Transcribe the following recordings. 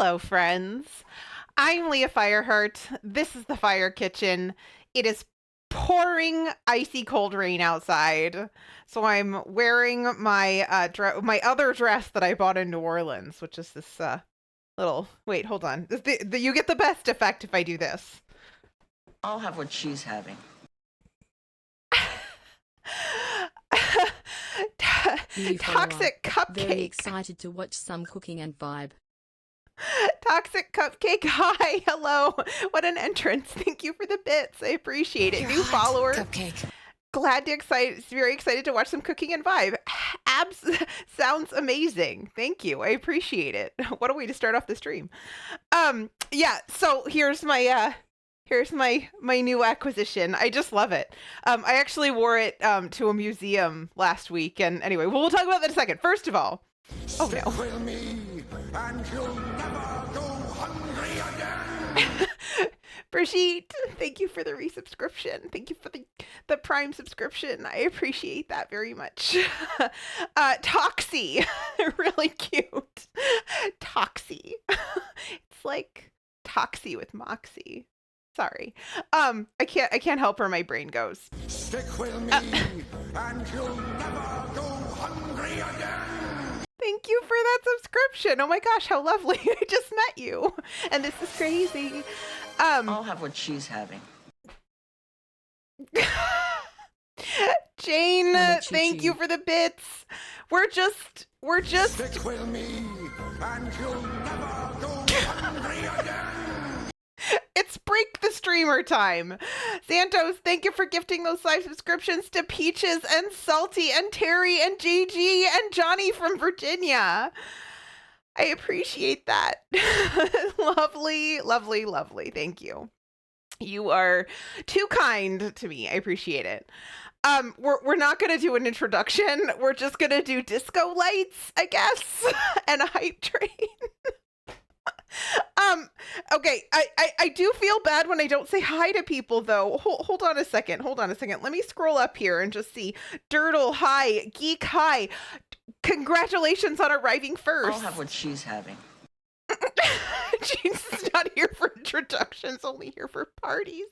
Hello, friends. I'm Leah Fireheart. This is the Fire Kitchen. It is pouring icy cold rain outside, so I'm wearing my my other dress that I bought in New Orleans, which is this little. Wait, hold on. You get the best effect if I do this. I'll have what she's having. Toxic cupcake. Very excited to watch some cooking and vibe. Toxic cupcake. Hi, hello. What an entrance. Thank you for the bits. I appreciate it. You're New hot, follower. Cupcake. Very excited to watch some cooking and vibe. Abs sounds amazing. Thank you. I appreciate it. What a way to start off the stream. Yeah, so here's my new acquisition. I just love it. I actually wore it to a museum last week, and anyway, we'll talk about that in a second. First of all, oh no. Stick with me, and you'll never go hungry again. Brigitte, thank you for the resubscription. Thank you for the Prime subscription. I appreciate that very much. Toxie, really cute. Toxie. It's like Toxie with Moxie. Sorry. I can't help where my brain goes. Stick with me, and you'll never go hungry again. Thank you for that subscription. Oh my gosh, how lovely. I just met you. And this is crazy. I'll have what she's having. Jane, thank you for the bits. We're just Stick with me, and you'll never go hungry again. It's break the streamer time. Santos, thank you for gifting those 5 subscriptions to Peaches and Salty and Terry and JG and Johnny from Virginia. I appreciate that. Lovely, lovely, lovely. Thank you. You are too kind to me. I appreciate it. We're not gonna do an introduction. We're just gonna do disco lights, I guess, and a hype train. Okay, I do feel bad when I don't say hi to people, though. Hold on a second. Let me scroll up here and just see. Dirtle, hi. Geek, hi. Congratulations on arriving first. I'll have what she's having. James is not here for introductions, only here for parties.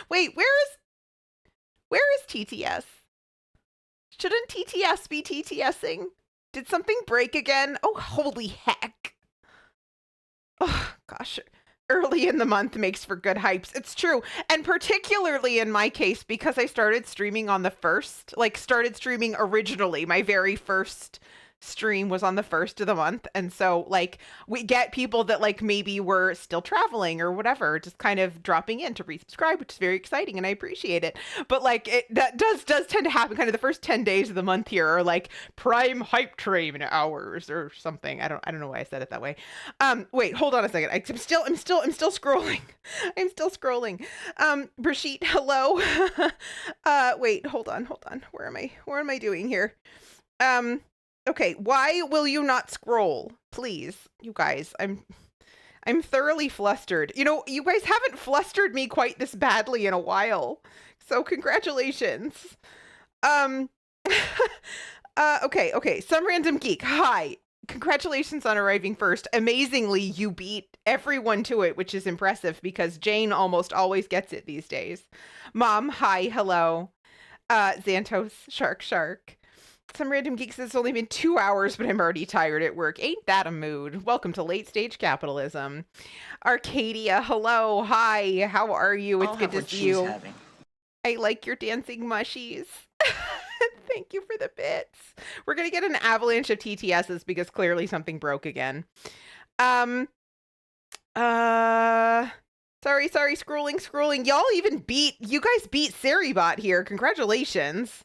Wait, where is TTS? Shouldn't TTS be TTSing? Did something break again? Oh, holy heck. Oh, gosh. Early in the month makes for good hypes. It's true. And particularly in my case, because I started streaming on the 1st, started streaming originally. My very first stream was on the 1st of the month. And so, we get people that, maybe were still traveling or whatever, just kind of dropping in to resubscribe, which is very exciting. And I appreciate it. But, that does tend to happen. Kind of the first 10 days of the month here are, prime hype train hours or something. I don't know why I said it that way. Wait, hold on a second. I'm still scrolling. I'm still scrolling. Brigitte, hello. Wait, hold on. Where am I doing here? Okay, why will you not scroll? Please, you guys. I'm thoroughly flustered. You know, you guys haven't flustered me quite this badly in a while. So congratulations. Okay. Some random geek. Hi. Congratulations on arriving first. Amazingly, you beat everyone to it, which is impressive because Jane almost always gets it these days. Mom, hi, hello. Xantos, shark. Some random geek says it's only been 2 hours, but I'm already tired at work. Ain't that a mood? Welcome to late stage capitalism. Arcadia, hello, hi, how are you? It's good to see you. Having. I like your dancing mushies. Thank you for the bits. We're gonna get an avalanche of TTSs because clearly something broke again. Sorry, scrolling. You guys beat Seribot here. Congratulations.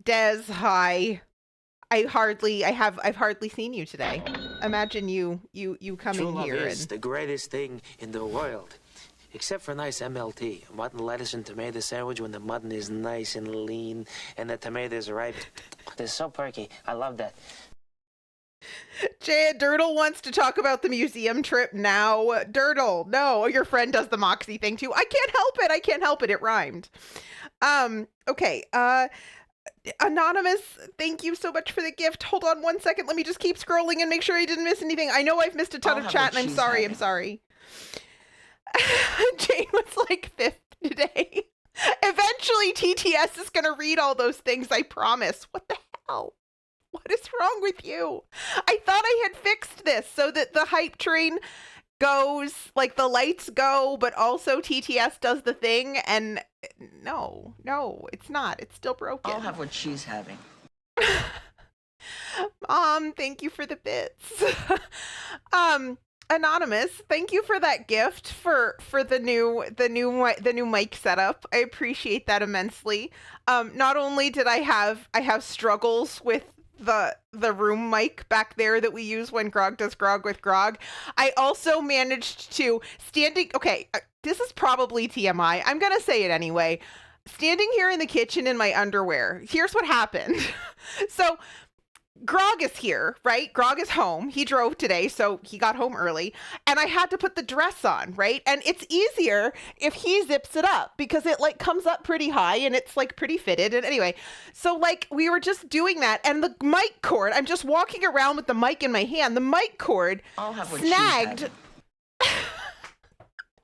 Des, hi. I've hardly seen you today. Imagine you coming True love here is and the greatest thing in the world. Except for nice MLT, mutton, lettuce, and tomato sandwich when the mutton is nice and lean and the tomatoes are ripe. They're so perky. I love that. Jay Dirtle wants to talk about the museum trip now. Dirtle, no, your friend does the Moxie thing too. I can't help it. It rhymed. Okay. Anonymous, thank you so much for the gift. Hold on one second. Let me just keep scrolling and make sure I didn't miss anything. I know I've missed a ton of chat, and I'm sorry. I'm sorry. Jane was like 5th today. Eventually, TTS is going to read all those things, I promise. What the hell? What is wrong with you? I thought I had fixed this so that the hype train goes, like the lights go, but also TTS does the thing, and no, it's not. It's still broken. I'll have what she's having. Thank you for the bits. Anonymous, thank you for that gift for the new mic setup. I appreciate that immensely. Not only did I have struggles with the room mic back there that we use when Grog does Grog with Grog, I also managed to this is probably TMI. I'm gonna say it anyway. Standing here in the kitchen in my underwear, here's what happened. So Grog is here, right? Grog is home. He drove today, so he got home early. And I had to put the dress on, right? And it's easier if he zips it up because it like comes up pretty high and it's like pretty fitted. And anyway, so like we were just doing that. And the mic cord, I'm just walking around with the mic in my hand. The mic cord snagged.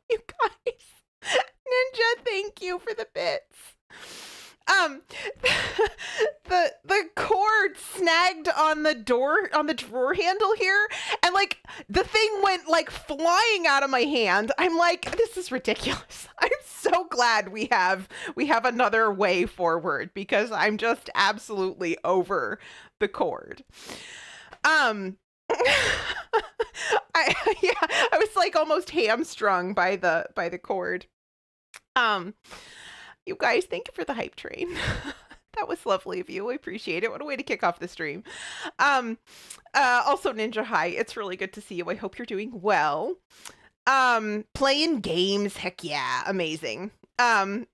You guys. Ninja, thank you for the bits. The cord snagged on the drawer handle here, and like the thing went like flying out of my hand. I'm like, this is ridiculous. I'm so glad we have another way forward because I'm just absolutely over the cord. I was like almost hamstrung by the cord. You guys, thank you for the hype train. That was lovely of you. I appreciate it. What a way to kick off the stream. Also, Ninja, hi. It's really good to see you. I hope you're doing well. Playing games. Heck yeah. Amazing. Random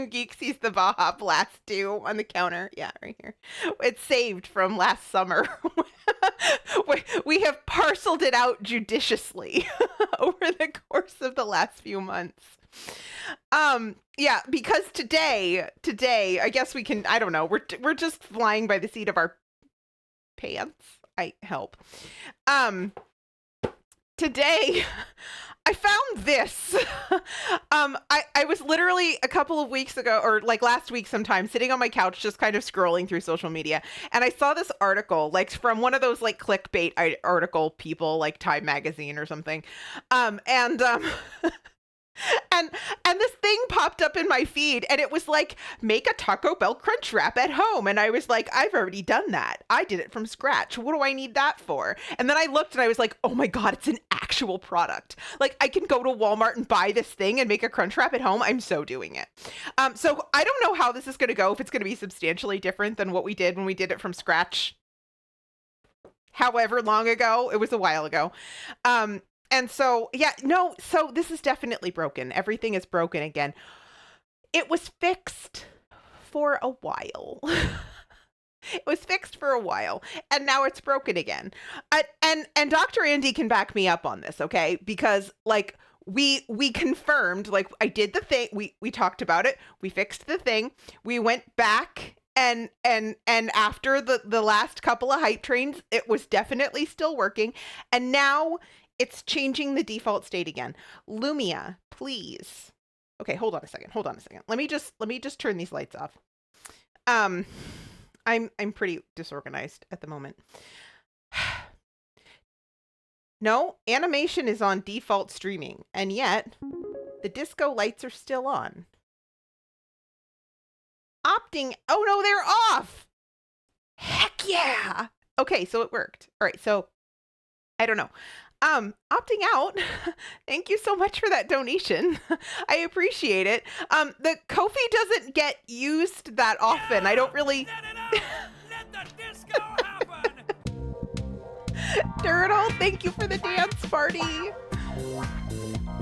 Geek sees the Baja Blast 2 on the counter. Yeah, right here. It's saved from last summer. We have parceled it out judiciously over the course of the last few months. Yeah, because today, I guess we can, I don't know, we're just flying by the seat of our pants. I help. Today I found this. I was literally a couple of weeks ago, or like last week sometime, sitting on my couch just kind of scrolling through social media, and I saw this article like from one of those like clickbait article people like Time Magazine or something. And this thing popped up in my feed, and it was like, make a Taco Bell Crunchwrap at home. And I was like, I've already done that. I did it from scratch. What do I need that for? And then I looked and I was like, oh my God, it's an actual product. Like I can go to Walmart and buy this thing and make a Crunchwrap at home. I'm so doing it. So I don't know how this is going to go, if it's going to be substantially different than what we did when we did it from scratch. However long ago, it was a while ago. And so, yeah, no, so this is definitely broken. Everything is broken again. It was fixed for a while. It was fixed for a while, and now it's broken again. And Dr. Andy can back me up on this, okay? Because, like, we confirmed, like, I did the thing. We talked about it. We fixed the thing. We went back, and after the last couple of hype trains, it was definitely still working. And now it's changing the default state again. Lumia, please. Okay, hold on a second. Let me just turn these lights off. I'm pretty disorganized at the moment. No, animation is on default streaming, and yet the disco lights are still on. Opting, oh no, they're off. Heck yeah. Okay, so it worked. All right, so I don't know. Opting out. Thank you so much for that donation. I appreciate it. The Ko-fi doesn't get used that often. I don't really. Let the disco happen. Dirtle, thank you for the dance party.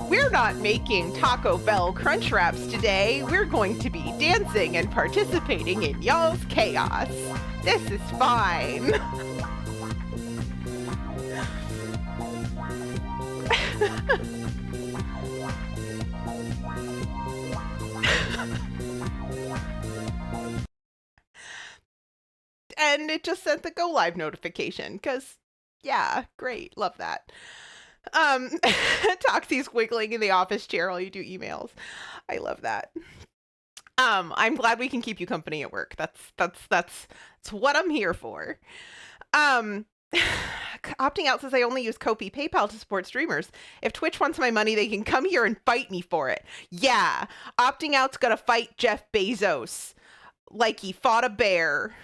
We're not making Taco Bell Crunchwraps today. We're going to be dancing and participating in y'all's chaos. This is fine. and it just sent the go live notification because, yeah, great. Love that. Toxie's wiggling in the office chair while you do emails. I love that. I'm glad we can keep you company at work. That's what I'm here for. Opting out says I only use Ko-fi PayPal to support streamers. If Twitch wants my money, they can come here and fight me for it. Yeah, opting out's gonna fight Jeff Bezos like he fought a bear.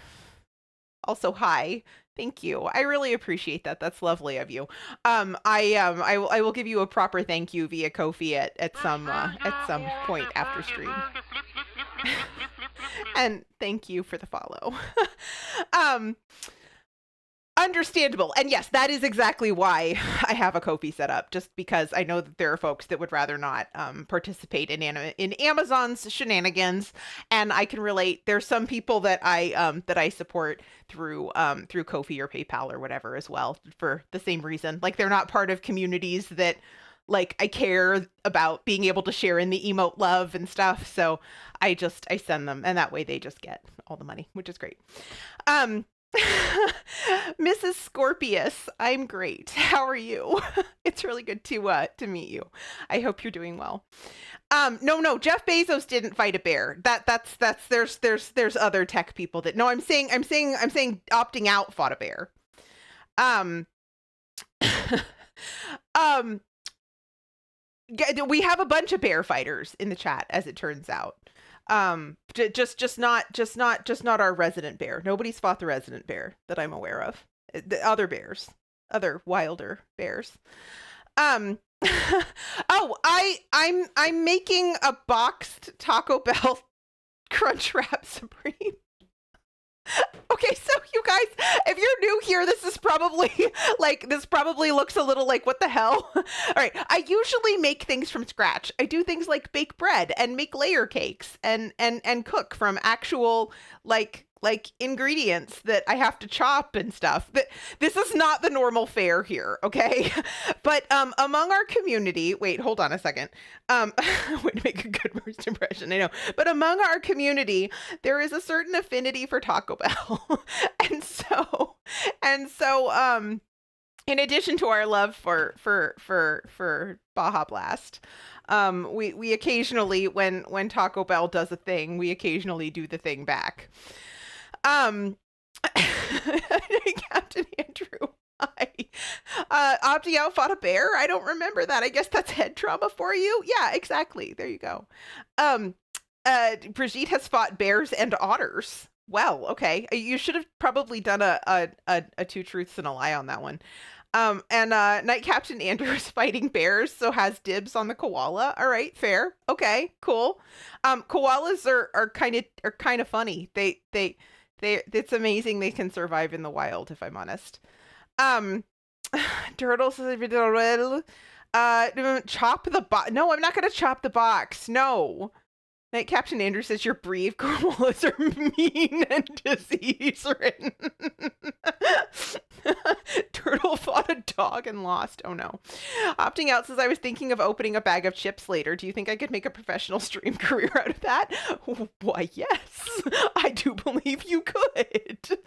Also, hi. Thank you. I really appreciate that. That's lovely of you. I will give you a proper thank you via Ko-fi at some point after stream. And thank you for the follow. Understandable. And yes, that is exactly why I have a Ko-fi set up, just because I know that there are folks that would rather not participate in Amazon's shenanigans, and I can relate. There's some people that I support through Ko-fi or PayPal or whatever as well for the same reason. Like, they're not part of communities that like I care about being able to share in the emote love and stuff. So I send them, and that way they just get all the money, which is great. Mrs. Scorpius, I'm great. How are you? It's really good to meet you. I hope you're doing well. No, Jeff Bezos didn't fight a bear. There's other tech people that. No, I'm saying opting out fought a bear. We have a bunch of bear fighters in the chat, as it turns out. Just not our resident bear. Nobody's fought the resident bear that I'm aware of. The other bears, other wilder bears. I'm making a boxed Taco Bell Crunchwrap Supreme. Okay, so you guys, if you're new here, this probably looks a little like, what the hell? All right, I usually make things from scratch. I do things like bake bread and make layer cakes and cook from actual like ingredients that I have to chop and stuff. This is not the normal fare here, okay? But among our community, wait, hold on a second. Way to make a good first impression, I know. But among our community, there is a certain affinity for Taco Bell. and so in addition to our love for Baja Blast, we occasionally, when Taco Bell does a thing, we occasionally do the thing back. Captain Andrew, hi. Opting out fought a bear? I don't remember that. I guess that's head trauma for you. Yeah, exactly. There you go. Brigitte has fought bears and otters. Well, okay. You should have probably done a two truths and a lie on that one. Night Captain Andrew is fighting bears, so has dibs on the koala. All right, fair. Okay, cool. Koalas are kind of funny. It's amazing they can survive in the wild, if I'm honest. Turtle says, chop the box. No, I'm not going to chop the box. No. Night Captain Andrew says your brief koalas are mean and disease-ridden. Turtle fought a dog and lost. Oh no. Opting out says I was thinking of opening a bag of chips later. Do you think I could make a professional stream career out of that? Why, yes. I do believe you could.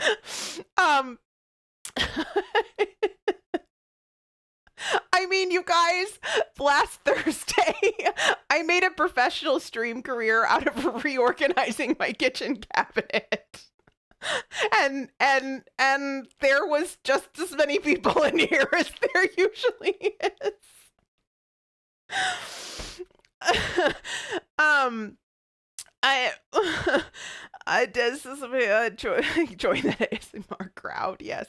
I mean, you guys, last Thursday, I made a professional stream career out of reorganizing my kitchen cabinet. And there was just as many people in here as there usually is. I join the ASMR crowd. Yes.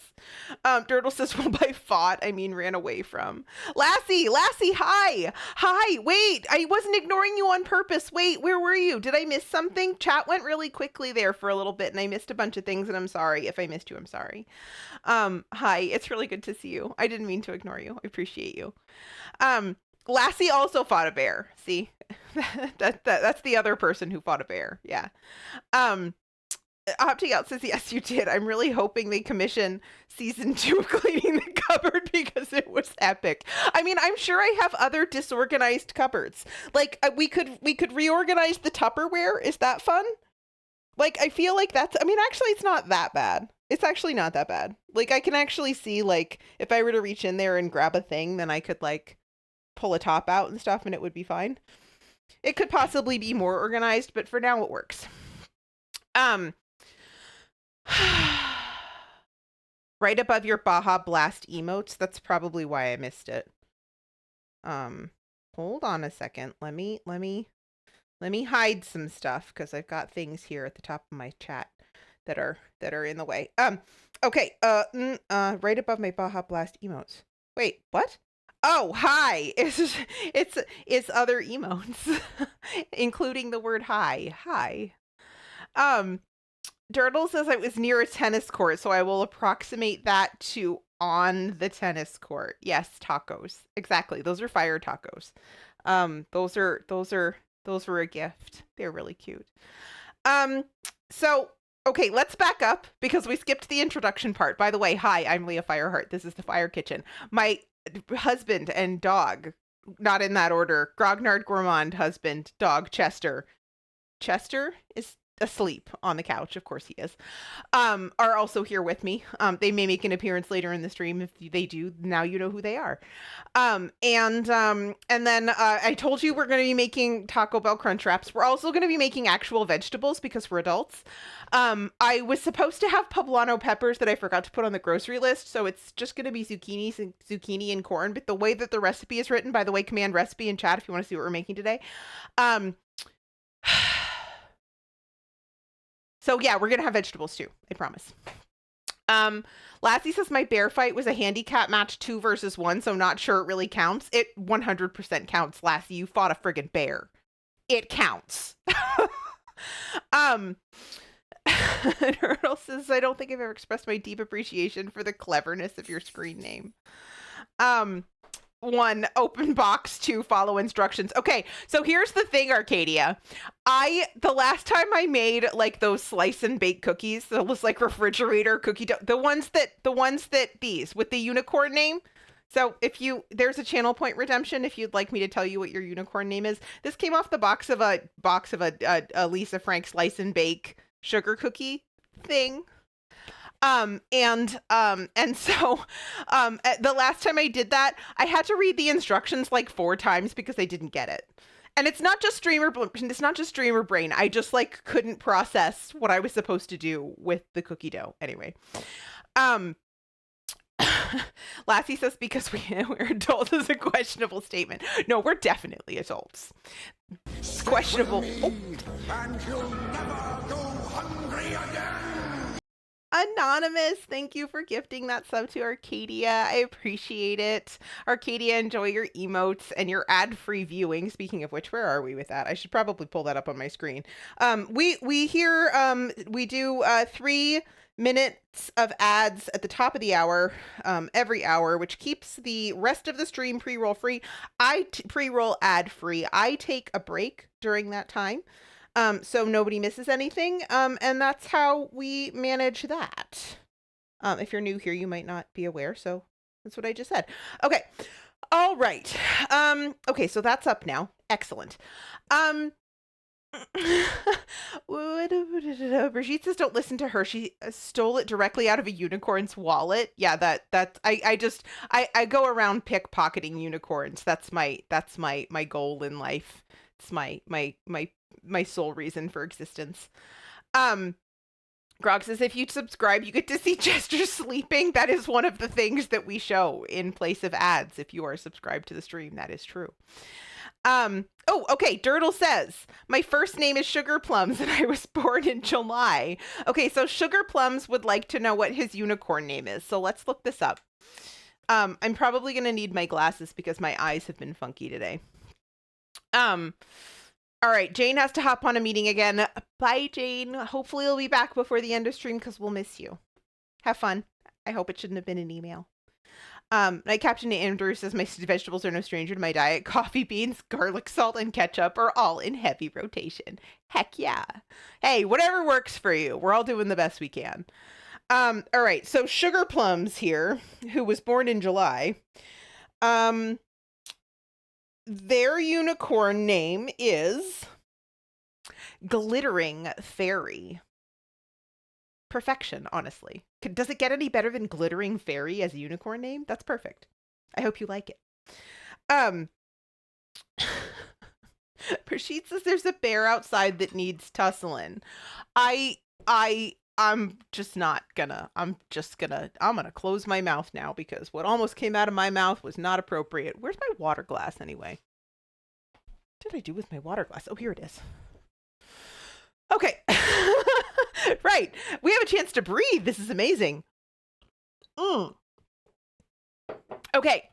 Dirtle says, well, by fought, I mean ran away from. Lassie, hi. Wait, I wasn't ignoring you on purpose. Wait, where were you? Did I miss something? Chat went really quickly there for a little bit, and I missed a bunch of things, and I'm sorry. If I missed you, I'm sorry. Hi, it's really good to see you. I didn't mean to ignore you. I appreciate you. Lassie also fought a bear. See, that's the other person who fought a bear. Yeah. Opting out says, yes, you did. I'm really hoping they commission season 2 of cleaning the cupboard because it was epic. I mean, I'm sure I have other disorganized cupboards. Like we could reorganize the Tupperware. Is that fun? Like, I feel like that's, I mean, actually it's not that bad. It's actually not that bad. Like, I can actually see, like, if I were to reach in there and grab a thing, then I could, like, pull a top out and stuff and it would be fine. It could possibly be more organized, but for now it works. Right above your Baja Blast emotes. That's probably why I missed it. Hold on a second. Let me hide some stuff because I've got things here at the top of my chat that are in the way. Okay. Right above my Baja Blast emotes. Wait, what? Oh, hi. It's other emotes, including the word hi. Hi. Dirtle says I was near a tennis court, so I will approximate that to on the tennis court. Yes, tacos. Exactly. Those are fire tacos. Those were a gift. They're really cute. So okay, let's back up because we skipped the introduction part. By the way, hi, I'm Leah Fireheart. This is the Fire Kitchen. My husband and dog, not in that order. Grognard Gourmand, husband, dog, Chester. Chester is asleep on the couch, of course he is, are also here with me. They may make an appearance later in the stream. If they do, now you know who they are. And then I told you we're going to be making Taco Bell Crunchwraps. We're also going to be making actual vegetables because we're adults. I was supposed to have poblano peppers that I forgot to put on the grocery list, so it's just going to be zucchini and corn. But the way that the recipe is written, by the way, command recipe in chat if you want to see what we're making today. So yeah, we're gonna have vegetables too, I promise. Lassie says my bear fight was a handicap match 2 versus 1, so not sure it really counts. It 100% counts, Lassie. You fought a friggin' bear. It counts. Turtle says I don't think I've ever expressed my deep appreciation for the cleverness of your screen name. 1, open box. 2, follow instructions. Okay, so here's the thing, Arcadia. The last time I made like those slice and bake cookies, those like refrigerator cookie dough, the ones that these with the unicorn name. So there's a channel point redemption if you'd like me to tell you what your unicorn name is. This came off the box of a Lisa Frank slice and bake sugar cookie thing. And so the last time I did that, I had to read the instructions like 4 times because I didn't get it. And it's not just streamer brain. I just like couldn't process what I was supposed to do with the cookie dough. Anyway, Lassie says because we're adults is a questionable statement. No, we're definitely adults. It's questionable. Oh. And you'll never go hungry again. Anonymous, thank you for gifting that sub to Arcadia. I appreciate it. Arcadia, enjoy your emotes and your ad-free viewing. Speaking of which, where are we with that? I should probably pull that up on my screen. We do 3 minutes of ads at the top of the hour, every hour, which keeps the rest of the stream pre-roll free. Pre-roll ad free. I take a break during that time. So nobody misses anything. And that's how we manage that. If you're new here, you might not be aware. So that's what I just said. Okay. All right. Okay. So that's up now. Excellent. Brigitte says don't listen to her. She stole it directly out of a unicorn's wallet. Yeah, I go around pickpocketing unicorns. That's my goal in life. It's my sole reason for existence. Grog says if you subscribe, you get to see Chester sleeping. That is one of the things that we show in place of ads. If you are subscribed to the stream, that is true. Oh, okay. Dirtle says my first name is Sugar Plums and I was born in July. Okay, so Sugar Plums would like to know what his unicorn name is. So let's look this up. I'm probably gonna need my glasses because my eyes have been funky today. All right, Jane has to hop on a meeting again. Bye, Jane. Hopefully you'll be back before the end of stream because we'll miss you. Have fun. I hope it shouldn't have been an email. Night Captain Andrew says my vegetables are no stranger to my diet. Coffee beans, garlic salt, and ketchup are all in heavy rotation. Heck yeah. Hey, whatever works for you. We're all doing the best we can. All right, so Sugar Plums here, who was born in July. Their unicorn name is Glittering Fairy. perfection, honestly. Does it get any better than Glittering Fairy as a unicorn name? That's perfect. I hope you like it. Prashit says there's a bear outside that needs tussling. I'm gonna close my mouth now because what almost came out of my mouth was not appropriate. Where's my water glass anyway? What did I do with my water glass? Oh, here it is. Okay. Right. We have a chance to breathe. This is amazing. Okay.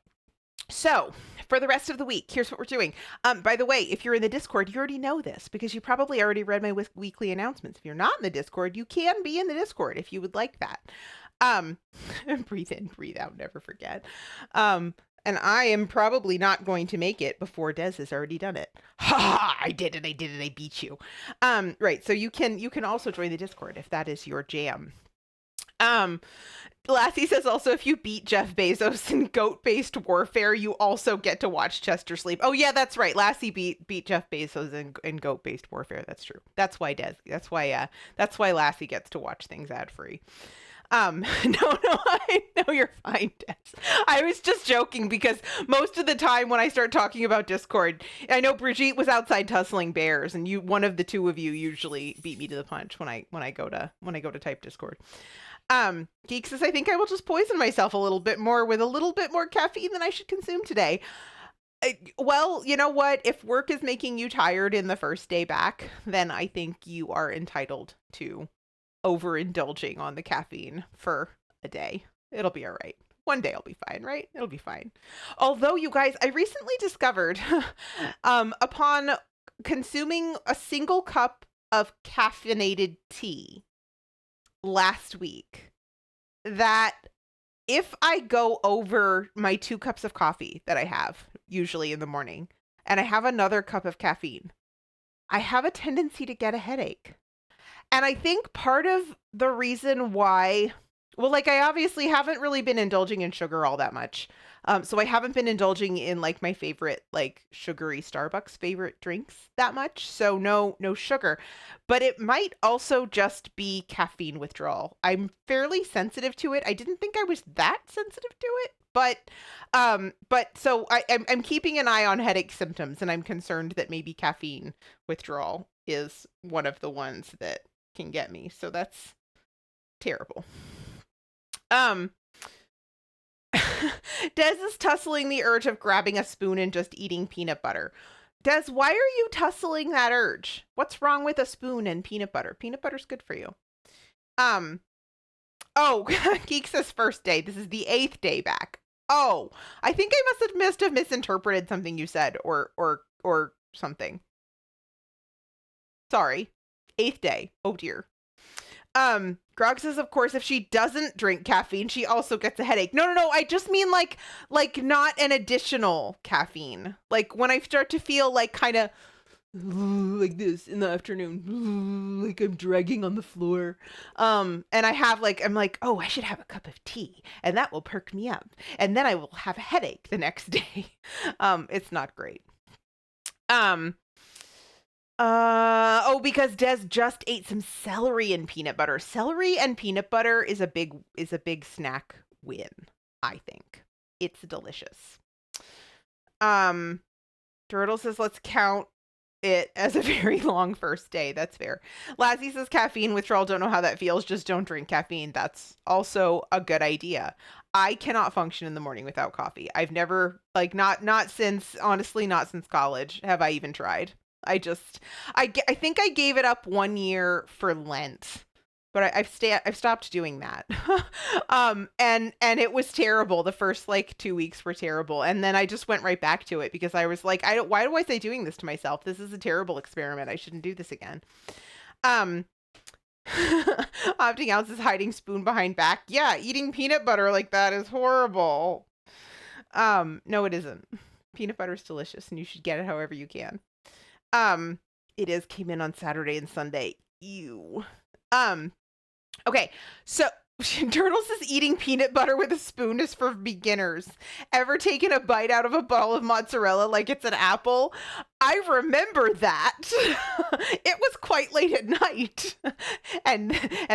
So for the rest of the week, here's what we're doing. By the way, if you're in the Discord, you already know this because you probably already read my weekly announcements. If you're not in the Discord, you can be in the Discord if you would like that. Breathe in, breathe out, never forget. And I am probably not going to make it before Des has already done it. Ha ha! I did it! I beat you. Right. So you can also join the Discord if that is your jam. Lassie says also if you beat Jeff Bezos in goat-based warfare, you also get to watch Chester sleep. Oh yeah, that's right. Lassie beat Jeff Bezos in goat-based warfare. That's true. That's why Lassie gets to watch things ad-free. No, I know you're fine, Des. I was just joking because most of the time when I start talking about Discord, I know Brigitte was outside tussling bears, and one of the two of you usually beat me to the punch when I go to type Discord. Geek says, I think I will just poison myself a little bit more with a little bit more caffeine than I should consume today. Well, you know what? If work is making you tired in the first day back, then I think you are entitled to overindulging on the caffeine for a day. It'll be all right. One day I'll be fine, right? It'll be fine. Although, you guys, I recently discovered upon consuming a single cup of caffeinated tea last week that if I go over my 2 cups of coffee that I have usually in the morning and I have another cup of caffeine, I have a tendency to get a headache. And I think part of the reason why, well, like I obviously haven't really been indulging in sugar all that much. So I haven't been indulging in like my favorite, like sugary Starbucks favorite drinks that much. So no sugar, but it might also just be caffeine withdrawal. I'm fairly sensitive to it. I didn't think I was that sensitive to it, but so I'm keeping an eye on headache symptoms, and I'm concerned that maybe caffeine withdrawal is one of the ones that can get me. So that's terrible. Des is tussling the urge of grabbing a spoon and just eating peanut butter. Des, why are you tussling that urge? What's wrong with a spoon and peanut butter? Peanut butter's good for you. Oh, Geek says first day. This is the 8th day back. Oh, I think I must have misinterpreted something you said or something. Sorry. 8th day. Oh dear. Grog says, of course, if she doesn't drink caffeine, she also gets a headache. No, I just mean like not an additional caffeine. Like when I start to feel like kind of like this in the afternoon, like I'm dragging on the floor. And I'm like, oh, I should have a cup of tea and that will perk me up. And then I will have a headache the next day. It's not great. Because Des just ate some celery and peanut butter. Celery and peanut butter is a big snack win, I think. It's delicious. Turtle says, let's count it as a very long first day. That's fair. Lassie says, caffeine withdrawal. Don't know how that feels. Just don't drink caffeine. That's also a good idea. I cannot function in the morning without coffee. I've never, not since college have I even tried. I think I gave it up 1 year for Lent, but I've stopped doing that. And it was terrible. The first 2 weeks were terrible. And then I just went right back to it because I was like, why do I say doing this to myself? This is a terrible experiment. I shouldn't do this again. Opting out is hiding spoon behind back. Yeah. Eating peanut butter like that is horrible. No, it isn't. Peanut butter is delicious and you should get it however you can. Came in on Saturday and Sunday. Ew. Okay. So Turtles is eating peanut butter with a spoon is for beginners. Ever taken a bite out of a ball of mozzarella like it's an apple? I remember that. It was quite late at night, and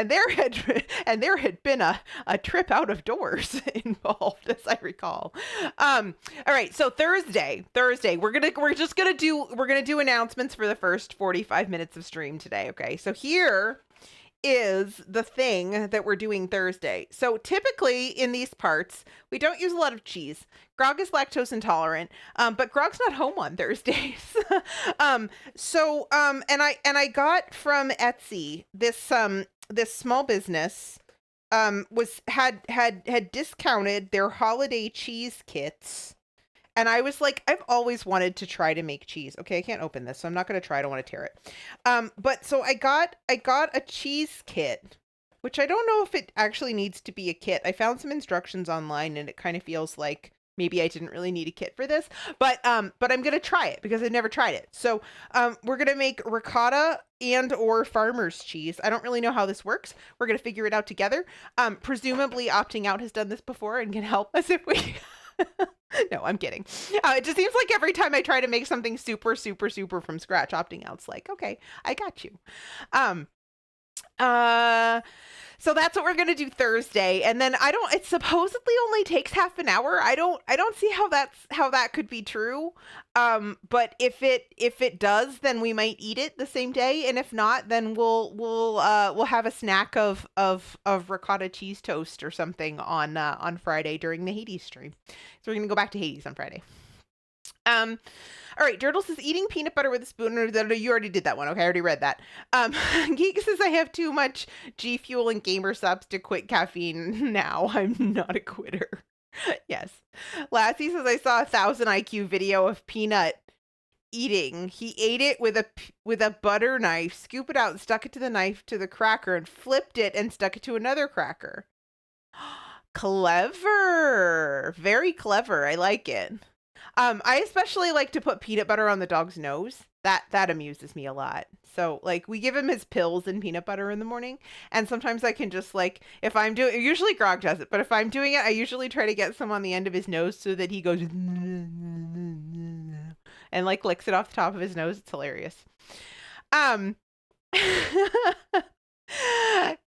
there had been a trip out of doors involved, as I recall. All right, so Thursday, we're gonna do announcements for the first 45 minutes of stream today. Okay, so here is the thing that we're doing Thursday. So typically in these parts, we don't use a lot of cheese. Grog is lactose intolerant, but Grog's not home on Thursdays. And I got from Etsy this small business had discounted their holiday cheese kits. And I was like, I've always wanted to try to make cheese. Okay, I can't open this, so I'm not going to try. I don't want to tear it. But so I got a cheese kit, which I don't know if it actually needs to be a kit. I found some instructions online, and it kind of feels like maybe I didn't really need a kit for this. But I'm going to try it because I've never tried it. So we're going to make ricotta and or farmer's cheese. I don't really know how this works. We're going to figure it out together. Presumably Opting Out has done this before and can help us if we... No, I'm kidding. It just seems like every time I try to make something super, super, super from scratch, Opting Out's like, okay, I got you. So that's what we're going to do Thursday. And then it supposedly only takes half an hour. I don't see how that could be true. But if it does, then we might eat it the same day. And if not, then we'll have a snack of ricotta cheese toast or something on Friday during the Hades stream. So we're going to go back to Hades on Friday. All right, Dirtle says eating peanut butter with a spoon. You already did that one. Okay, I already read that. Geek says I have too much G Fuel and Gamer Subs to quit caffeine now. I'm not a quitter. Yes. Lassie says I saw a 1000 IQ video of Peanut eating. He ate it with a butter knife, scooped it out and stuck it to the knife to the cracker and flipped it and stuck it to another cracker. Clever. Very clever. I like it. I especially like to put peanut butter on the dog's nose. That amuses me a lot. So like we give him his pills and peanut butter in the morning, and sometimes I can just like if I'm doing usually Grog does it, but if I'm doing it, I usually try to get some on the end of his nose so that he goes and like licks it off the top of his nose. It's hilarious.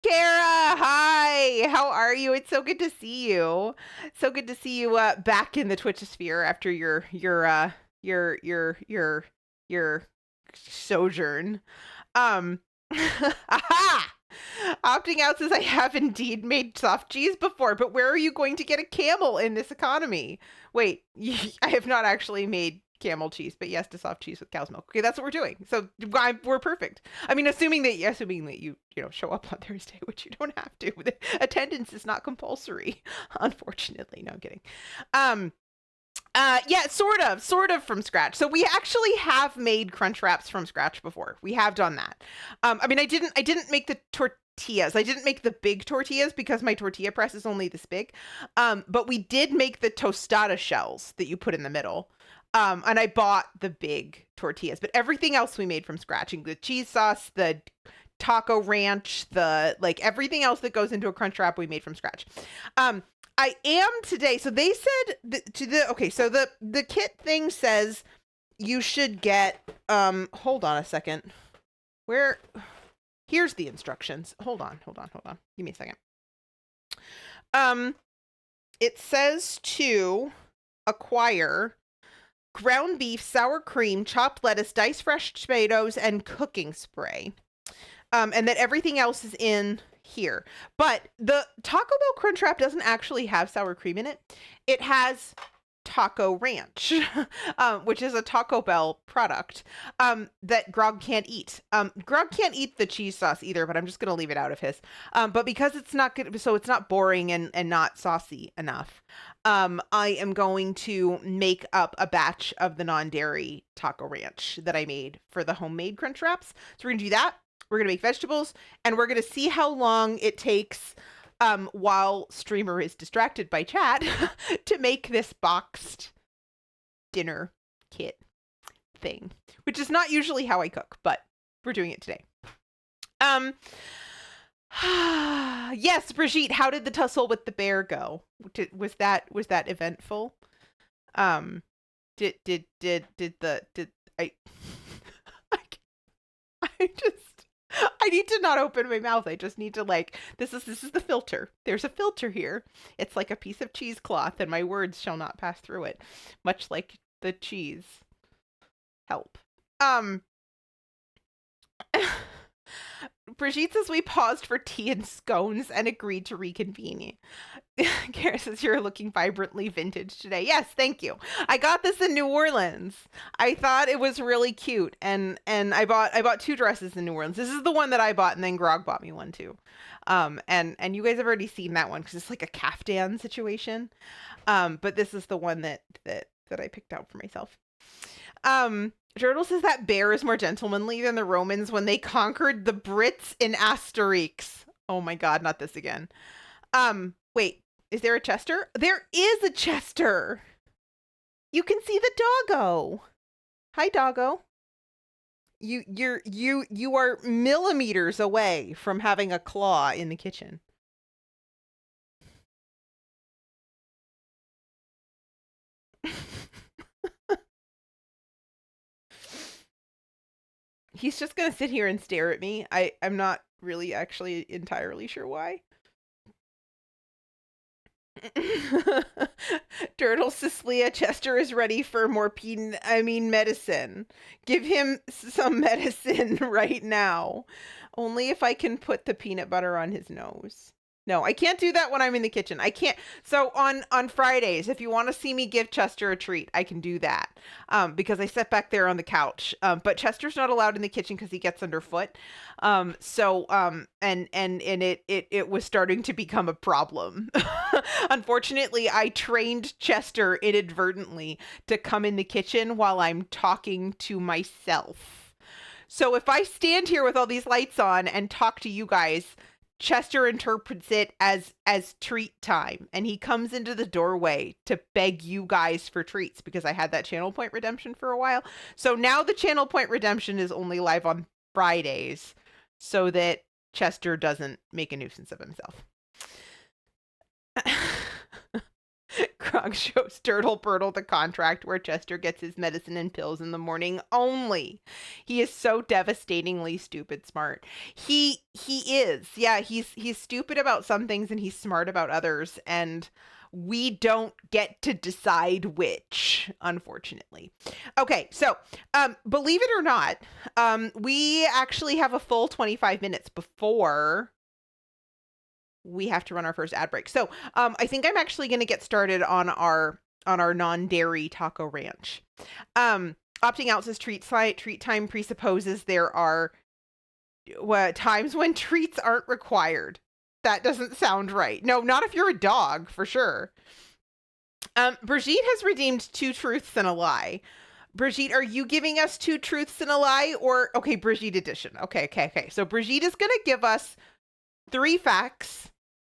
Kara, hi. How are you? It's so good to see you. So good to see you back in the Twitch sphere after your sojourn. Aha! Opting Out says I have indeed made soft cheese before, but where are you going to get a camel in this economy? Wait, I have not actually made camel cheese, but yes to soft cheese with cow's milk. Okay, that's what we're doing. So we're perfect. I mean, assuming that you show up on Thursday, which you don't have to. The attendance is not compulsory, unfortunately. No, I'm kidding. Yeah, sort of from scratch. So we actually have made crunch wraps from scratch before. We have done that. I mean, I didn't make the tortillas. I didn't make the big tortillas because my tortilla press is only this big. But we did make the tostada shells that you put in the middle. And I bought the big tortillas, but everything else we made from scratch, the cheese sauce, the taco ranch, everything else that goes into a crunch wrap we made from scratch. I am today. So they said the kit thing says you should get, hold on a second. Here's the instructions. Hold on. Give me a second. It says to acquire ground beef, sour cream, chopped lettuce, diced fresh tomatoes, and cooking spray. And that everything else is in here. But the Taco Bell Crunchwrap doesn't actually have sour cream in it. It has Taco Ranch, which is a Taco Bell product that Grog can't eat. Grog can't eat the cheese sauce either, but I'm just going to leave it out of his. But because it's not good, so it's not boring and not saucy enough, I am going to make up a batch of the non-dairy Taco Ranch that I made for the homemade crunch wraps. So we're going to do that. We're going to make vegetables, and we're going to see how long it takes while streamer is distracted by chat to make this boxed dinner kit thing, which is not usually how I cook, but we're doing it today. Yes, Brigitte, how did the tussle with the bear go? Was that eventful? Did I I just I need to not open my mouth. I just need to this is the filter. There's a filter here. It's like a piece of cheesecloth and my words shall not pass through it, much like the cheese. Help. Brigitte says we paused for tea and scones and agreed to reconvene. Kara says you're looking vibrantly vintage today. Yes, thank you. I got this in New Orleans. I thought it was really cute, and I bought 2 dresses in New Orleans. This is the one that I bought, and then Grog bought me one too. And you guys have already seen that one because it's like a caftan situation. But this is the one that I picked out for myself. Turtle says that bear is more gentlemanly than the Romans when they conquered the Brits in Asterix. Oh my god, not this again. Wait, is there a Chester? There is a Chester. You can see the doggo. Hi, doggo. You are millimeters away from having a claw in the kitchen. He's just gonna sit here and stare at me. I'm not really actually entirely sure why. Turtle Cecilia, Chester is ready for more medicine. Give him some medicine right now. Only if I can put the peanut butter on his nose. No, I can't do that when I'm in the kitchen. I can't. So on Fridays, if you want to see me give Chester a treat, I can do that. Because I sit back there on the couch. But Chester's not allowed in the kitchen because he gets underfoot. And it was starting to become a problem. Unfortunately, I trained Chester inadvertently to come in the kitchen while I'm talking to myself. So if I stand here with all these lights on and talk to you guys, Chester interprets it as treat time, and he comes into the doorway to beg you guys for treats because I had that channel point redemption for a while. So now the channel point redemption is only live on Fridays so that Chester doesn't make a nuisance of himself. Krog shows Turtle Birtle the contract where Chester gets his medicine and pills in the morning only. He is so devastatingly stupid smart. He is. Yeah, he's stupid about some things and he's smart about others, and we don't get to decide which, unfortunately. Okay, so believe it or not, we actually have a full 25 minutes before we have to run our first ad break. So I think I'm actually going to get started on our non-dairy taco ranch. Opting out says treat time presupposes there are times when treats aren't required. That doesn't sound right. No, not if you're a dog, for sure. Brigitte has redeemed 2 truths and a lie. Brigitte, are you giving us 2 truths and a lie? Or, okay, Brigitte edition. Okay. So Brigitte is going to give us 3 facts.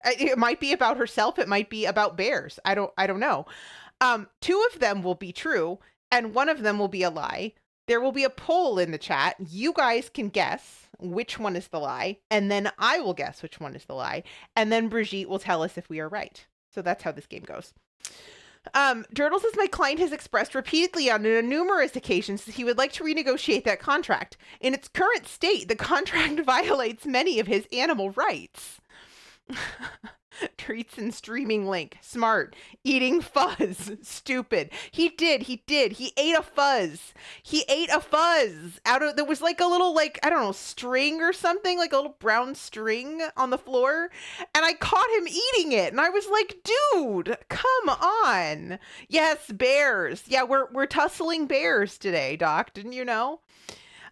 It might be about herself. It might be about bears. I don't know. 2 of them will be true, and 1 of them will be a lie. There will be a poll in the chat. You guys can guess which one is the lie, and then I will guess which one is the lie, and then Brigitte will tell us if we are right. So that's how this game goes. Turtle says my client has expressed repeatedly on numerous occasions that he would like to renegotiate that contract. In its current state, the contract violates many of his animal rights. Treats and streaming link. Smart. Eating fuzz. Stupid. He did. He ate a fuzz. Out of, there was like a little, I don't know, string or something, like a little brown string on the floor. And I caught him eating it. And I was like, dude, come on. Yes, bears. Yeah, we're tussling bears today, Doc. Didn't you know?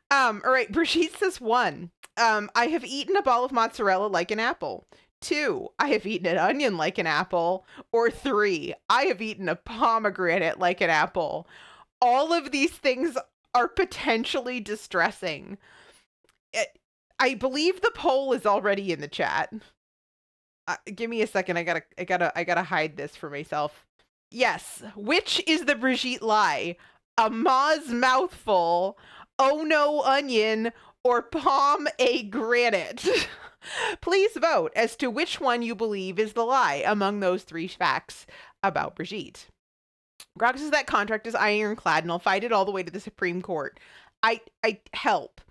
All right. Brigitte says 1. I have eaten a ball of mozzarella like an apple. 2, I have eaten an onion like an apple. Or 3, I have eaten a pomegranate like an apple. All of these things are potentially distressing. I believe the poll is already in the chat. Give me a second. I gotta hide this for myself. Yes. Which is the Brigitte lie? A Ma's mouthful, oh no onion, or pomegranate? Please vote as to which one you believe is the lie among those 3 facts about Brigitte. Grog says that contract is ironclad and I'll fight it all the way to the Supreme Court. I help.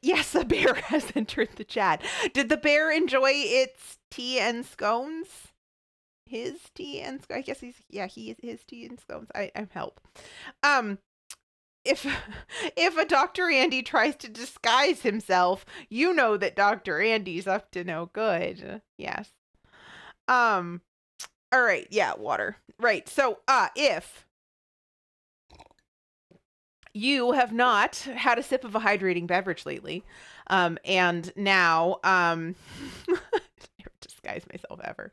Yes, a bear has entered the chat. Did the bear enjoy its tea and scones? His tea and scones? I guess his tea and scones. I'm help. If a Dr. Andy tries to disguise himself, you know that Dr. Andy's up to no good. Yes. All right. Yeah, water. Right. So, if you have not had a sip of a hydrating beverage lately, and now, never disguise myself ever.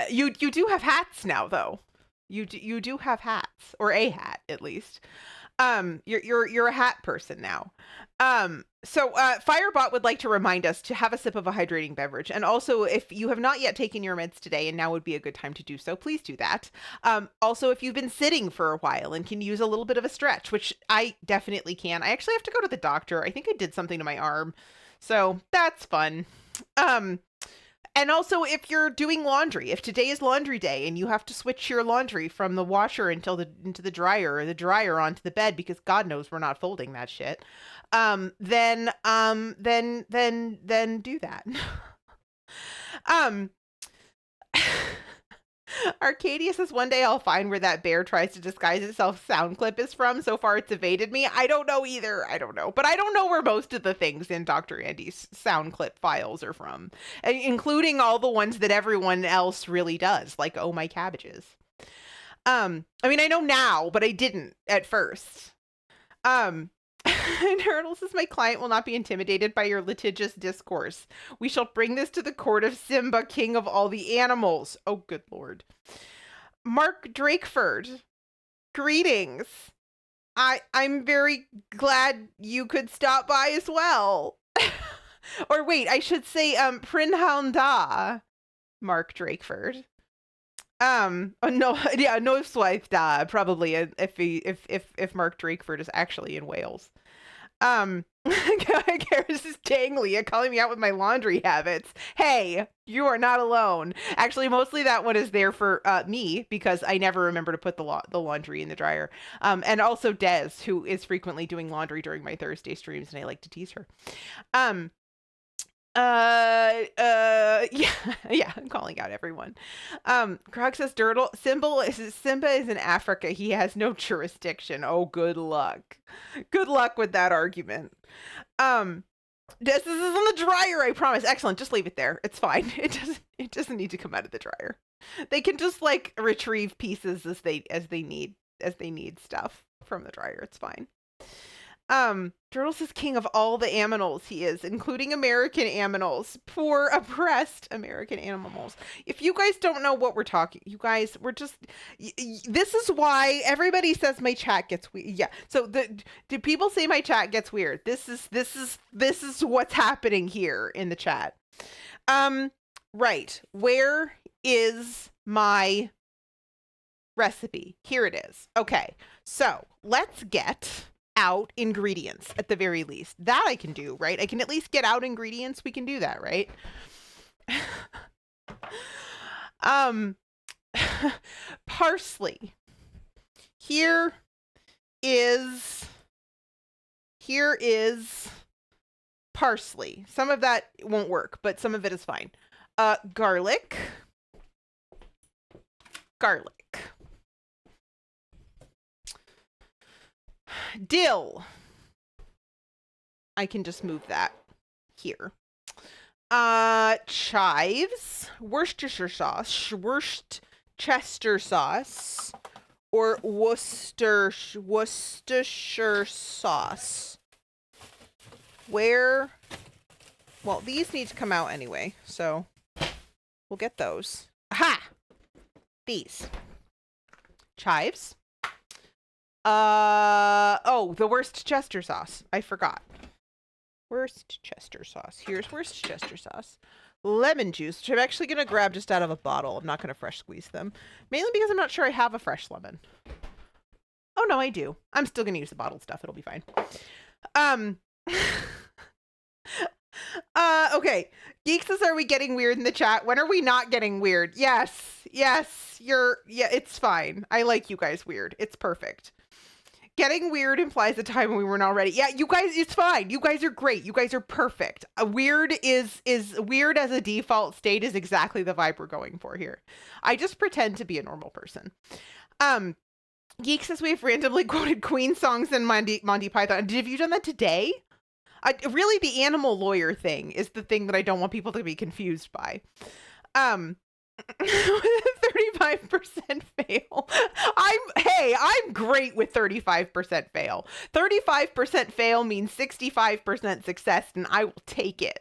You do have hats now, though. You do have hats, or a hat at least. You're a hat person now. So Firebot would like to remind us to have a sip of a hydrating beverage, and also if you have not yet taken your meds today, and now would be a good time to do so, please do that. Also, if you've been sitting for a while and can use a little bit of a stretch, which I definitely can. I actually have to go to the doctor. I think I did something to my arm, so that's fun. And also, if you're doing laundry, if today is laundry day and you have to switch your laundry from the washer into the dryer, or the dryer onto the bed, because God knows we're not folding that shit, then do that. Arcadia says one day I'll find where that bear tries to disguise itself sound clip is from. So far it's evaded me. I don't know either. I don't know. But I don't know where most of the things in Dr. Andy's sound clip files are from, including all the ones that everyone else really does, like Oh My Cabbages. I mean, I know now, but I didn't at first. Turtle says my client will not be intimidated by your litigious discourse. We shall bring this to the court of Simba, king of all the animals. Oh, good Lord. Mark Drakeford, greetings. I'm very glad you could stop by as well. Or wait, I should say Prinhounda, Mark Drakeford. No, yeah, no swipe probably if Mark Drakeford is actually in Wales. Garrus is dang Leah calling me out with my laundry habits. Hey, you are not alone. Actually, mostly that one is there for me, because I never remember to put the laundry in the dryer. And also Des, who is frequently doing laundry during my Thursday streams, and I like to tease her. Yeah, I'm calling out everyone. Krog says Simba is in Africa. He has no jurisdiction. Oh, good luck. Good luck with that argument. This is in the dryer, I promise. Excellent. Just leave it there. It's fine. It doesn't need to come out of the dryer. They can just like retrieve pieces as they need stuff from the dryer. It's fine. Turtles is king of all the aminals he is, including American aminals. Poor oppressed American animals. If you guys don't know what we're talking, you guys, we're just, this is why everybody says my chat gets weird. Yeah. So do people say my chat gets weird? This is what's happening here in the chat. Right. Where is my recipe? Here it is. Okay. So let's get out ingredients at the very least. That I can do, right? I can at least get out ingredients. We can do that, right? Parsley. Here is parsley. Some of that won't work, but some of it is fine. Garlic. Dill. I can just move that here. Chives, Worcestershire sauce, or Worcestershire sauce. Well, these need to come out anyway, so we'll get those. Aha! These. Chives. The Worcestershire sauce. I forgot. Worcestershire sauce. Here's Worcestershire sauce. Lemon juice, which I'm actually going to grab just out of a bottle. I'm not going to fresh squeeze them. Mainly because I'm not sure I have a fresh lemon. Oh, no, I do. I'm still going to use the bottled stuff. It'll be fine. Okay. Geek says, are we getting weird in the chat? When are we not getting weird? Yes. It's fine. I like you guys weird. It's perfect. Getting weird implies a time when we weren't already. Yeah, you guys, it's fine. You guys are great. You guys are perfect. Weird is weird as a default state is exactly the vibe we're going for here. I just pretend to be a normal person. Geek says we've randomly quoted Queen songs in Monty Python. Have you done that today? Really, the animal lawyer thing is the thing that I don't want people to be confused by. 35% fail. I'm great with 35% fail. 35% fail means 65% success, and I will take it.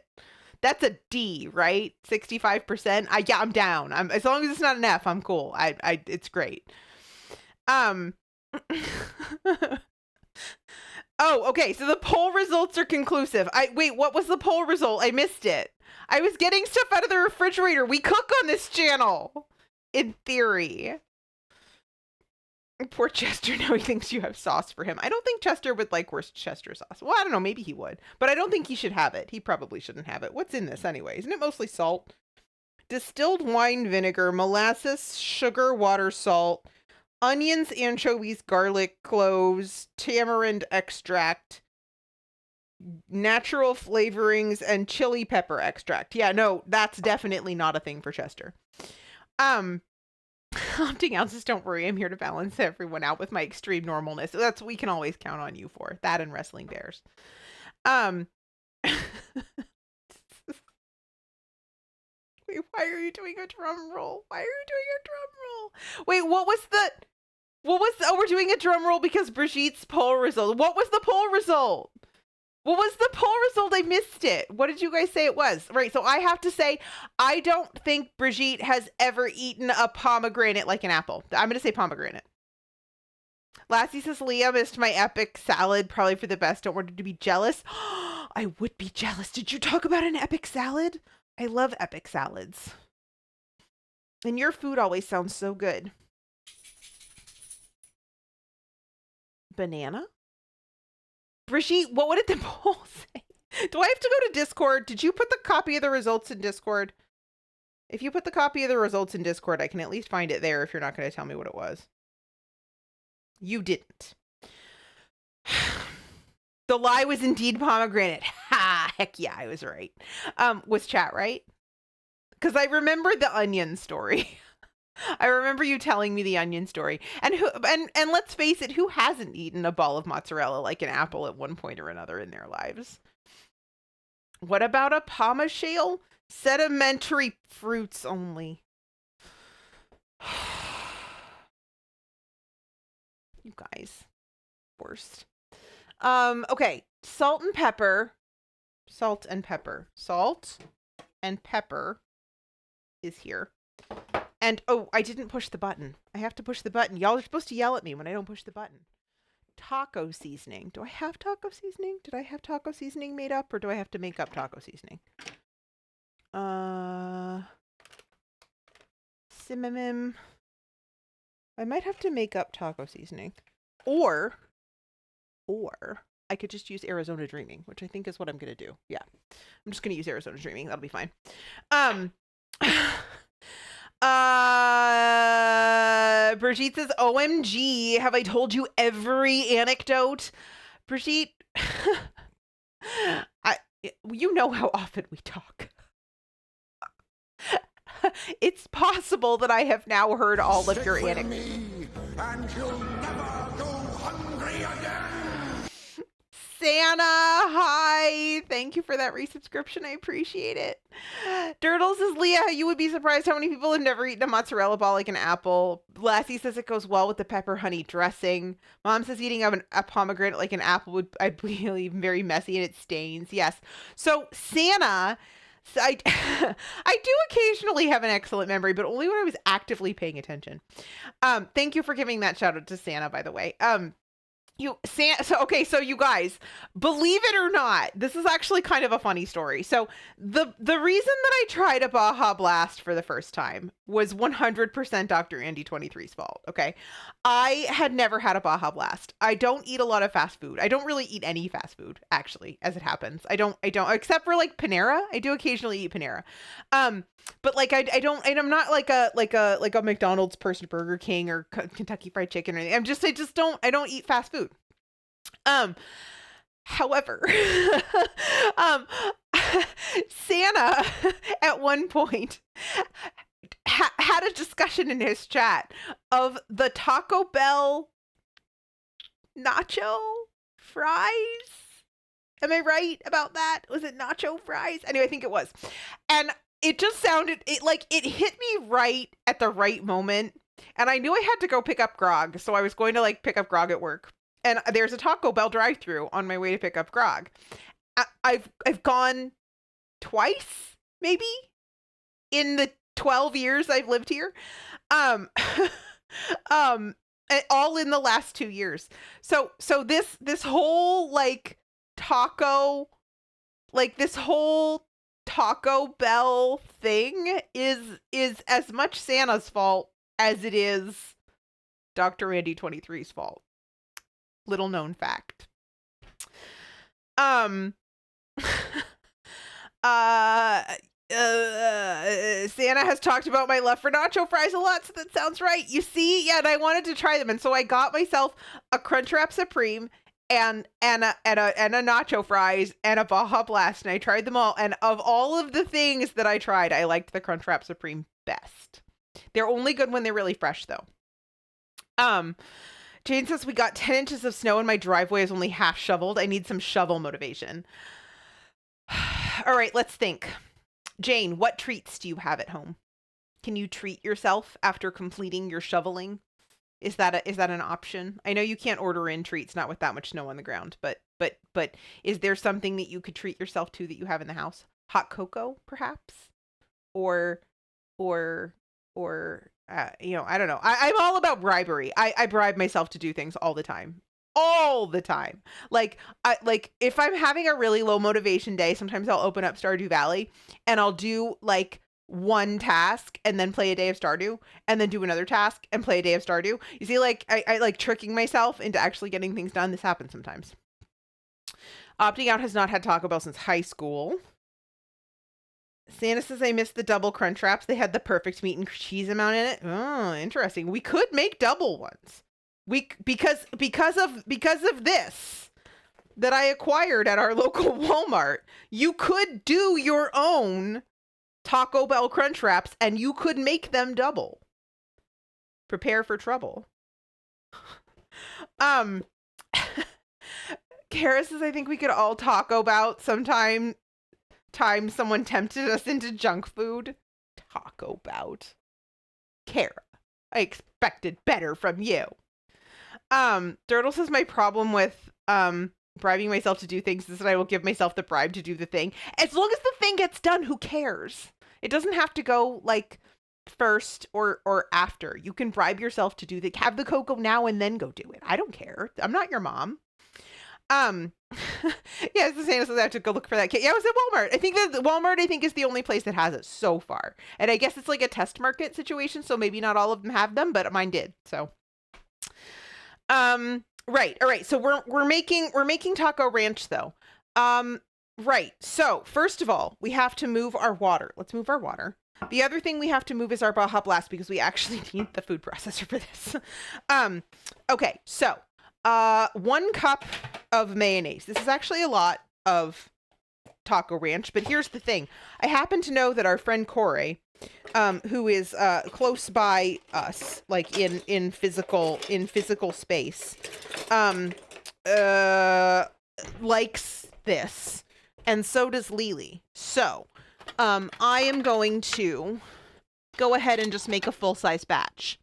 That's a D, right? 65%. I'm down. As long as it's not an F, I'm cool. It's great. Oh, okay. So the poll results are conclusive. Wait, what was the poll result? I missed it. I was getting stuff out of the refrigerator. We cook on this channel. In theory. Poor Chester, now he thinks you have sauce for him. I don't think Chester would like Worcestershire sauce. Well, I don't know. Maybe he would. But I don't think he should have it. He probably shouldn't have it. What's in this anyway? Isn't it mostly salt? Distilled wine vinegar, molasses, sugar, water, salt, onions, anchovies, garlic, cloves, tamarind extract, natural flavorings, and chili pepper extract. Yeah, no, that's definitely not a thing for Chester. Opting ounces, don't worry. I'm here to balance everyone out with my extreme normalness. That's we can always count on you for. That and wrestling bears. Wait, why are you doing a drum roll? Why are you doing a drum roll? Wait, we're doing a drum roll because Brigitte's poll result. What was the poll result? What was the poll result? I missed it. What did you guys say it was? Right, so I have to say, I don't think Brigitte has ever eaten a pomegranate like an apple. I'm going to say pomegranate. Lassie says, Leah missed my epic salad, probably for the best. Don't want her to be jealous. I would be jealous. Did you talk about an epic salad? I love epic salads. And your food always sounds so good. Banana? Brigitte, what did the poll say? Do I have to go to Discord? Did you put the copy of the results in Discord? If you put the copy of the results in Discord, I can at least find it there if you're not going to tell me what it was. You didn't. The lie was indeed pomegranate. Ha! Heck yeah, I was right. Was chat right? Because I remember the onion story. I remember you telling me the onion story. And let's face it, who hasn't eaten a ball of mozzarella like an apple at one point or another in their lives? What about a pomashale? Sedimentary fruits only. You guys. Worst. Okay. Salt and pepper. Salt and pepper. Salt and pepper is here. And, oh, I didn't push the button. I have to push the button. Y'all are supposed to yell at me when I don't push the button. Taco seasoning. Do I have taco seasoning? Did I have taco seasoning made up, or do I have to make up taco seasoning? Cinnamon. I might have to make up taco seasoning. Or I could just use Arizona Dreaming, which I think is what I'm going to do. Yeah. I'm just going to use Arizona Dreaming. That'll be fine. Brigitte says, OMG, have I told you every anecdote? Brigitte, you know how often we talk. It's possible that I have now heard all of your anecdotes. And you'll never go hungry again. Santa, hi. Thank you for that resubscription. I appreciate it. Dirtle says, Leah, you would be surprised how many people have never eaten a mozzarella ball like an apple. Lassie says it goes well with the pepper honey dressing. Mom says eating a pomegranate like an apple would, I believe, very messy and it stains. Yes. So Santa, I do occasionally have an excellent memory, but only when I was actively paying attention. Thank you for giving that shout out to Santa, by the way. So you guys, believe it or not, this is actually kind of a funny story. So the reason that I tried a Baja Blast for the first time was 100% Dr. Andy 23's fault. Okay. I had never had a Baja Blast. I don't eat a lot of fast food. I don't really eat any fast food, actually, as it happens. I don't, except for like Panera. I do occasionally eat Panera. But like, I don't, and I'm not like a McDonald's person, Burger King or Kentucky Fried Chicken or anything. I don't eat fast food. However, Santa at one point had a discussion in his chat of the Taco Bell nacho fries. Am I right about that? Was it nacho fries? Anyway, I think it was. And it just sounded, it hit me right at the right moment. And I knew I had to go pick up grog. So I was going to like pick up grog at work. And there's a Taco Bell drive-thru on my way to pick up grog. I've gone twice, maybe, in the 12 years I've lived here. All in the last 2 years. So this whole like taco, like this whole Taco Bell thing is as much Santa's fault as it is Dr. Andy 23's fault. Little known fact. Santa has talked about my love for nacho fries a lot, so that sounds right. You see, yeah, and I wanted to try them, and so I got myself a Crunchwrap Supreme and a nacho fries and a Baja Blast, and I tried them all. And of all of the things that I tried, I liked the Crunchwrap Supreme best. They're only good when they're really fresh, though. Jane says, we got 10 inches of snow and my driveway is only half shoveled. I need some shovel motivation. All right, let's think. Jane, what treats do you have at home? Can you treat yourself after completing your shoveling? Is that an option? I know you can't order in treats, not with that much snow on the ground, but is there something that you could treat yourself to that you have in the house? Hot cocoa, perhaps? Or I don't know. I'm all about bribery. I bribe myself to do things all the time. All the time. Like if I'm having a really low motivation day, sometimes I'll open up Stardew Valley and I'll do like one task and then play a day of Stardew and then do another task and play a day of Stardew. You see, like I like tricking myself into actually getting things done. This happens sometimes. Opting out has not had Taco Bell since high school. Santa says I missed the double crunch wraps. They had the perfect meat and cheese amount in it. Oh, interesting. We could make double ones. Because of this that I acquired at our local Walmart, you could do your own Taco Bell crunch wraps and you could make them double. Prepare for trouble. Kara says I think we could all talk about time someone tempted us into junk food. Taco Bout. Kara, I expected better from you. Dirtle says my problem with bribing myself to do things is that I will give myself the bribe to do the thing. As long as the thing gets done, who cares? It doesn't have to go like first or after. You can bribe yourself to have the cocoa now and then go do it. I don't care. I'm not your mom. Yeah, it's the same as I have to go look for that kit. Yeah, I was at Walmart. I think that Walmart is the only place that has it so far. And I guess it's like a test market situation, so maybe not all of them have them, but mine did. So right. All right. So we're making taco ranch though. Right. So first of all, we have to move our water. Let's move our water. The other thing we have to move is our Baja Blast because we actually need the food processor for this. Okay. So 1 cup of mayonnaise. This is actually a lot of taco ranch, but here's the thing. I happen to know that our friend Corey, who is close by us, like in physical space, likes this, and so does Lily. So I am going to go ahead and just make a full-size batch.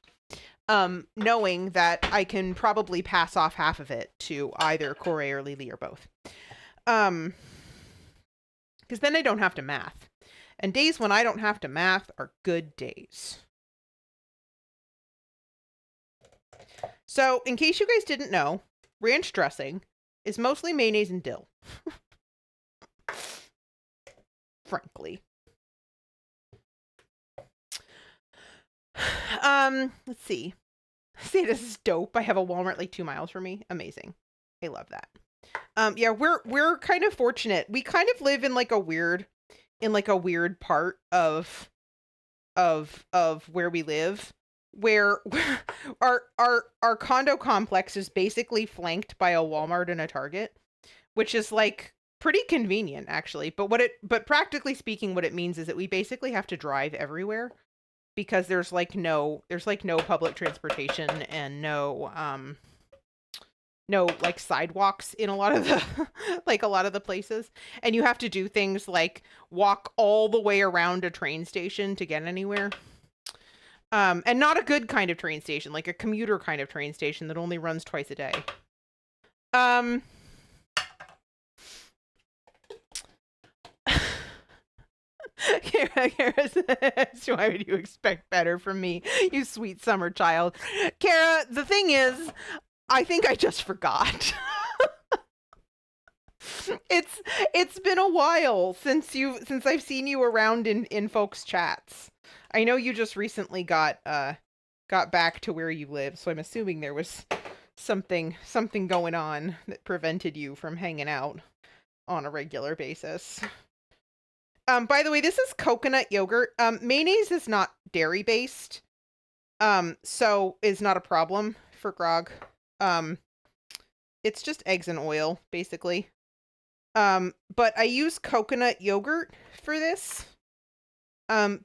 Knowing that I can probably pass off half of it to either Corey or Lily or both. Because then I don't have to math. And days when I don't have to math are good days. So, in case you guys didn't know, ranch dressing is mostly mayonnaise and dill. Frankly. Let's see. See, this is dope. I have a Walmart like 2 miles from me. Amazing. I love that. Yeah, we're kind of fortunate. We kind of live in like a weird part of where we live, where our condo complex is basically flanked by a Walmart and a Target, which is like pretty convenient actually. But practically speaking, what it means is that we basically have to drive everywhere because there's no public transportation and no like sidewalks in a lot of the a lot of the places, and you have to do things like walk all the way around a train station to get anywhere. And not a good kind of train station, like a commuter kind of train station that only runs twice a day. Kara says, why would you expect better from me, you sweet summer child? Kara, the thing is, I think I just forgot. It's been a while since I've seen you around in folks' chats. I know you just recently got back to where you live, so I'm assuming there was something going on that prevented you from hanging out on a regular basis. By the way, this is coconut yogurt. Mayonnaise is not dairy based, so is not a problem for grog. It's just eggs and oil, basically. But I use coconut yogurt for this,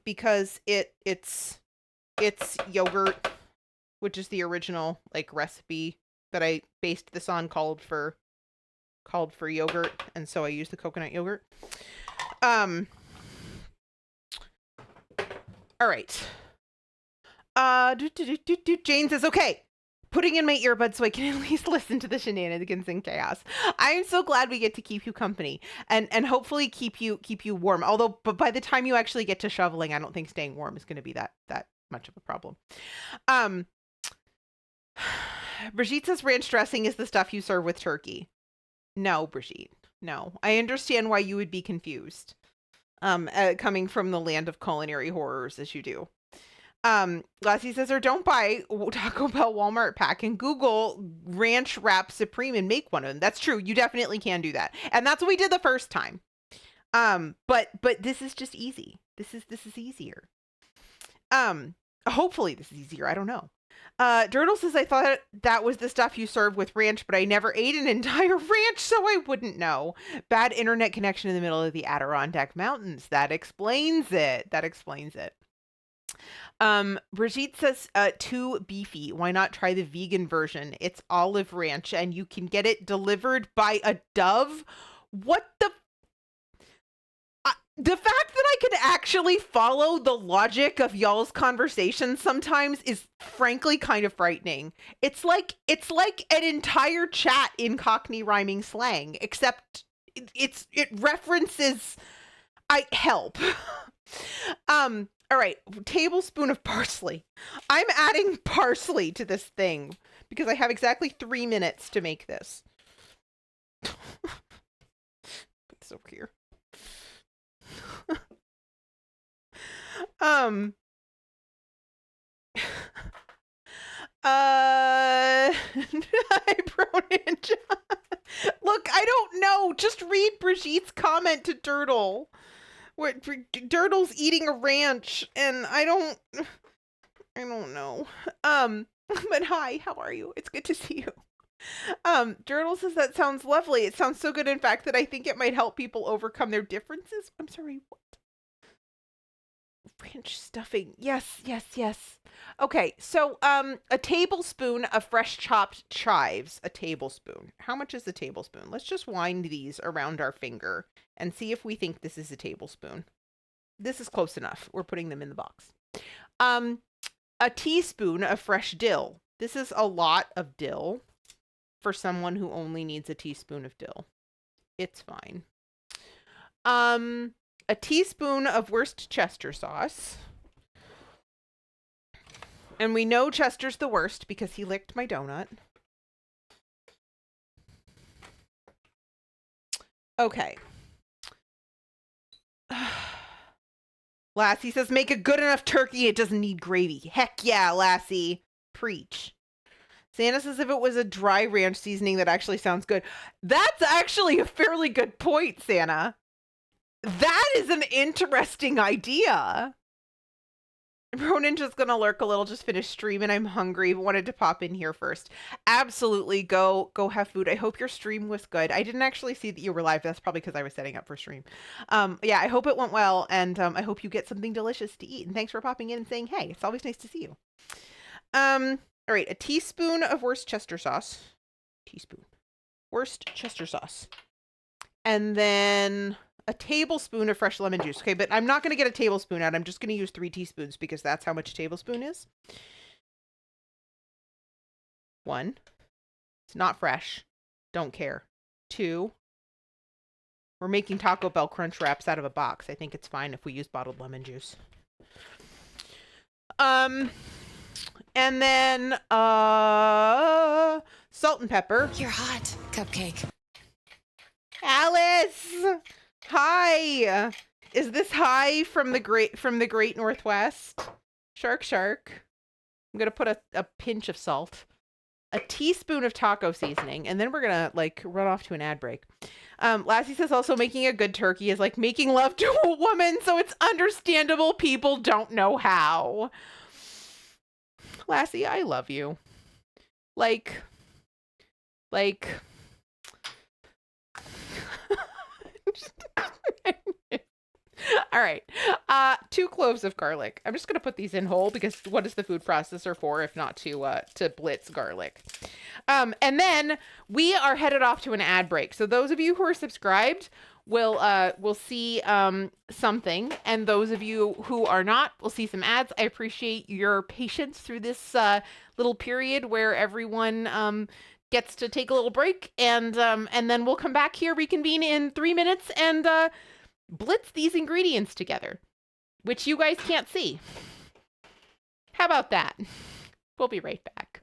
because it's yogurt, which is the original like recipe that I based this on called for yogurt, and so I use the coconut yogurt. All right. Jane says, okay, putting in my earbuds so I can at least listen to the shenanigans and chaos. I'm so glad we get to keep you company and hopefully keep you warm. But by the time you actually get to shoveling, I don't think staying warm is going to be that much of a problem. Brigitte says ranch dressing is the stuff you serve with turkey. No, Brigitte. No. I understand why you would be confused. Coming from the land of culinary horrors as you do. Lassie says, or don't buy Taco Bell Walmart pack and Google ranch wrap supreme and make one of them. That's true. You definitely can do that. And that's what we did the first time. But this is just easy. This is easier. Hopefully this is easier. I don't know. Dirtle says, I thought that was the stuff you serve with ranch, but I never ate an entire ranch, so I wouldn't know. Bad internet connection in the middle of the Adirondack Mountains. That explains it. Brigitte says, too beefy. Why not try the vegan version? It's olive ranch and you can get it delivered by a dove. What the fact that I can actually follow the logic of y'all's conversations sometimes is frankly kind of frightening. It's like an entire chat in Cockney rhyming slang, except it references help. All right, tablespoon of parsley. I'm adding parsley to this thing because I have exactly 3 minutes to make this. Put this over here. Hi, Pro Ninja. Look, I don't know. Just read Brigitte's comment to Dirtle. What Dirtle's eating a ranch, and I don't know. But hi, how are you? It's good to see you. Dirtle says that sounds lovely. It sounds so good, in fact, that I think it might help people overcome their differences. I'm sorry, what? Ranch stuffing. Yes. Okay, so a tablespoon of fresh chopped chives. A tablespoon. How much is a tablespoon? Let's just wind these around our finger and see if we think this is a tablespoon. This is close enough. We're putting them in the box. A teaspoon of fresh dill. This is a lot of dill for someone who only needs a teaspoon of dill. It's fine. A teaspoon of Worcestershire sauce. And we know Chester's the worst because he licked my donut. Okay. Lassie says, make a good enough turkey. It doesn't need gravy. Heck yeah, Lassie. Preach. Santa says if it was a dry ranch seasoning, that actually sounds good. That's actually a fairly good point, Santa. That is an interesting idea. Ronin's just gonna lurk a little, just finished streaming. I'm hungry, but wanted to pop in here first. Absolutely, go have food. I hope your stream was good. I didn't actually see that you were live. That's probably because I was setting up for stream. Yeah, I hope it went well, and I hope you get something delicious to eat. And thanks for popping in and saying hey. It's always nice to see you. All right, a teaspoon of Worcestershire sauce. Teaspoon. Worcestershire sauce. And then a tablespoon of fresh lemon juice. Okay, but I'm not going to get a tablespoon out. I'm just going to use 3 teaspoons because that's how much a tablespoon is. 1. It's not fresh. Don't care. 2. We're making Taco Bell Crunchwraps out of a box. I think it's fine if we use bottled lemon juice. And then salt and pepper. You're hot, Cupcake. Alice, hi. Is this hi from the great Northwest? Shark. I'm gonna put a pinch of salt, a teaspoon of taco seasoning, and then we're gonna like run off to an ad break. Lassie says also making a good turkey is like making love to a woman, so it's understandable people don't know how. Lassie, I love you. Like. All right. 2 cloves of garlic. I'm just going to put these in whole because what is the food processor for if not to blitz garlic? And then we are headed off to an ad break. So those of you who are subscribed will see something, and those of you who are not will see some ads. I appreciate your patience through this little period where everyone gets to take a little break, and then we'll come back here, reconvene in 3 minutes, and blitz these ingredients together, which you guys can't see. How about that? We'll be right back.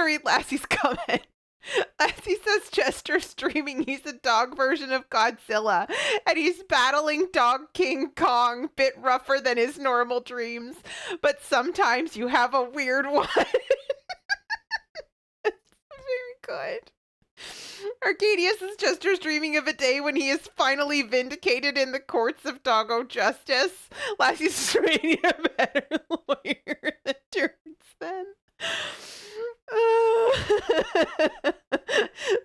gonna read Lassie's comment. Lassie says Chester's dreaming he's a dog version of Godzilla, and he's battling Dog King Kong, bit rougher than his normal dreams. But sometimes you have a weird one. Very good. Arcadius says Chester's dreaming of a day when he is finally vindicated in the courts of doggo justice. Lassie's dreaming a better lawyer than Terrence then.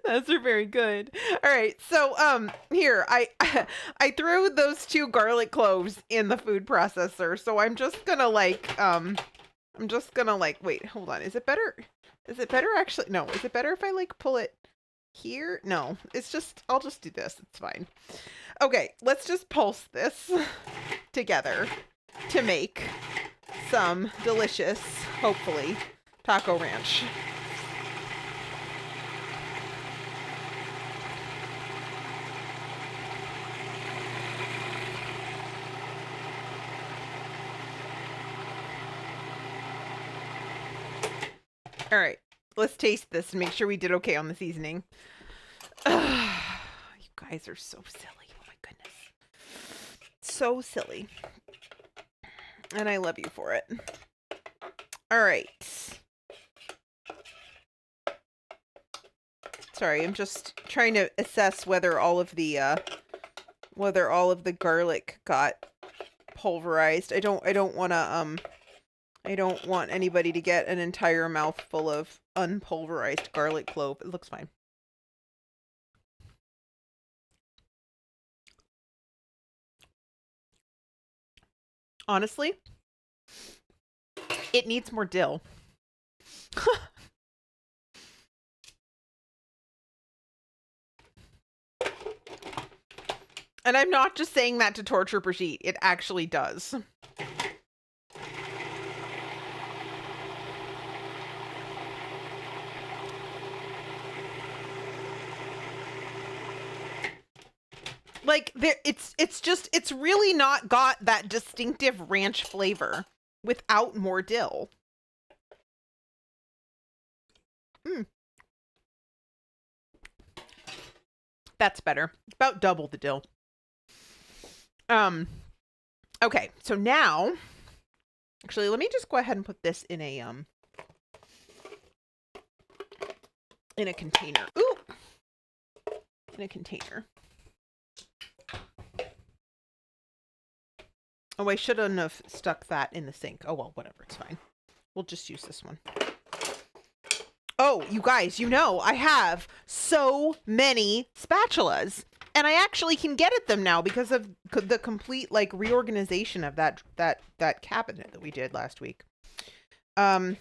Those are very good. All right, so here I threw those 2 garlic cloves in the food processor, so I'm just gonna like wait, hold on. Is it better actually? No, is it better if I like pull it here? No, it's just I'll just do this. It's fine. Okay, let's just pulse this together to make some delicious, hopefully, taco ranch. All right, let's taste this and make sure we did okay on the seasoning. You guys are so silly. Oh my goodness. So silly. And I love you for it. All right. Sorry, I'm just trying to assess whether all of the garlic got pulverized. I don't want anybody to get an entire mouthful of unpulverized garlic clove. It looks fine. Honestly, it needs more dill. And I'm not just saying that to torture Brigitte. It actually does. Like it's really not got that distinctive ranch flavor without more dill. That's better. About double the dill. Okay, so now actually let me just go ahead and put this in a container. Ooh. In a container. Oh, I shouldn't have stuck that in the sink. Oh, well, whatever. It's fine. We'll just use this one. Oh, you guys, I have so many spatulas. And I actually can get at them now because of the complete, like, reorganization of that cabinet that we did last week. Okay.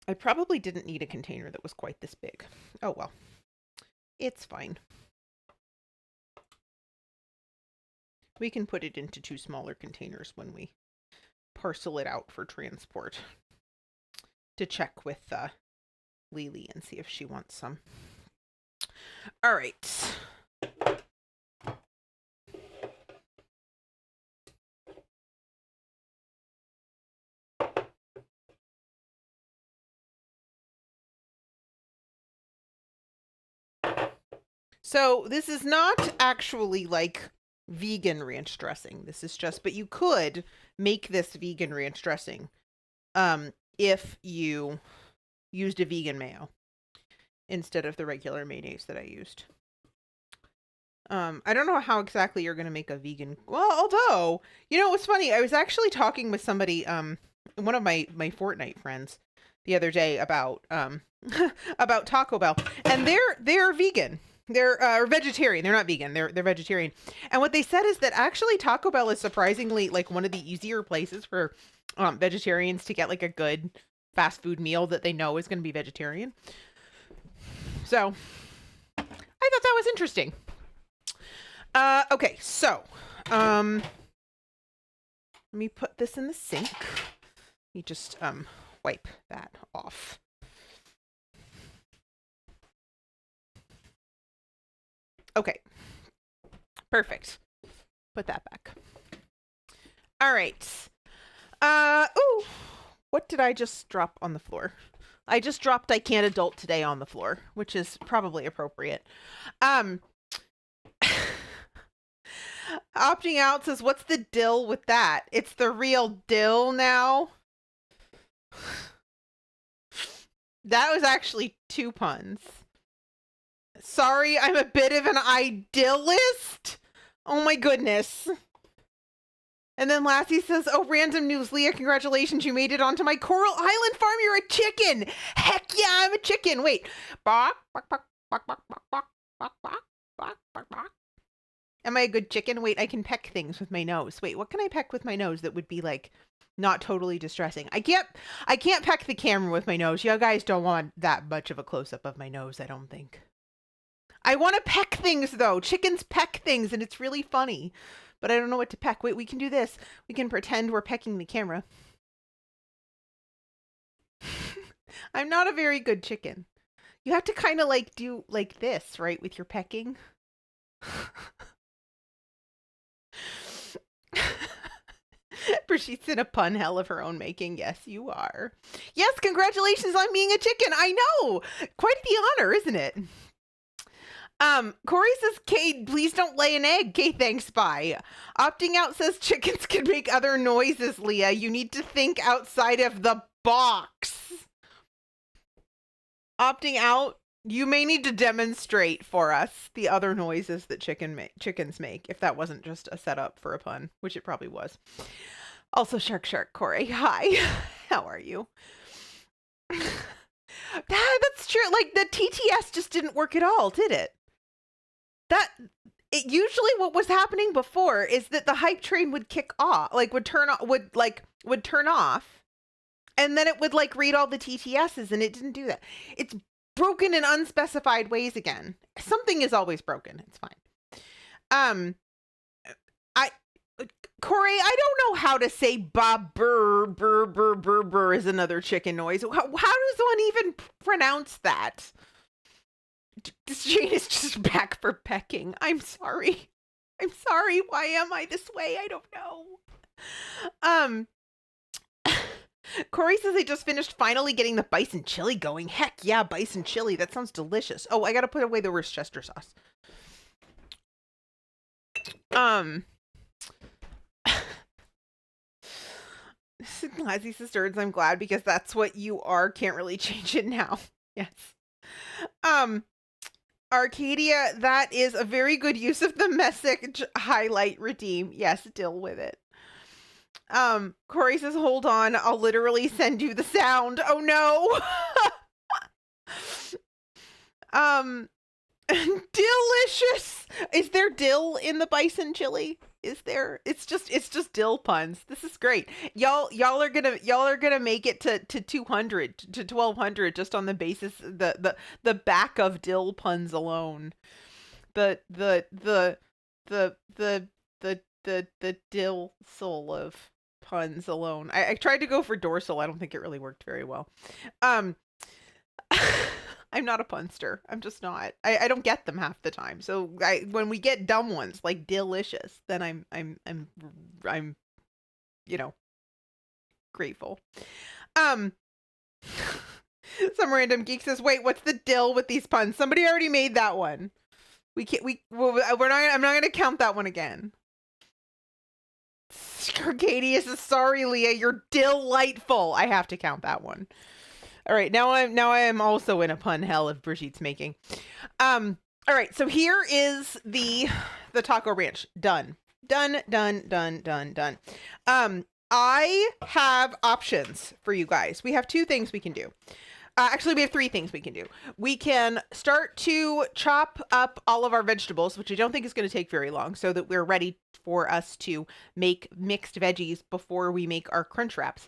I probably didn't need a container that was quite this big. Oh, well. It's fine. We can put it into 2 smaller containers when we parcel it out for transport. To check with Lily and see if she wants some. All right. So this is not actually like vegan ranch dressing. This is just, but you could make this vegan ranch dressing if you used a vegan mayo instead of the regular mayonnaise that I used. I don't know how exactly you're going to make a vegan. Well, although, what's funny, I was actually talking with somebody, one of my Fortnite friends the other day about about Taco Bell, and they're vegan. They're vegetarian. They're not vegan. They're vegetarian. And what they said is that actually Taco Bell is surprisingly like one of the easier places for vegetarians to get like a good fast food meal that they know is going to be vegetarian. So I thought that was interesting. Okay, so let me put this in the sink. Let me just wipe that off. Okay, perfect. Put that back. All right. Ooh, What did I just drop on the floor? I just dropped I Can't Adult Today on the floor, which is probably appropriate. Opting out says, what's the dill with that? It's the real dill now. That was actually 2 puns. Sorry, I'm a bit of an idealist. Oh my goodness. And then Lassie says, oh, random news, Leah, congratulations, you made it onto my Coral Island farm. You're a chicken. Heck yeah, I'm a chicken. Wait. Bok, bok, bok, bok, bok, bok, bok, bok, bok, bok, bok, bok. Am I a good chicken? Wait, I can peck things with my nose. Wait, what can I peck with my nose that would be like not totally distressing? I can't peck the camera with my nose. You guys don't want that much of a close-up of my nose, I don't think. I want to peck things though. Chickens peck things and it's really funny. But I don't know what to peck. Wait, we can do this. We can pretend we're pecking the camera. I'm not a very good chicken. You have to kind of like do like this, right? With your pecking. Brigitte's in a pun hell of her own making. Yes, you are. Yes, congratulations on being a chicken. I know. Quite the honor, isn't it? Corey says, Kate, please don't lay an egg. Kate, thanks, bye. Opting out says chickens can make other noises, Leah. You need to think outside of the box. Opting out, you may need to demonstrate for us the other noises that chickens make, if that wasn't just a setup for a pun, which it probably was. Also, Shark Corey, hi. How are you? That's true. Like, the TTS just didn't work at all, did it? Usually what was happening before is that the hype train would kick off, like would turn off, and then it would like read all the TTSs, and it didn't do that. It's broken in unspecified ways again. Something is always broken. It's fine. Corey, I don't know how to say ba burr burr burr burr burr is another chicken noise. How does one even pronounce that? Jane is just back for pecking. I'm sorry. Why am I this way? I don't know. Corey says they just finished finally getting the bison chili going. Heck yeah, bison chili. That sounds delicious. Oh, I gotta put away the Worcestershire sauce. Lassie Sisters, I'm glad because that's what you are. Can't really change it now. Yes. Arcadia, that is a very good use of the message highlight redeem. Yes, deal with it. Corey says, hold on, I'll literally send you the sound. Oh no. Delicious. Is there dill in the bison chili? Is there? It's just dill puns. This is great. Y'all are gonna make it to 200 to 1200 just on the basis the back of dill puns alone. The dill soul of puns alone. I tried to go for dorsal. I don't think it really worked very well. I'm not a punster. I'm just not. I don't get them half the time. So when we get dumb ones like delicious, then I'm grateful. Some random geek says, "Wait, what's the dill with these puns?" Somebody already made that one. I'm not going to count that one again. Arcadius is sorry, Leah. You're delightful. I have to count that one. All right, now I am also in a pun hell of Brigitte's making. All right, so here is the taco ranch. Done. I have options for you guys. We have 2 things we can do. Actually, we have 3 things we can do. We can start to chop up all of our vegetables, which I don't think is going to take very long, so that we're ready for us to make mixed veggies before we make our crunch wraps.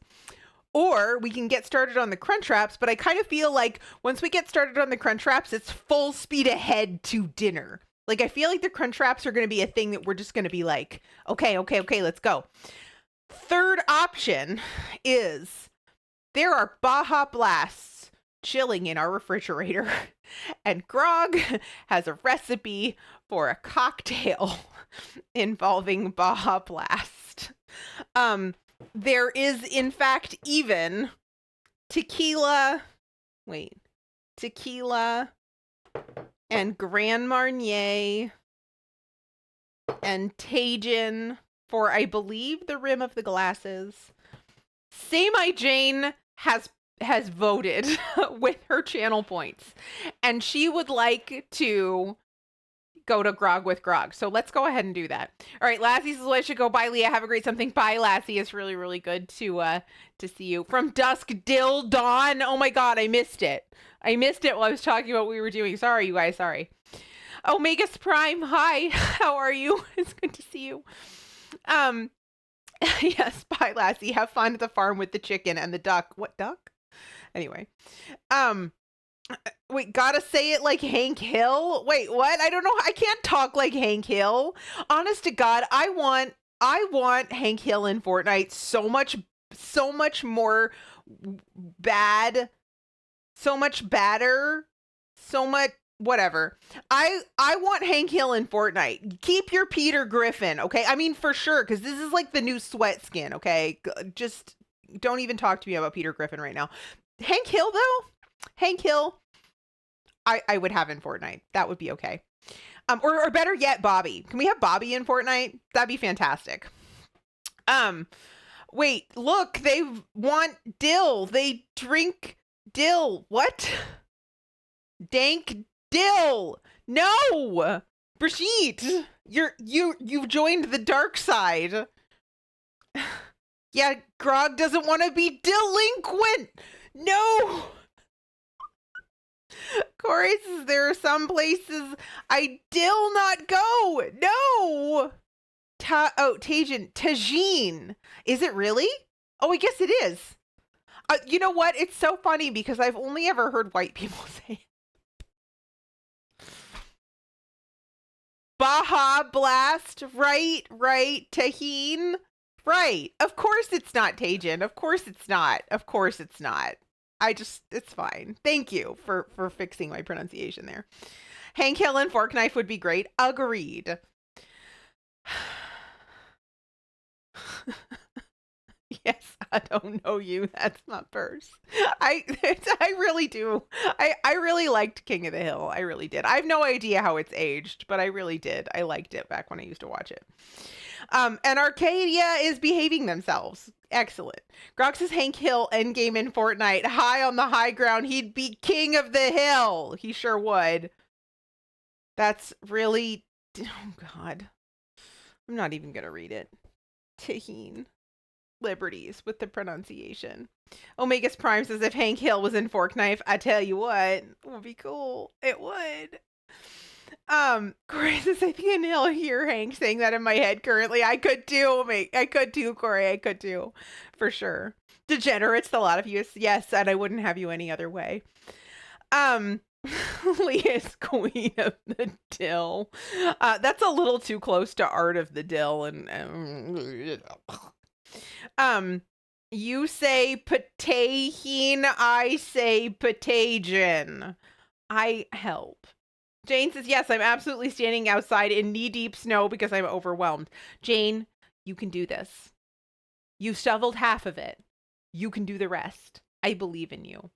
Or we can get started on the crunch wraps, but I kind of feel like once we get started on the crunch wraps, it's full speed ahead to dinner. Like, I feel like the crunch wraps are going to be a thing that we're just going to be like, okay, let's go. Third option is there are Baja Blasts chilling in our refrigerator, and Grog has a recipe for a cocktail involving Baja Blast. there is, in fact, even tequila and Grand Marnier and Tajin for, I believe, the rim of the glasses. Same I Jane has voted with her channel points, and she would like to go to Grog with Grog. So let's go ahead and do that. All right, Lassie says, well, I should go. Bye, Leah. Have a great something. Bye, Lassie. It's really, really good to see you. From Dusk Dill Dawn. Oh my God, I missed it. I missed it while I was talking about what we were doing. Sorry, you guys. Sorry. Omegas Prime. Hi. How are you? It's good to see you. Yes, bye, Lassie. Have fun at the farm with the chicken and the duck. What duck? Anyway. Wait, gotta say it like Hank Hill? Wait, what? I don't know. I can't talk like Hank Hill. Honest to God, I want Hank Hill in Fortnite so much more bad, so much badder, so much whatever. I want Hank Hill in Fortnite. Keep your Peter Griffin, okay? I mean, for sure, because this is like the new sweat skin, okay? Just don't even talk to me about Peter Griffin right now. Hank Hill, though? Hank Hill, I would have in Fortnite. That would be okay. Or better yet, Bobby. Can we have Bobby in Fortnite? That'd be fantastic. Wait, look, they want dill. They drink dill. What? Dank dill. No! Brigitte, you've joined the dark side. Yeah, Grog doesn't want to be delinquent. No! Corey says there are some places I dill not go. No! Tajin. Is it really? Oh, I guess it is. You know what? It's so funny because I've only ever heard white people say it. Baja Blast. Right. Tajin. Right. Of course it's not Tajin. Of course it's not. It's fine. Thank you for fixing my pronunciation there. Hank Hill and Fork Knife would be great. Agreed. Yes, I don't know you. That's my purse. I really do. I really liked King of the Hill. I really did. I have no idea how it's aged, but I really did. I liked it back when I used to watch it. And Arcadia is behaving themselves. Excellent. Grog says Hank Hill endgame in Fortnite. High on the high ground. He'd be king of the hill. He sure would. That's really... Oh, God. I'm not even going to read it. Tahine. Liberties with the pronunciation. Omegas Prime says if Hank Hill was in Fork Knife, I tell you what, it would be cool. It would. Corey says I think I now hear Hank saying that in my head currently. I could too, Corey. I could too. For sure. Degenerates, the lot of you. Yes, and I wouldn't have you any other way. Leah's Queen of the Dill. That's a little too close to Art of the Dill and you say Patahine, I say Patagian. I help. Jane says, yes, I'm absolutely standing outside in knee-deep snow because I'm overwhelmed. Jane, you can do this. You've shoveled half of it. You can do the rest. I believe in you.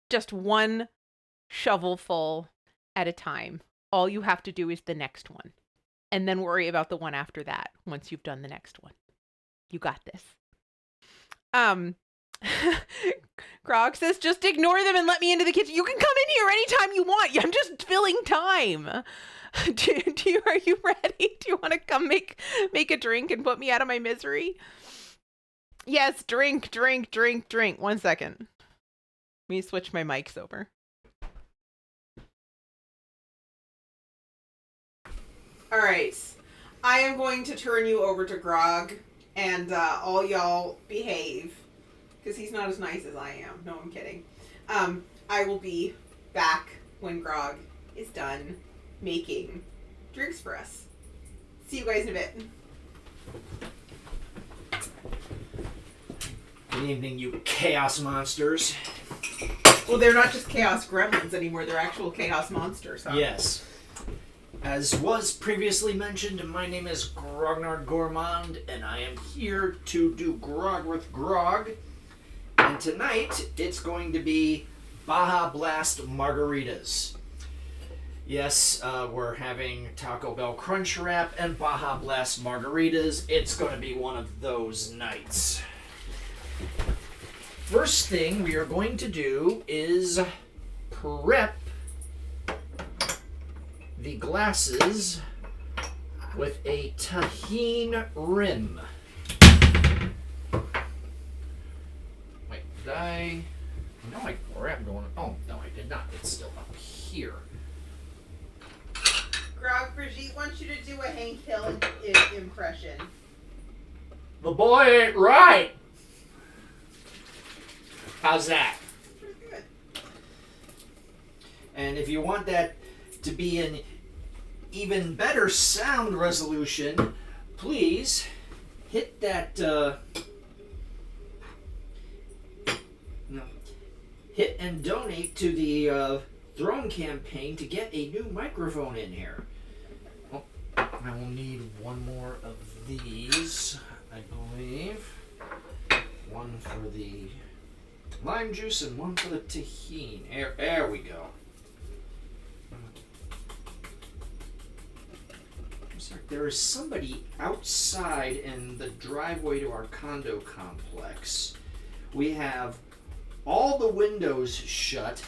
Just one shovelful at a time. All you have to do is the next one. And then worry about the one after that once you've done the next one. You got this. Grog says, just ignore them and let me into the kitchen. You can come in here anytime you want. I'm just filling time. Are you ready? Do you want to come make a drink and put me out of my misery? Yes, drink. 1 second. Let me switch my mics over. All right. I am going to turn you over to Grog, and all y'all behave. Because he's not as nice as I am. No, I'm kidding. I will be back when Grog is done making drinks for us. See you guys in a bit. Good evening, you chaos monsters. Well, they're not just chaos gremlins anymore. They're actual chaos monsters, huh? Yes. As was previously mentioned, my name is Grognard Gourmand, and I am here to do grog with grog. And tonight, it's going to be Baja Blast margaritas. Yes, we're having Taco Bell Crunchwrap and Baja Blast margaritas. It's going to be one of those nights. First thing we are going to do is prep the glasses with a tahine rim. Wait, did I? No, I grabbed one. Oh, no, I did not. It's still up here. Grog, Brigitte wants you to do a Hank Hill impression. The boy ain't right. How's that? Pretty good. And if you want that to be an even better sound resolution, please hit that hit and donate to the Throne campaign to get a new microphone in here. Oh, I will need one more of these, I believe. One for the lime juice and one for the tahine. There we go. There is somebody outside in the driveway to our condo complex. We have all the windows shut,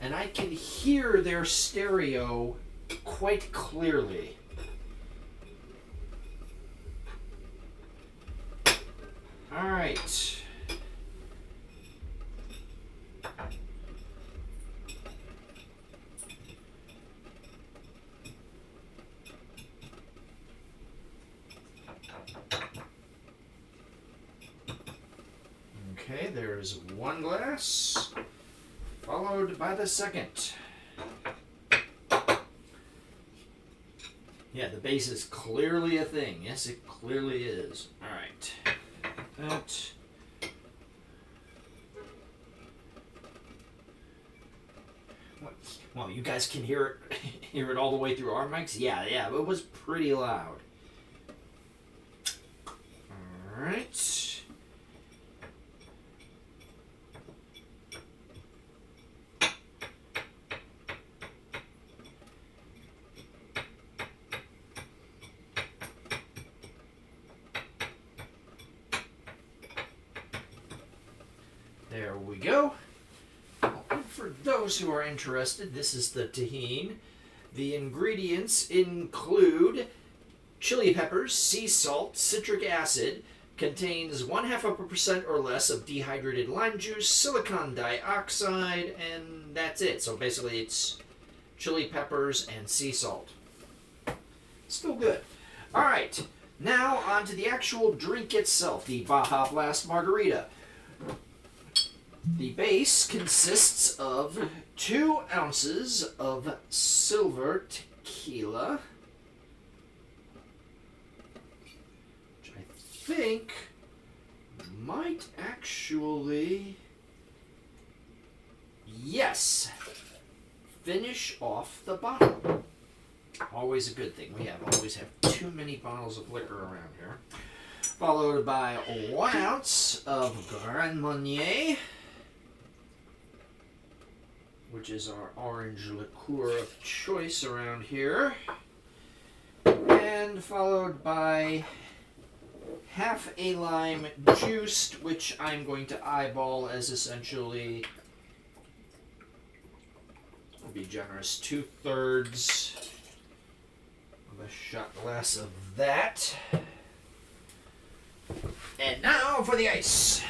and I can hear their stereo quite clearly. All right. Okay, there's one glass, followed by the second. Yeah, the base is clearly a thing. Yes, it clearly is. All right. That. Well, you guys can hear it all the way through our mics? Yeah, it was pretty loud. All right. There we go. And for those who are interested, this is the tahine. The ingredients include chili peppers, sea salt, citric acid, contains 0.5% or less of dehydrated lime juice, silicon dioxide, and that's it. So basically it's chili peppers and sea salt. Still good. All right, now on to the actual drink itself, the Baja Blast Margarita. The base consists of 2 ounces of silver tequila, which I think might actually, yes, finish off the bottle. Always a good thing. We always have too many bottles of liquor around here. Followed by 1 ounce of Grand Marnier, which is our orange liqueur of choice around here. And followed by half a lime juiced, which I'm going to eyeball as essentially, I'll be generous, 2/3 of a shot glass of that. And now for the ice.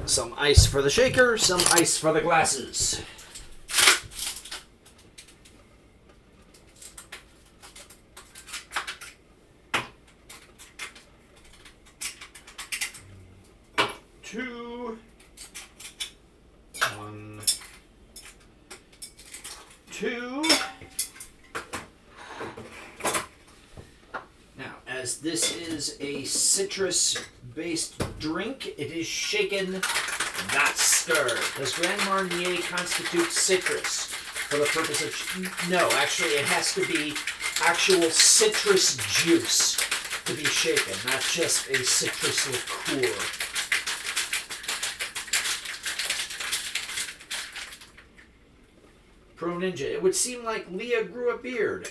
Some ice for the shaker, some ice for the glasses. Two. 1, 2. Now, as this is a citrus based drink. It is shaken, not stirred. Does Grand Marnier constitute citrus for the purpose of... No, actually it has to be actual citrus juice to be shaken, not just a citrus liqueur. Pro Ninja, it would seem like Leah grew a beard.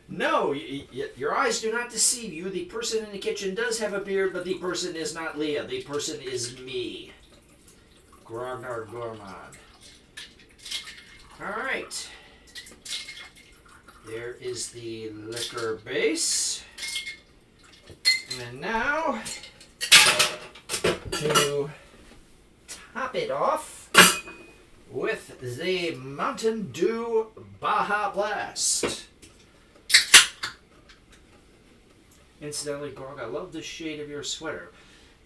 No, your eyes do not deceive you. The person in the kitchen does have a beard, but the person is not Leah. The person is me. Grognar Gourmand. Alright. There is the liquor base. And now, to top it off with the Mountain Dew Baja Blast. Incidentally, Grog, I love the shade of your sweater.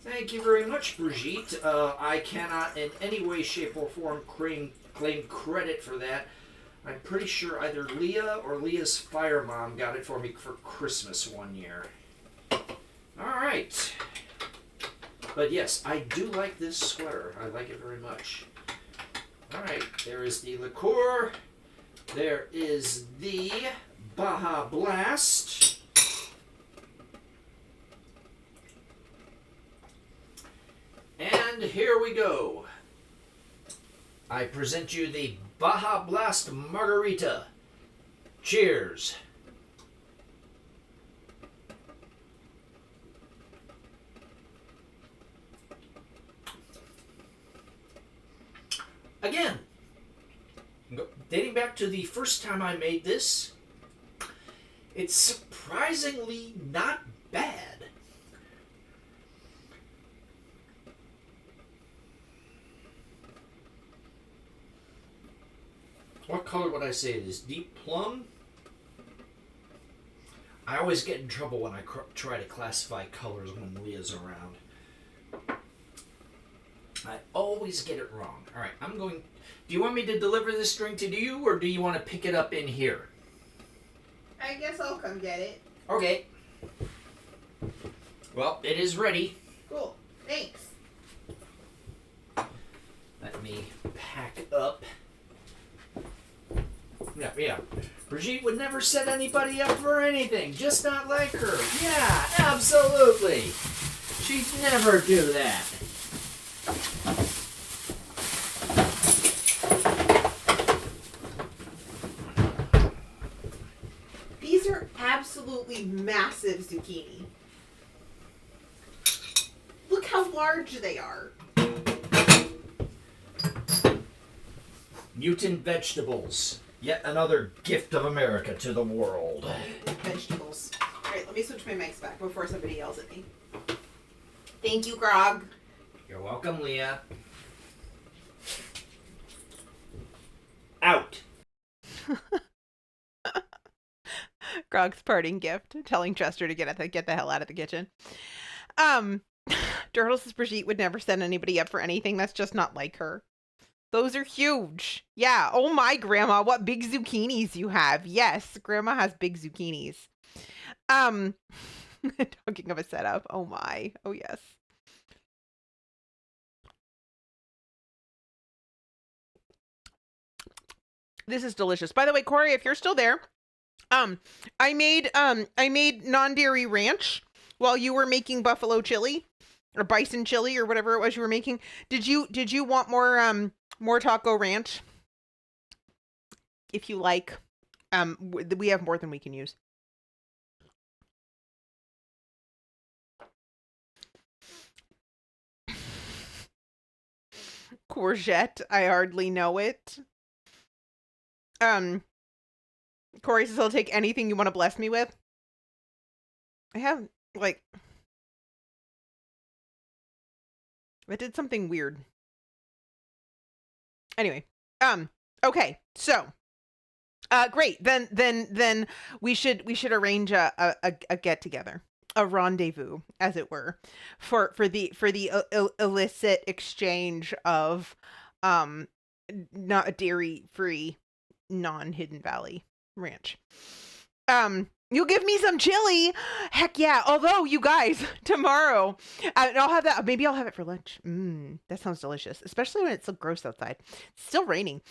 Thank you very much, Brigitte. I cannot in any way, shape, or form claim credit for that. I'm pretty sure either Leah or Leah's fire mom got it for me for Christmas one year. Alright. But yes, I do like this sweater. I like it very much. Alright, there is the liqueur. There is the Baja Blast. And here we go. I present you the Baja Blast Margarita. Cheers. Again, dating back to the first time I made this, it's surprisingly not bad. What color would I say it is? Deep plum? I always get in trouble when I try to classify colors when Leah's around. I always get it wrong. Alright, I'm going... Do you want me to deliver this drink to you, or do you want to pick it up in here? I guess I'll come get it. Okay. Well, it is ready. Cool. Thanks. Let me pack up. Yeah. Brigitte would never set anybody up for anything. Just not like her. Yeah, absolutely. She'd never do that. These are absolutely massive zucchini. Look how large they are. Mutant vegetables. Yet another gift of America to the world. Vegetables. Alright, let me switch my mics back before somebody yells at me. Thank you, Grog. You're welcome, Leah. Out. Grog's parting gift, telling Chester to get the hell out of the kitchen. Turtle says Brigitte would never send anybody up for anything. That's just not like her. Those are huge. Yeah. Oh my, Grandma, what big zucchinis you have. Yes, Grandma has big zucchinis. Talking of a setup. Oh my. Oh yes. This is delicious. By the way, Corey, if you're still there, I made non-dairy ranch while you were making buffalo chili or bison chili or whatever it was you were making. Did you want more taco ranch? If you like, we have more than we can use. Courgette, I hardly know it. Corey says I'll take anything you want to bless me with. I have, like... I did something weird. Anyway, okay, so, great. Then we should arrange a get together, a rendezvous, as it were, for the illicit exchange of, not a dairy free, non-Hidden Valley ranch. You'll give me some chili. Heck yeah. Although, you guys, tomorrow, and I'll have that. Maybe I'll have it for lunch. That sounds delicious, especially when it's so gross outside. It's still raining.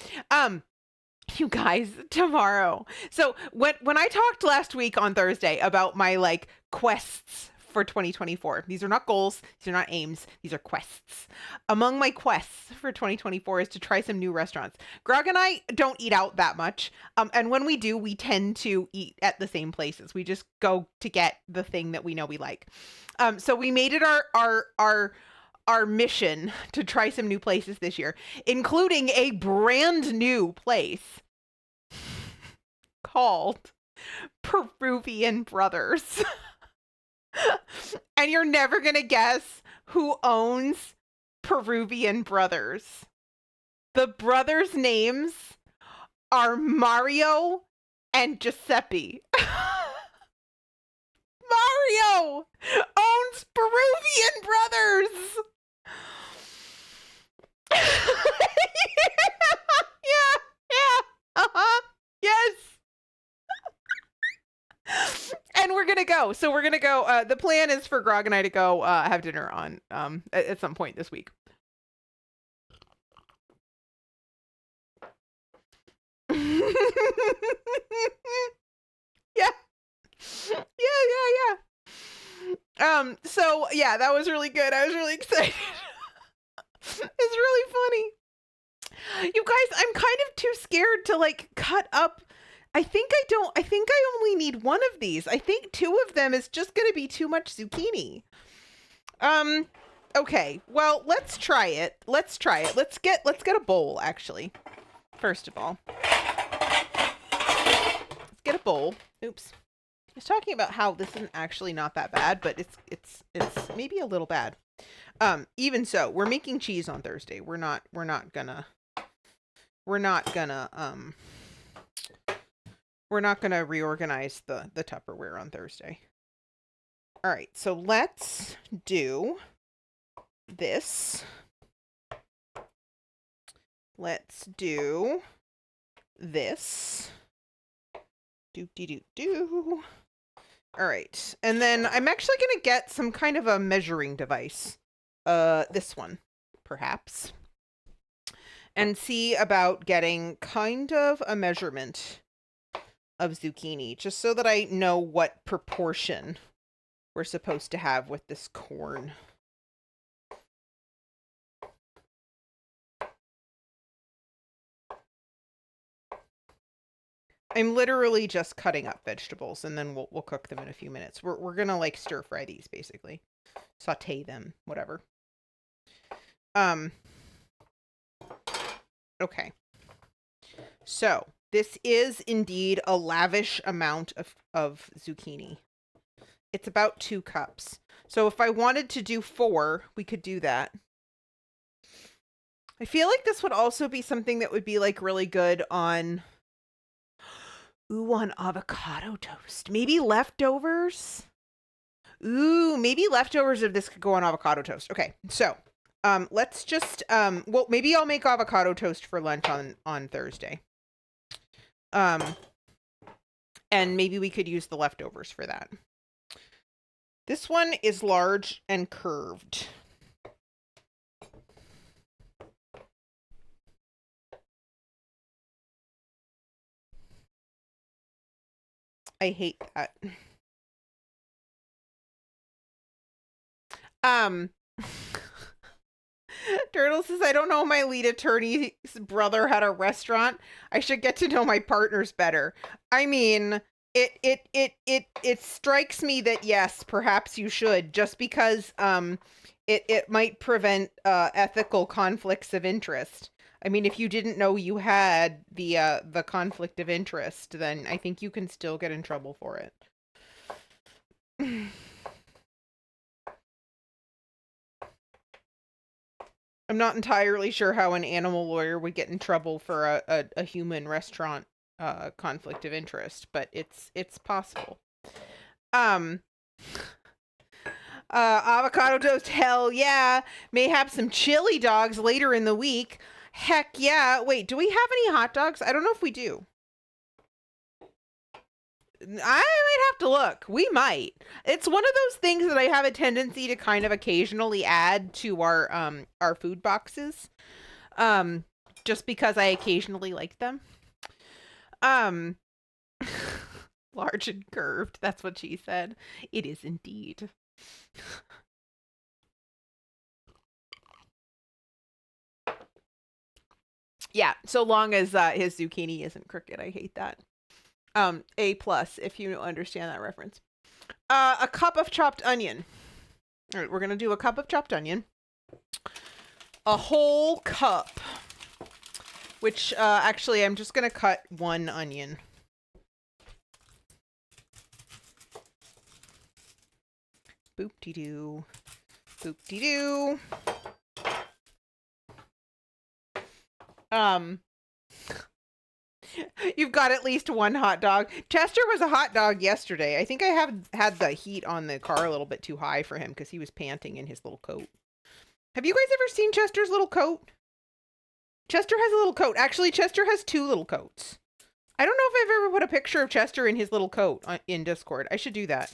You guys, tomorrow. So when I talked last week on Thursday about my like quests for 2024, these are not goals, these are not aims, these are quests. Among my quests for 2024 is to try some new restaurants. Grog and I don't eat out that much, and when we do, we tend to eat at the same places. We just go to get the thing that we know we like. So we made it our mission to try some new places this year, including a brand new place called Peruvian Brothers. And you're never going to guess who owns Peruvian Brothers. The brothers' names are Mario and Giuseppe. Mario owns Peruvian Brothers. Yeah. Yes. And we're gonna go. So we're gonna go. The plan is for Grog and I to go have dinner on at some point this week. Yeah. So yeah, that was really good. I was really excited. It's really funny. You guys, I'm kind of too scared to like cut up. I think I only need one of these. I think two of them is just going to be too much zucchini. Okay. Well, let's try it. Let's get a bowl actually. First of all. Let's get a bowl. Oops. I was talking about how this isn't actually not that bad, but it's maybe a little bad. Even so, we're making cheese on Thursday. We're not gonna reorganize the Tupperware on Thursday. All right, so let's do this. Let's do this. Do. All right, and then I'm actually going to get some kind of a measuring device. This one, perhaps. And see about getting kind of a measurement of zucchini, just so that I know what proportion we're supposed to have with this corn. I'm literally just cutting up vegetables, and then we'll cook them in a few minutes. We're gonna like stir fry these basically, saute them, whatever. Okay. So this is indeed a lavish amount of zucchini. It's about 2 cups. So if I wanted to do 4, we could do that. I feel like this would also be something that would be like really good on avocado toast. Maybe leftovers. Maybe leftovers of this could go on avocado toast. Okay, so let's just well, maybe I'll make avocado toast for lunch on Thursday. And maybe we could use the leftovers for that. This one is large and curved. I hate that. Turtle says, I don't know my lead attorney's brother had a restaurant. I should get to know my partners better. I mean, it strikes me that yes, perhaps you should, just because it might prevent ethical conflicts of interest. I mean, if you didn't know you had the conflict of interest, then I think you can still get in trouble for it. I'm not entirely sure how an animal lawyer would get in trouble for a human restaurant conflict of interest, but it's possible. Avocado toast, hell yeah. May have some chili dogs later in the week. Heck yeah. Wait, do we have any hot dogs? I don't know if we do. might have to look. We might. It's one of those things that I have a tendency to kind of occasionally add to our food boxes. Just because I occasionally like them. Large and curved. That's what she said. It is indeed. Yeah, so long as his zucchini isn't crooked. I hate that. A plus, if you understand that reference. A cup of chopped onion. All right, we're going to do a cup of chopped onion. A whole cup. Which, actually, I'm just going to cut one onion. Boop-de-doo. Boop-de-doo. You've got at least one hot dog. Chester was a hot dog yesterday. I think I have had the heat on the car a little bit too high for him because he was panting in his little coat. Have you guys ever seen Chester's little coat? Chester has a little coat. Actually, Chester has two little coats. I don't know if I've ever put a picture of Chester in his little coat in Discord. I should do that.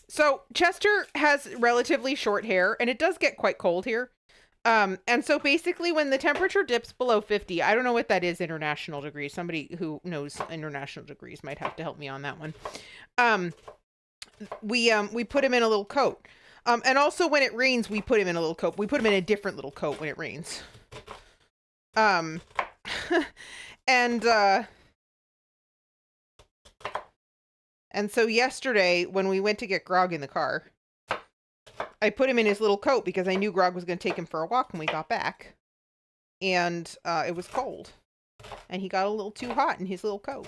So Chester has relatively short hair, and it does get quite cold here. And so basically when the temperature dips below 50, I don't know what that is international degrees. Somebody who knows international degrees might have to help me on that one. We put him in a little coat. And also when it rains, we put him in a little coat. We put him in a different little coat when it rains. And so yesterday when we went to get Grog in the car, I put him in his little coat because I knew Grog was going to take him for a walk when we got back. And it was cold. And he got a little too hot in his little coat.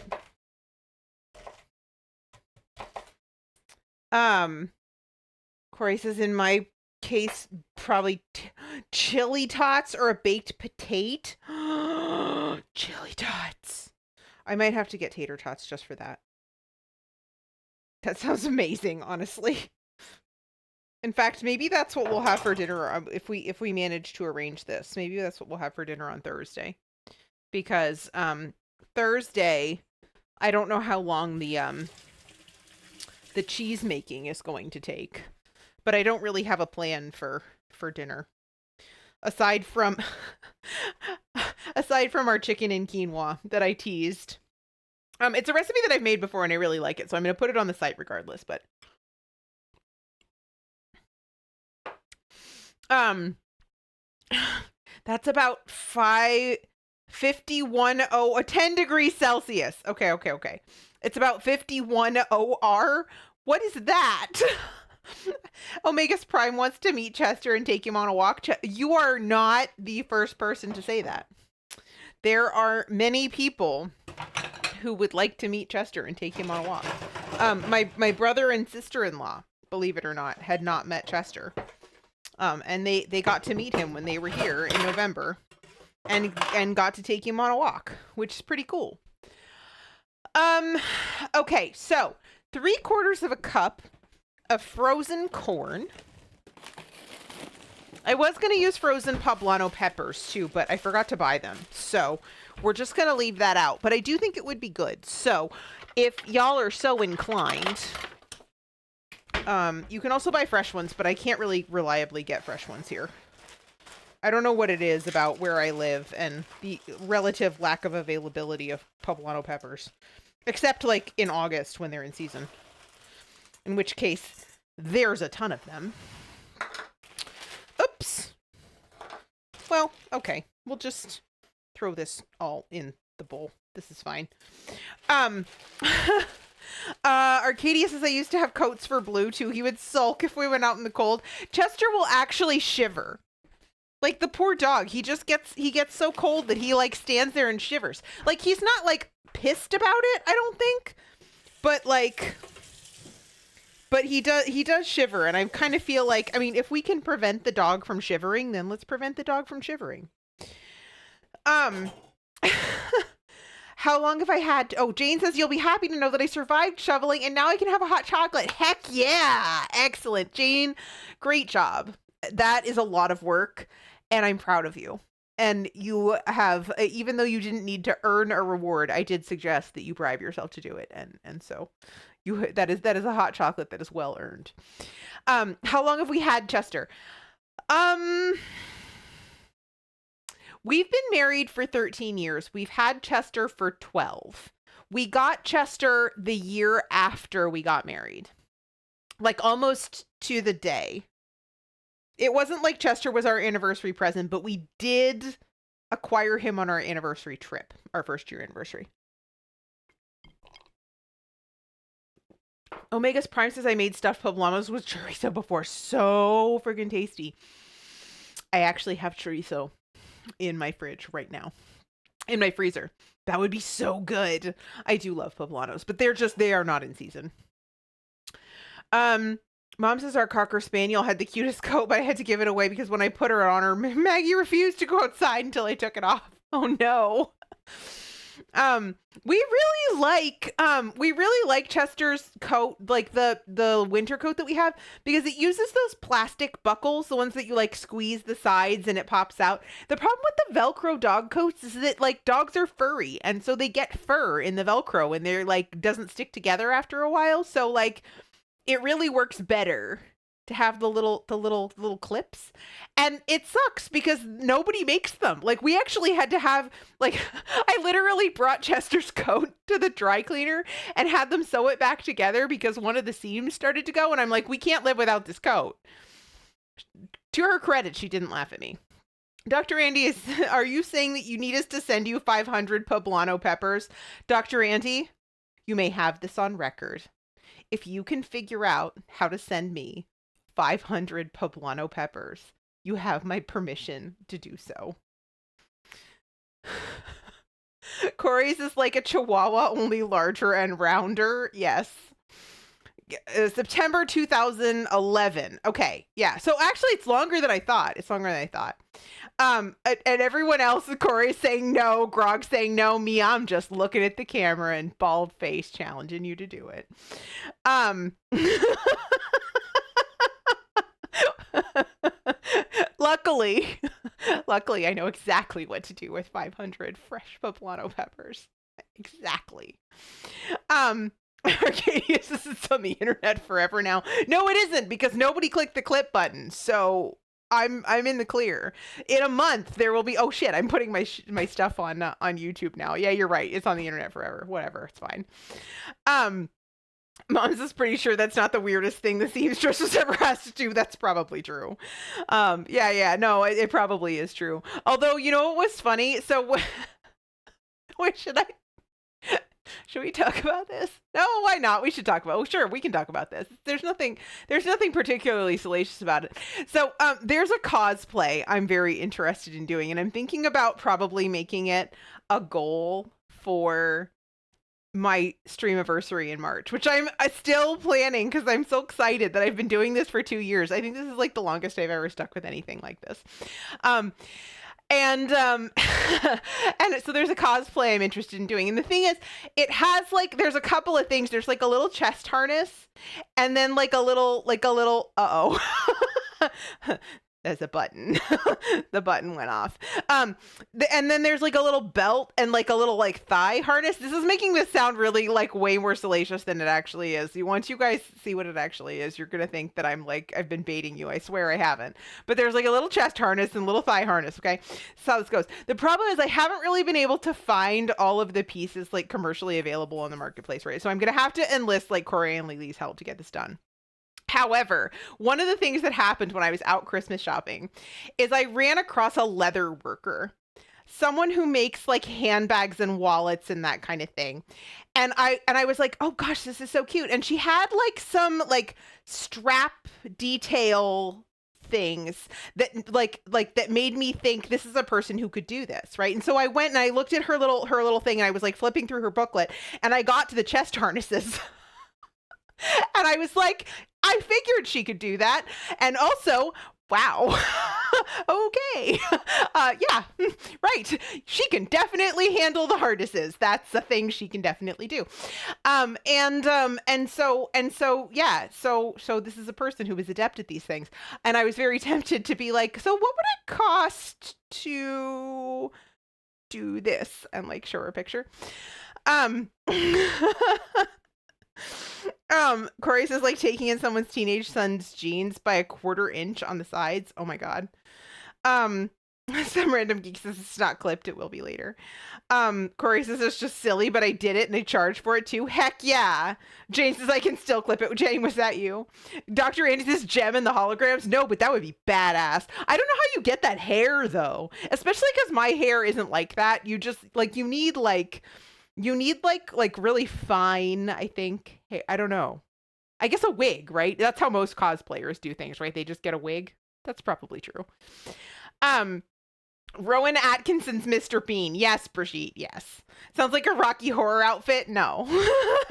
Corey says, in my case, probably chili tots or a baked potato. Chili tots. I might have to get tater tots just for that. That sounds amazing, honestly. In fact, maybe that's what we'll have for dinner if we manage to arrange this. Maybe that's what we'll have for dinner on Thursday. Because Thursday, I don't know how long the cheese making is going to take. But I don't really have a plan for dinner. Aside from our chicken and quinoa that I teased. It's a recipe that I've made before and I really like it, so I'm going to put it on the site regardless, but that's about 51 10 degrees Celsius. Okay. It's about 51 OR. What is that? Omegas Prime wants to meet Chester and take him on a walk. You are not the first person to say that. There are many people who would like to meet Chester and take him on a walk. My brother and sister-in-law, believe it or not, had not met Chester. And they got to meet him when they were here in November and got to take him on a walk, which is pretty cool. Okay, so 3/4 cup of frozen corn. I was going to use frozen poblano peppers too, but I forgot to buy them. So we're just going to leave that out. But I do think it would be good. So if y'all are so inclined, you can also buy fresh ones, but I can't really reliably get fresh ones here. I don't know what it is about where I live and the relative lack of availability of poblano peppers. Except like in August when they're in season. In which case, there's a ton of them. Oops. Well, okay. We'll just throw this all in the bowl. This is fine. Arcadia says I used to have coats for Blue too. He would sulk if we went out in the cold. Chester will actually shiver. Like the poor dog. He gets so cold that he like stands there and shivers. Like he's not like pissed about it, I don't think. But he does shiver, and I kind of feel like, I mean, if we can prevent the dog from shivering, then let's prevent the dog from shivering. How long have I had? Jane says, you'll be happy to know that I survived shoveling, and now I can have a hot chocolate. Heck yeah! Excellent, Jane. Great job. That is a lot of work, and I'm proud of you. and you have, even though you didn't need to earn a reward, I did suggest that you bribe yourself to do it, and so that is a hot chocolate that is well earned. How long have we had Chester? We've been married for 13 years. We've had Chester for 12. We got Chester the year after we got married, like almost to the day. It wasn't like Chester was our anniversary present, but we did acquire him on our anniversary trip, our first year anniversary. Omega's Prime says I made stuffed poblanos with chorizo before. So freaking tasty. I actually have chorizo in my fridge right now, in my freezer. That would be so good. I do love poblanos, but they are not in season. Mom says our Cocker Spaniel had the cutest coat, but I had to give it away because when I put her on her, Maggie refused to go outside until I took it off. Oh no. We really like Chester's coat, like the winter coat that we have, because it uses those plastic buckles, the ones that you like squeeze the sides and it pops out. The problem with the Velcro dog coats is that like dogs are furry, and so they get fur in the Velcro and they're like doesn't stick together after a while. So like it really works better to have the little clips, and it sucks because nobody makes them. Like we actually had to have, like, I literally brought Chester's coat to the dry cleaner and had them sew it back together because one of the seams started to go, and I'm like, we can't live without this coat. To her credit, she didn't laugh at me. Dr. Andy, are you saying that you need us to send you 500 poblano peppers? Dr. Andy, you may have this on record. If you can figure out how to send me 500 poblano peppers, you have my permission to do so. Corey's is like a chihuahua, only larger and rounder. Yes. September 2011. Okay. Yeah. So actually it's longer than I thought. And everyone else, Corey's saying no, Grog's saying no, me, I'm just looking at the camera and bald face challenging you to do it. Luckily, I know exactly what to do with 500 fresh poblano peppers. Exactly. Arcadius, this is on the internet forever now. No, it isn't, because nobody clicked the clip button. So I'm in the clear. In a month there will be, oh shit, I'm putting my stuff on YouTube now. Yeah, you're right. It's on the internet forever. Whatever, it's fine. Mom's is pretty sure that's not the weirdest thing the seamstress has ever has to do. That's probably true. Yeah, no, it probably is true. Although, you know what was funny? So, wait, should we talk about this? No, why not? We should talk about it. Oh, sure, we can talk about this. There's nothing particularly salacious about it. So, there's a cosplay I'm very interested in doing, and I'm thinking about probably making it a goal for my streamiversary in March, which I'm still planning because I'm so excited that I've been doing this for 2 years. I think this is like the longest I've ever stuck with anything like this. And so there's a cosplay I'm interested in doing. And the thing is, it has like, there's a couple of things. There's like a little chest harness and then like a little, there's a button. The button went off. And then there's like a little belt and like a little like thigh harness. This is making this sound really like way more salacious than it actually is. Once you guys see what it actually is, you're going to think that I've been baiting you. I swear I haven't. But there's like a little chest harness and little thigh harness. Okay. So how this goes. The problem is I haven't really been able to find all of the pieces like commercially available on the marketplace, right? So I'm going to have to enlist like Corey and Lily's help to get this done. However, one of the things that happened when I was out Christmas shopping is I ran across a leather worker, someone who makes like handbags and wallets and that kind of thing. And I was like, oh gosh, this is so cute. And she had like some like strap detail things that that made me think this is a person who could do this, right? And so I went and I looked at her little thing, and I was like flipping through her booklet, and I got to the chest harnesses. And I was like, I figured she could do that. And also, wow. Okay. Yeah, right. She can definitely handle the harnesses. That's the thing she can definitely do. Yeah, so this is a person who was adept at these things. And I was very tempted to be like, so what would it cost to do this? And like show her a picture. Corey says like taking in someone's teenage son's jeans by a 1/4 inch on the sides. Oh my god. Some random geek says it's not clipped, it will be later. Corey says it's just silly, but I did it and they charged for it too. Heck yeah. Jane says I can still clip it. Jane, was that you? Dr. Andy says gem in the holograms. No, but that would be badass. I don't know how you get that hair though, especially because my hair isn't like that. You just like you need like really fine, I think. Hey, I don't know. I guess a wig, right? That's how most cosplayers do things, right? They just get a wig. That's probably true. Rowan Atkinson's Mr. Bean. Yes, Brigitte, yes. Sounds like a Rocky Horror outfit. No,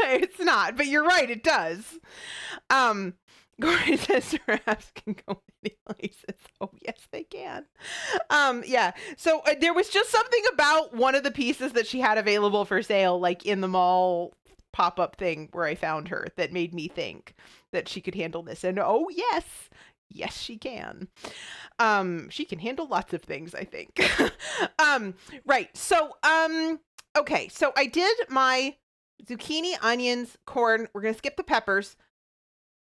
it's not, but you're right, it does. Corey says giraffes can go many places. Oh, yes, they can. Yeah. So there was just something about one of the pieces that she had available for sale, like in the mall pop-up thing where I found her, that made me think that she could handle this. And oh, yes, she can. She can handle lots of things, I think. Right. So, okay. So I did my zucchini, onions, corn. We're going to skip the peppers.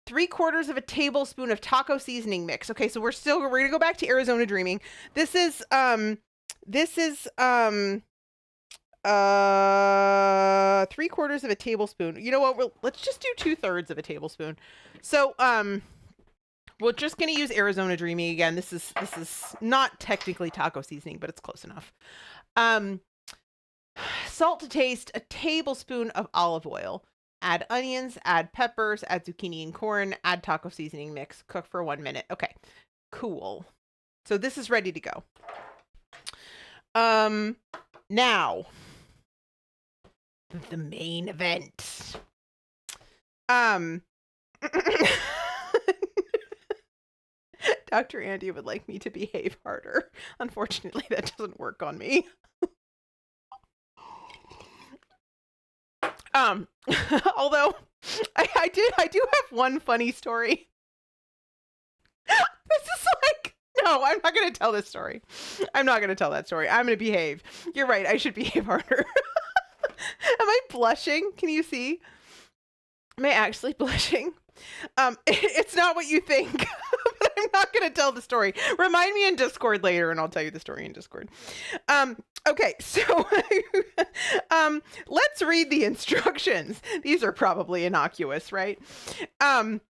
3/4 of a tablespoon of taco seasoning mix. Okay. So we're going to go back to Arizona Dreaming. This is 3/4 of a tablespoon. You know what? Let's just do 2/3 of a tablespoon. So, we're just going to use Arizona Dreaming again. This is not technically taco seasoning, but it's close enough. Salt to taste, a tablespoon of olive oil. Add onions, add peppers, add zucchini and corn, add taco seasoning mix. Cook for 1 minute. Okay, cool. So this is ready to go. Now, the main event. Dr. Andy would like me to behave harder. Unfortunately, that doesn't work on me. Although I do have one funny story. This is like, no, I'm not going to tell this story. I'm not going to tell that story. I'm going to behave. You're right. I should behave harder. Am I blushing? Can you see? Am I actually blushing? It's not what you think, but I'm not going to tell the story. Remind me in Discord later and I'll tell you the story in Discord. Okay, so let's read the instructions. These are probably innocuous, right? Don't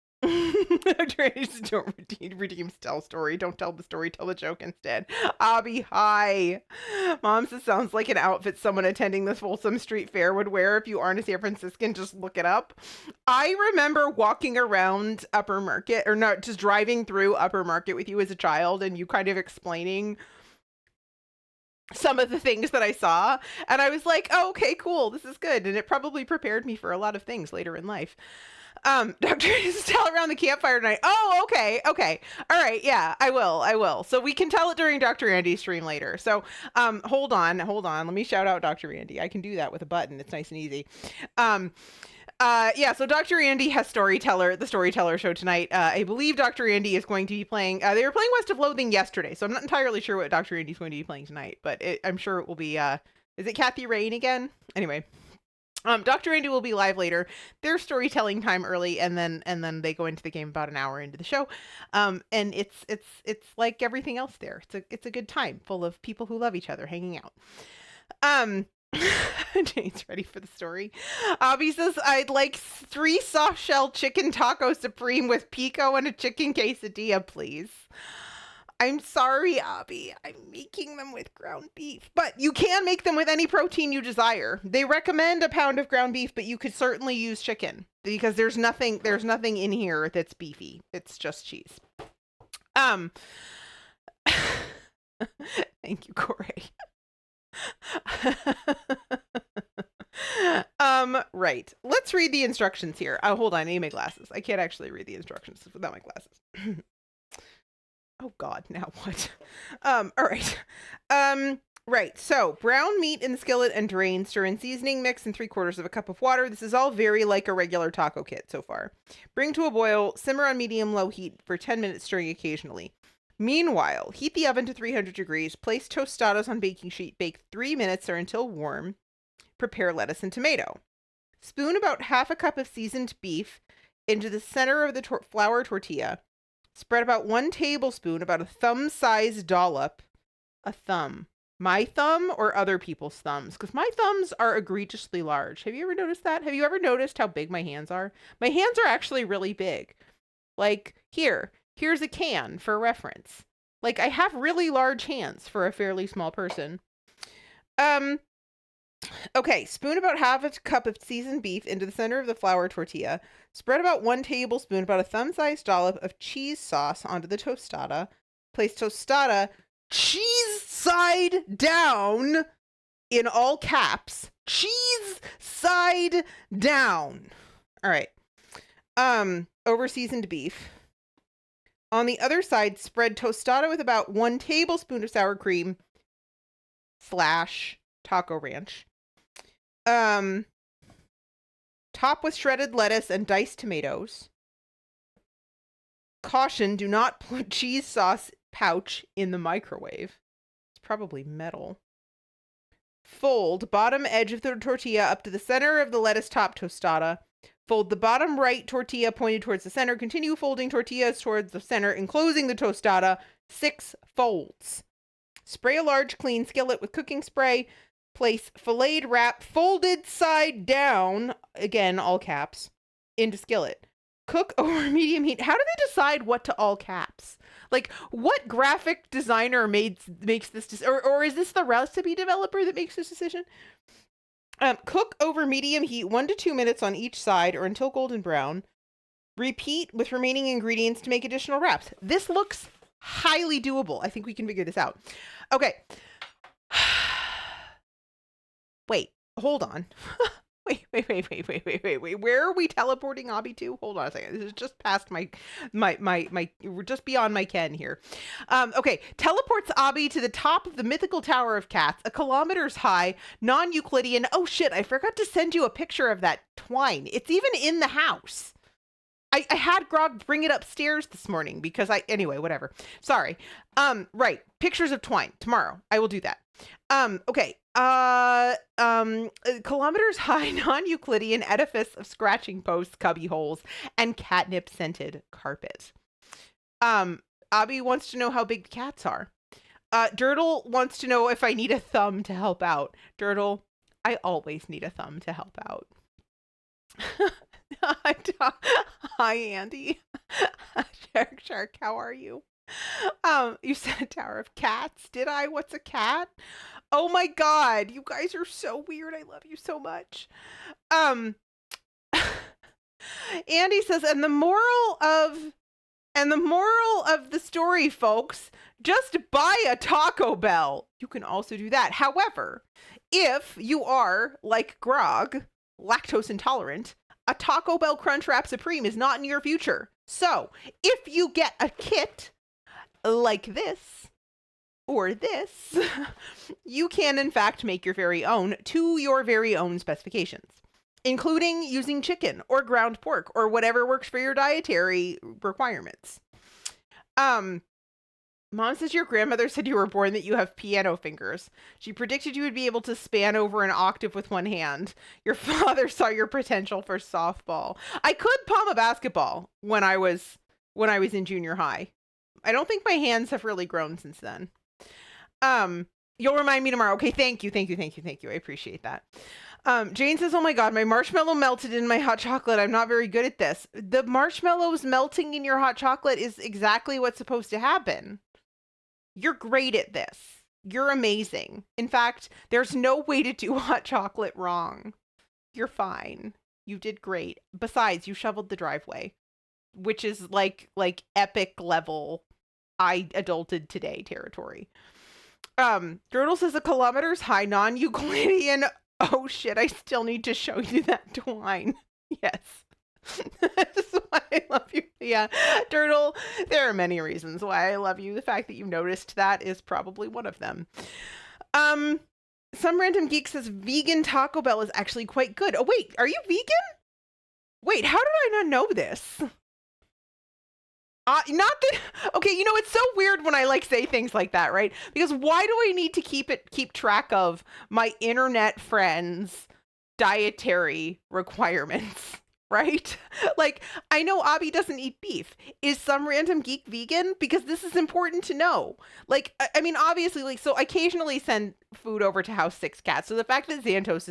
redeem tell story. Don't tell the story, tell the joke instead. Abby, hi. Mom says sounds like an outfit someone attending this Folsom Street Fair would wear. If you aren't a San Franciscan, just look it up. I remember walking around Upper Market, or not, just driving through Upper Market with you as a child, and you kind of explaining some of the things that I saw, and I was like, oh, okay, cool, this is good, and it probably prepared me for a lot of things later in life. Dr. Andy's tell around the campfire tonight. Oh, okay. All right, yeah, I will. So we can tell it during Dr. Andy's stream later. So, hold on. Let me shout out Dr. Andy. I can do that with a button. It's nice and easy. Yeah, so Dr. Andy has the Storyteller show tonight. I believe Dr. Andy is going to be playing, they were playing West of Loathing yesterday, so I'm not entirely sure what Dr. Andy's going to be playing tonight, but I'm sure it will be, is it Kathy Rain again? Anyway. Dr. Andy will be live later. Their storytelling time early, and then they go into the game about an hour into the show. And it's like everything else there. It's a good time full of people who love each other hanging out. Jane's ready for the story. Abby says, I'd like 3 soft shell chicken taco supreme with pico and a chicken quesadilla, please. I'm sorry, Abby. I'm making them with ground beef. But you can make them with any protein you desire. They recommend a pound of ground beef, but you could certainly use chicken because there's nothing in here that's beefy. It's just cheese. Thank you, Corey. Right. Let's read the instructions here. Oh, hold on. I need my glasses. I can't actually read the instructions without my glasses. Oh God, now what? All right. Right. So brown meat in the skillet and drain, stir in seasoning, mix in 3/4 of a cup of water. This is all very like a regular taco kit so far. Bring to a boil, simmer on medium-low heat for 10 minutes, stirring occasionally. Meanwhile, heat the oven to 300 degrees, place tostadas on baking sheet, bake 3 minutes or until warm. Prepare lettuce and tomato. Spoon about half a cup of seasoned beef into the center of the flour tortilla. Spread about 1 tablespoon, about a thumb-sized dollop. A thumb. My thumb or other people's thumbs? Because my thumbs are egregiously large. Have you ever noticed that? Have you ever noticed how big my hands are? My hands are actually really big. Like, here's a can for reference. Like, I have really large hands for a fairly small person. Okay, spoon about half a cup of seasoned beef into the center of the flour tortilla. Spread about 1 tablespoon, about a thumb-sized dollop of cheese sauce onto the tostada. Place tostada cheese side down in all caps. Cheese side down. All right. Over seasoned beef. On the other side, spread tostada with about 1 tablespoon of sour cream / taco ranch. Top with shredded lettuce and diced tomatoes. Caution, do not put cheese sauce pouch in the microwave. It's probably metal. Fold bottom edge of the tortilla up to the center of the lettuce top tostada. Fold the bottom right tortilla pointed towards the center. Continue folding tortillas towards the center, enclosing the tostada 6 folds. Spray a large clean skillet with cooking spray. Place filleted wrap folded side down, again, all caps, into skillet. Cook over medium heat. How do they decide what to all caps? Like, what graphic designer makes this, or is this the recipe developer that makes this decision? Cook over medium heat 1 to 2 minutes on each side or until golden brown. Repeat with remaining ingredients to make additional wraps. This looks highly doable. I think we can figure this out. Okay. Wait, hold on. Wait. Where are we teleporting Abby to? Hold on a second. This is just past my we're just beyond my ken here. Okay. Teleports Abby to the top of the mythical Tower of Cats, a kilometers high, non-Euclidean. Oh shit, I forgot to send you a picture of that twine. It's even in the house. I had Grog bring it upstairs this morning because anyway, whatever. Sorry. Right. Pictures of twine tomorrow. I will do that. Okay. Kilometers high non-Euclidean edifice of scratching posts, cubby holes, and catnip scented carpet. Abby wants to know how big the cats are. Dirtle wants to know if I need a thumb to help out. Dirtle, I always need a thumb to help out. Hi, Andy. Shark, how are you? You said Tower of Cats. Did I? What's a cat? Oh my God, you guys are so weird. I love you so much. Andy says, and the moral of the story, folks, just buy a Taco Bell. You can also do that. However, if you are like Grog, lactose intolerant, a Taco Bell Crunchwrap Supreme is not in your future. So if you get a kit like this or this, you can in fact make your very own to your very own specifications, including using chicken or ground pork or whatever works for your dietary requirements. Mom says your grandmother said you were born that you have piano fingers. She predicted you would be able to span over an octave with one hand. Your father saw your potential for softball. I could palm a basketball when I was in junior high. I don't think my hands have really grown since then. You'll remind me tomorrow. Okay, thank you. I appreciate that. Jane says, oh my God, my marshmallow melted in my hot chocolate. I'm not very good at this. The marshmallows melting in your hot chocolate is exactly what's supposed to happen. You're great at this. You're amazing. In fact, there's no way to do hot chocolate wrong. You're fine. You did great. Besides, you shoveled the driveway, which is like epic level I adulted today territory. Girdle says a kilometers high non-Euclidean. Oh shit, I still need to show you that twine. Yes. That's why I love you. Yeah, Turtle, there are many reasons why I love you. The fact that you noticed that is probably one of them. Some random geek says vegan Taco Bell is actually quite good. Oh, wait, are you vegan? Wait, how did I not know this? Not that, okay, you know, it's so weird when I like say things like that, right? Because why do I need to keep track of my internet friends' dietary requirements, right? Like, I know Abby doesn't eat beef. Is some random geek vegan? Because this is important to know. Like, I mean, obviously, like, so I occasionally send food over to House Six Cats. So the fact that Xantos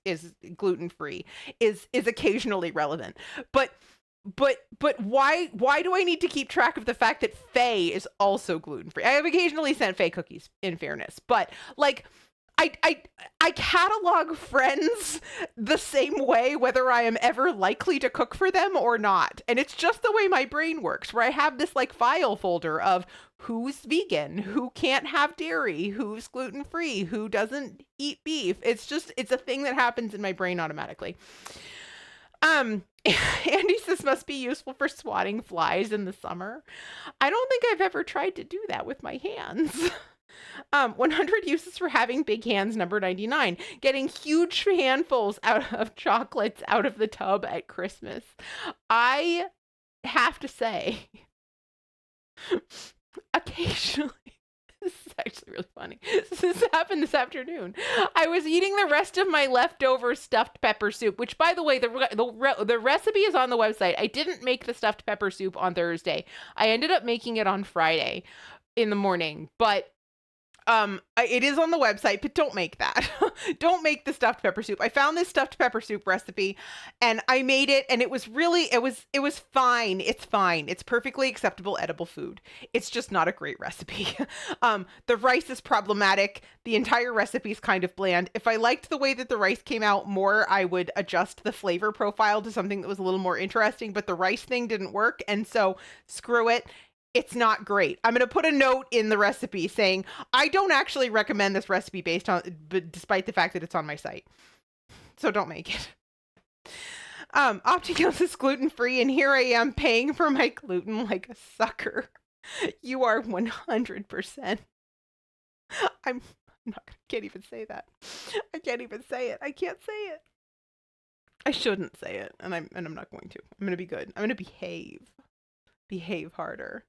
is gluten-free is occasionally relevant. But why do I need to keep track of the fact that Faye is also gluten-free? I have occasionally sent Faye cookies, in fairness, but like I catalog friends the same way whether I am ever likely to cook for them or not. And it's just the way my brain works, where I have this like file folder of who's vegan, who can't have dairy, who's gluten-free, who doesn't eat beef. It's a thing that happens in my brain automatically. Andy says must be useful for swatting flies in the summer. I don't think I've ever tried to do that with my hands. 100 uses for having big hands, number 99. Getting huge handfuls out of chocolates out of the tub at Christmas. I have to say, occasionally, this is actually really funny. This happened this afternoon. I was eating the rest of my leftover stuffed pepper soup, which, by the way, the recipe is on the website. I didn't make the stuffed pepper soup on Thursday. I ended up making it on Friday in the morning, but it is on the website, but don't make that. Don't make the stuffed pepper soup. I found this stuffed pepper soup recipe and I made it, and it was fine. It's fine. It's perfectly acceptable edible food. It's just not a great recipe. The rice is problematic. The entire recipe is kind of bland. If I liked the way that the rice came out more, I would adjust the flavor profile to something that was a little more interesting, but the rice thing didn't work, and so screw it. It's not great. I'm going to put a note in the recipe saying, I don't actually recommend this recipe but despite the fact that it's on my site. So don't make it. Opting is gluten-free, and here I am paying for my gluten like a sucker. You are 100%. I'm not, can't even say that. I can't even say it. I can't say it. I shouldn't say it, and I'm not going to. I'm going to be good. I'm going to behave. Behave harder.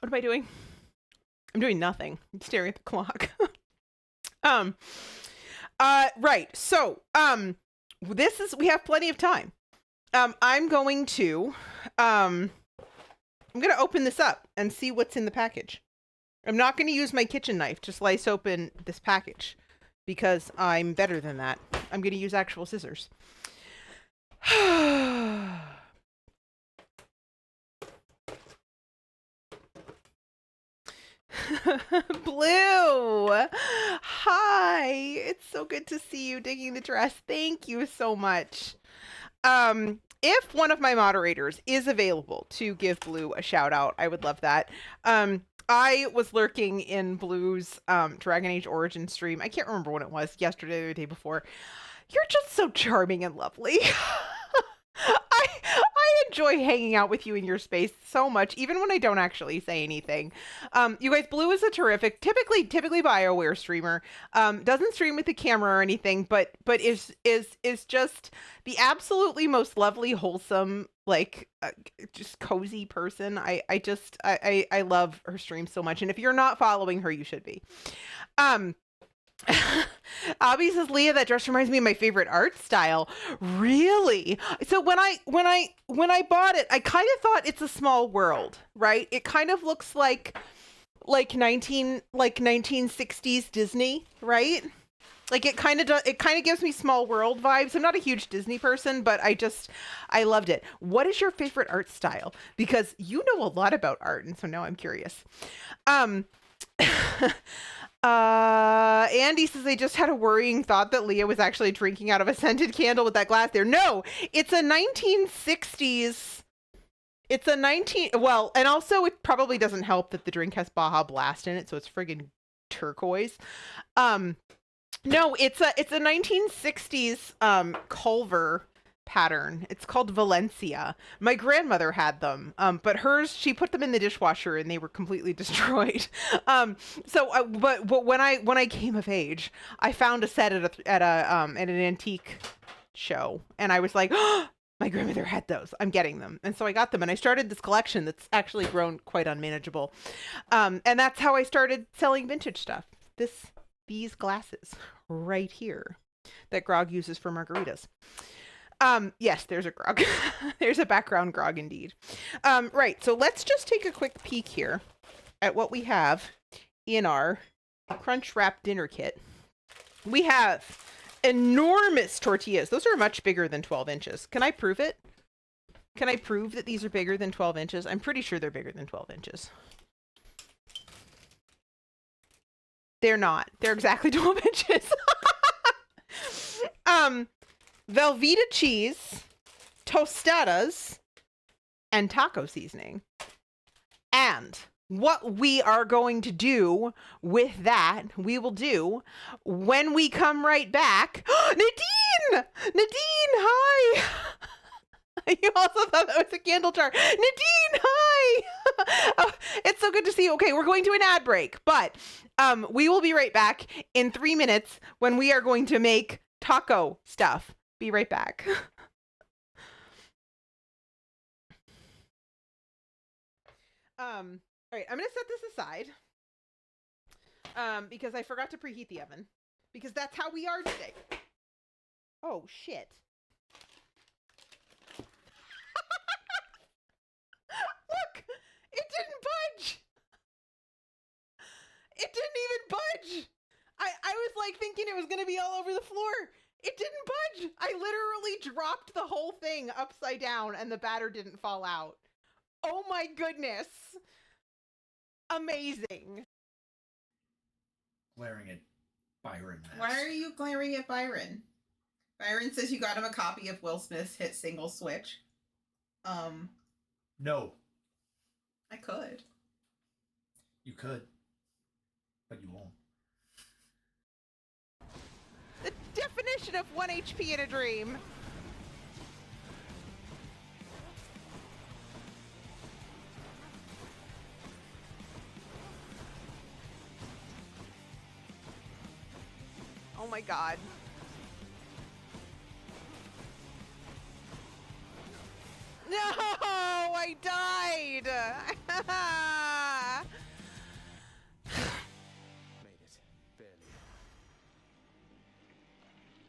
What am I doing? I'm doing nothing. I'm staring at the clock. Right. So, we have plenty of time. I'm going to open this up and see what's in the package. I'm not going to use my kitchen knife to slice open this package because I'm better than that. I'm going to use actual scissors. Blue, hi, it's so good to see you digging the dress. Thank you so much. If one of my moderators is available to give Blue a shout out, I would love that. I was lurking in Blue's Dragon Age Origin stream. I can't remember when it was, yesterday or the day before. You're just so charming and lovely. I enjoy hanging out with you in your space so much, even when I don't actually say anything. You guys, Blue is a terrific, typically BioWare streamer. Doesn't stream with the camera or anything, but is just the absolutely most lovely, wholesome, like just cozy person. I love her stream so much, and if you're not following her, you should be. Abby says, Leah, that dress reminds me of my favorite art style. Really? So when I bought it, I kind of thought it's a small world, right? It kind of looks like 1960s Disney, right? Like it kind of gives me Small World vibes. I'm not a huge Disney person, but I loved it. What is your favorite art style? Because you know a lot about art, and so now I'm curious. Andy says they just had a worrying thought that Leah was actually drinking out of a scented candle with that glass there. No, it's a 1960s. Well, and also it probably doesn't help that the drink has Baja Blast in it, so it's friggin' turquoise. No, it's a 1960s Culver pattern. It's called Valencia. My grandmother had them, but hers, she put them in the dishwasher and they were completely destroyed. But when I came of age, I found a set at an antique show, and I was like, oh, my grandmother had those. I'm getting them, and so I got them, and I started this collection that's actually grown quite unmanageable, and that's how I started selling vintage stuff. These glasses right here that Grog uses for margaritas. Yes, there's a grog. There's a background grog indeed. Right, so let's just take a quick peek here at what we have in our Crunchwrap dinner kit. We have enormous tortillas. Those are much bigger than 12 inches. Can I prove it? Can I prove that these are bigger than 12 inches? I'm pretty sure they're bigger than 12 inches. They're not. They're exactly 12 inches. Velveeta cheese, tostadas, and taco seasoning. And what we are going to do with that, we will do when we come right back. Nadine! Nadine, hi! You also thought that was a candle jar. Nadine, hi! Oh, it's so good to see you. Okay, we're going to an ad break, but we will be right back in 3 minutes when we are going to make taco stuff. Be right back. All right, I'm gonna set this aside because I forgot to preheat the oven, because that's how we are today. Oh shit. Look, it didn't budge. It didn't even budge. I was like thinking it was gonna be all over the floor. It didn't budge. I literally dropped the whole thing upside down and the batter didn't fall out. Oh my goodness. Amazing. Glaring at Byron. Why are you glaring at Byron? Byron says you got him a copy of Will Smith's hit single Switch. No. I could. You could. But you won't. The definition of 1 HP in a dream. Oh my god. No, I died. Made it. Barely.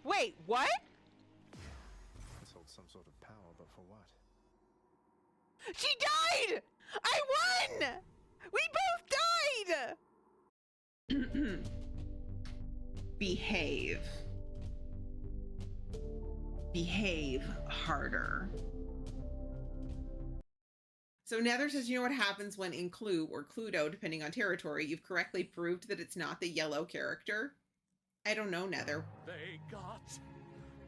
Wait, what? This holds some sort of power, but for what? She died! I won! We both died! Behave. Behave harder. So Nether says, you know what happens when in Clue or Cluedo, depending on territory, you've correctly proved that it's not the yellow character? I don't know, Nether. They got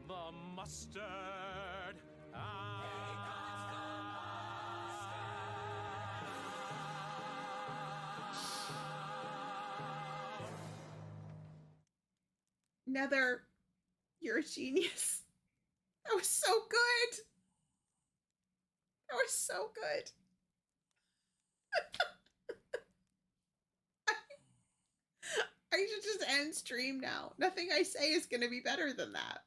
the mustard. Nether, you're a genius. That was so good. That was so good. I should just end stream now. Nothing I say is going to be better than that.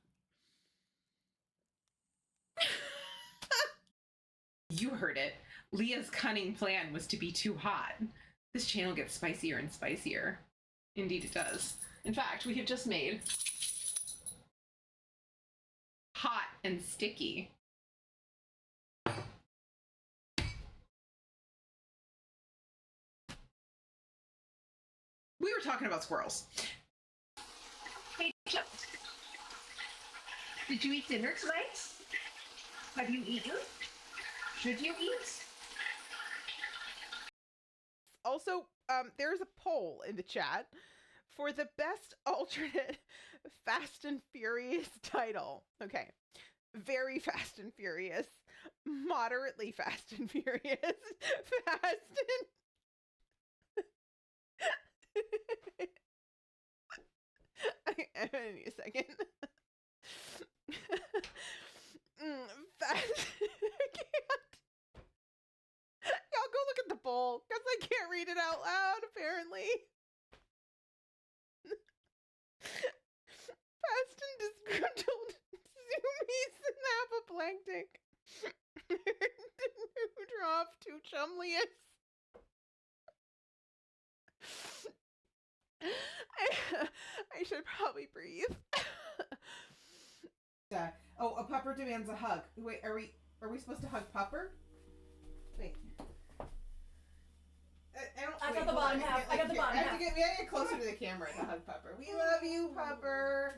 You heard it. Leah's cunning plan was to be too hot. This channel gets spicier and spicier. Indeed it does. In fact, we have just made hot and sticky. We were talking about squirrels. Hey, Chuck. Did you eat dinner tonight? Have you eaten? Should you eat? Also, there's a poll in the chat for the best alternate Fast and Furious title. Okay. Very Fast and Furious. Moderately Fast and Furious. Fast and... simple because I can't read it out loud, apparently. Fast and disgruntled zoomies and apoplectic. Drop to chumliest. I should probably breathe. Oh, a pupper demands a hug. Wait, are we supposed to hug pupper? Wait. I got the bottom half. I got the bottom half. We gotta get closer to the camera to hug pupper. We love you, pupper.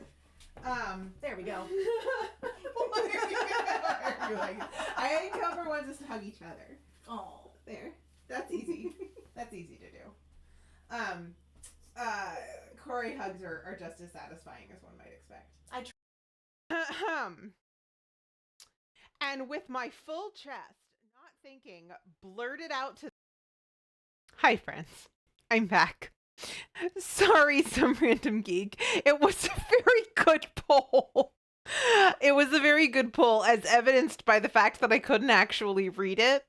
There we go. I think pupper wants us to hug each other. Oh, there. That's easy. That's easy to do. Corey hugs are just as satisfying as one might expect. And with my full chest, not thinking, blurted out to... Hi, friends. I'm back. Sorry, some random geek. It was a very good poll. It was a very good poll, as evidenced by the fact that I couldn't actually read it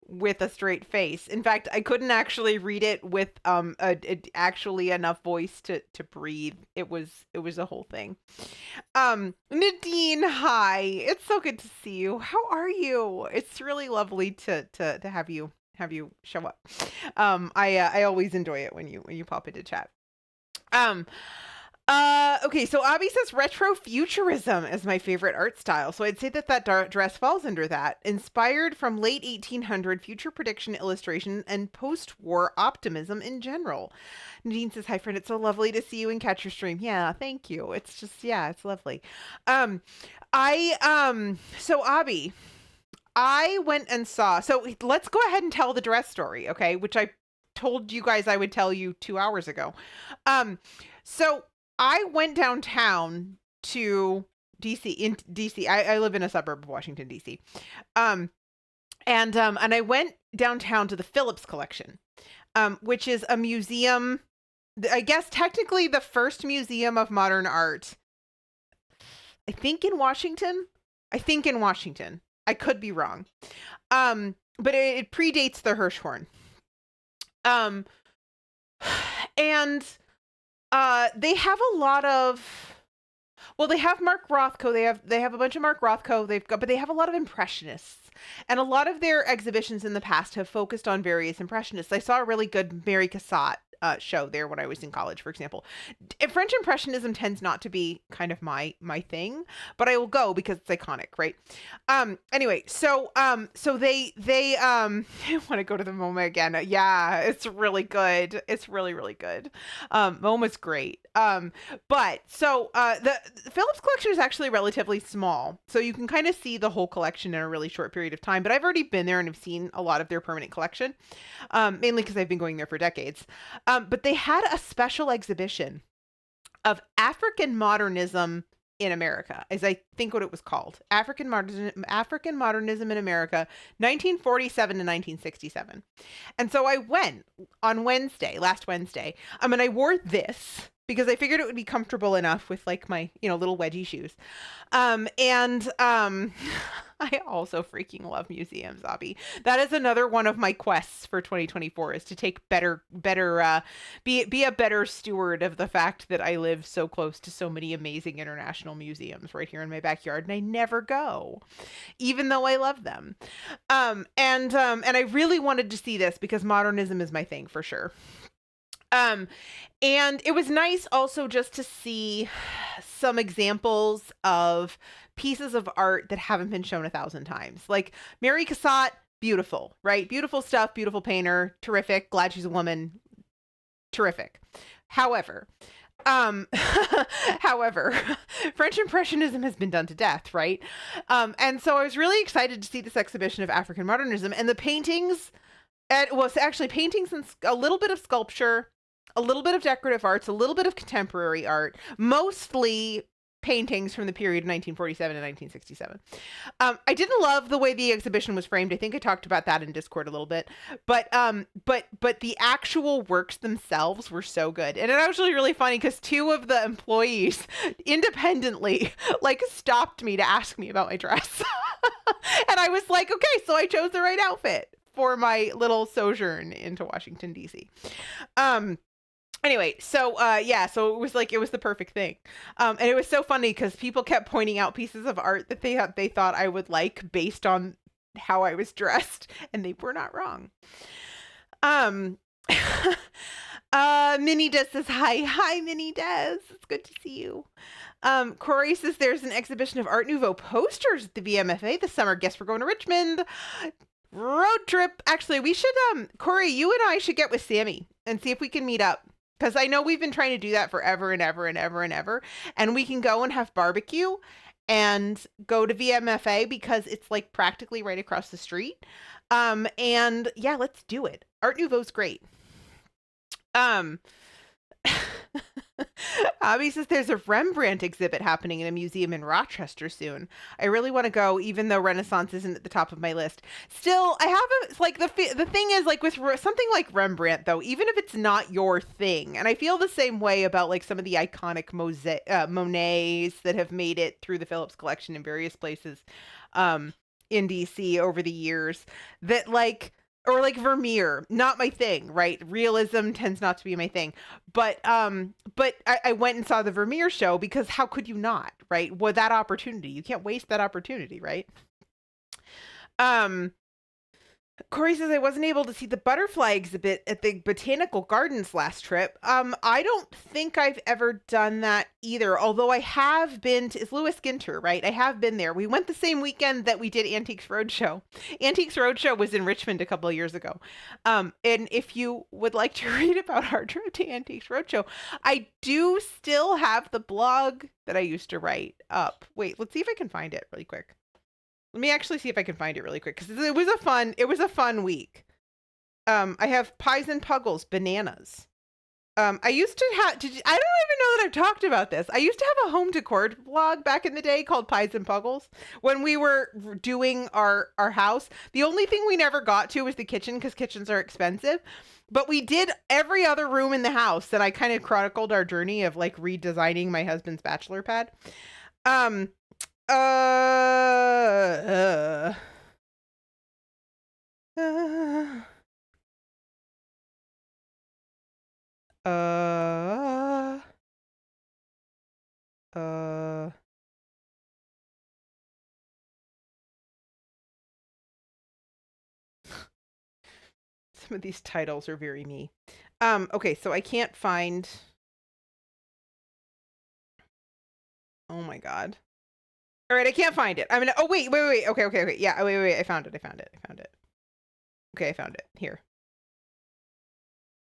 with a straight face. In fact, I couldn't actually read it with actually enough voice to breathe. It was a whole thing. Nadine, hi. It's so good to see you. How are you? It's really lovely to have you show up. I always enjoy it when you pop into chat. Okay, so Abby says retrofuturism is my favorite art style. So I'd say that dress falls under that. Inspired from late 1800 future prediction illustration and post-war optimism in general. Nadine says, hi friend, it's so lovely to see you and catch your stream. Yeah, thank you. It's just, yeah, it's lovely. So Abby, I went and saw, so let's go ahead and tell the dress story, okay? Which I told you guys I would tell you 2 hours ago. So I went downtown to DC. In DC, I live in a suburb of Washington DC, and I went downtown to the Phillips Collection, which is a museum. I guess technically the first museum of modern art. I think in Washington. I could be wrong, but it predates the Hirshhorn. And they have a lot of, well, they have Mark Rothko. They have a bunch of Mark Rothko. But they have a lot of Impressionists, and a lot of their exhibitions in the past have focused on various Impressionists. I saw a really good Mary Cassatt show there when I was in college, for example. French Impressionism tends not to be kind of my thing, but I will go because it's iconic, right? Anyway, so they I want to go to the MoMA again. Yeah, it's really good. It's really, really good. MoMA's great. But so the Phillips collection is actually relatively small, so you can kind of see the whole collection in a really short period of time. But I've already been there and have seen a lot of their permanent collection, mainly because I've been going there for decades. But they had a special exhibition of African modernism in America, as I think what it was called. African modernism in America, 1947 to 1967. And so I went on last Wednesday, and I wore this because I figured it would be comfortable enough with like my, little wedgie shoes. I also freaking love museums, Abby. That is another one of my quests for 2024 is to take be a better steward of the fact that I live so close to so many amazing international museums right here in my backyard, and I never go, even though I love them. And I really wanted to see this because modernism is my thing for sure. And it was nice also just to see some examples of pieces of art that haven't been shown 1,000 times. Like Mary Cassatt, beautiful, right? Beautiful stuff, beautiful painter, terrific. Glad she's a woman, terrific. However, French Impressionism has been done to death, right? And so I was really excited to see this exhibition of African modernism and the paintings. It was actually paintings and a little bit of sculpture, a little bit of decorative arts, a little bit of contemporary art, mostly paintings from the period 1947 to 1967. I didn't love the way the exhibition was framed. I think I talked about that in Discord a little bit, but the actual works themselves were so good. And it was actually really funny because two of the employees independently stopped me to ask me about my dress. And I was like, okay, so I chose the right outfit. for my little sojourn into Washington, D.C. Anyway, so so it was the perfect thing. And it was so funny because people kept pointing out pieces of art that they thought I would like based on how I was dressed, and they were not wrong. Minnie Des says hi Minnie Des. It's good to see you. Corey says there's an exhibition of Art Nouveau posters at the VMFA this summer. Guess we're going to Richmond. Road trip. Actually, we should Corey, you and I should get with Sammy and see if we can meet up. Because I know we've been trying to do that forever and ever and ever and ever. And we can go and have barbecue and go to VMFA because it's like practically right across the street. And yeah, let's do it. Art Nouveau's great. Abby says there's a Rembrandt exhibit happening in a museum in Rochester soon. I really want to go, even though Renaissance isn't at the top of my list. Still, I have the thing is, like, with something like Rembrandt, though, even if it's not your thing, and I feel the same way about like some of the iconic Monets that have made it through the Phillips collection in various places in DC over the years, that like. Or like Vermeer, not my thing, right? Realism tends not to be my thing. But I went and saw the Vermeer show because how could you not, right? Well, that opportunity. You can't waste that opportunity, right? Corey says I wasn't able to see the butterfly exhibit at the Botanical Gardens last trip. I don't think I've ever done that either, although I have been to, it's Lewis Ginter, right? I have been there. We went the same weekend that we did Antiques Roadshow. Antiques Roadshow was in Richmond a couple of years ago. And if you would like to read about our trip to Antiques Roadshow, I do still have the blog that I used to write up. Wait, let's see if I can find it really quick. Let me actually see if I can find it really quick because it was a fun week. I have Pies and Puggles, bananas. I used to have, I don't even know that I've talked about this. I used to have a home decor blog back in the day called Pies and Puggles when we were doing our house. The only thing we never got to was the kitchen because kitchens are expensive. But we did every other room in the house, and I kind of chronicled our journey of like redesigning my husband's bachelor pad. Uh, some of these titles are very me. Okay, so I can't find. Oh my God. All right, I can't find it. Oh, wait. Okay. Yeah, wait. I found it. Okay, I found it. Here.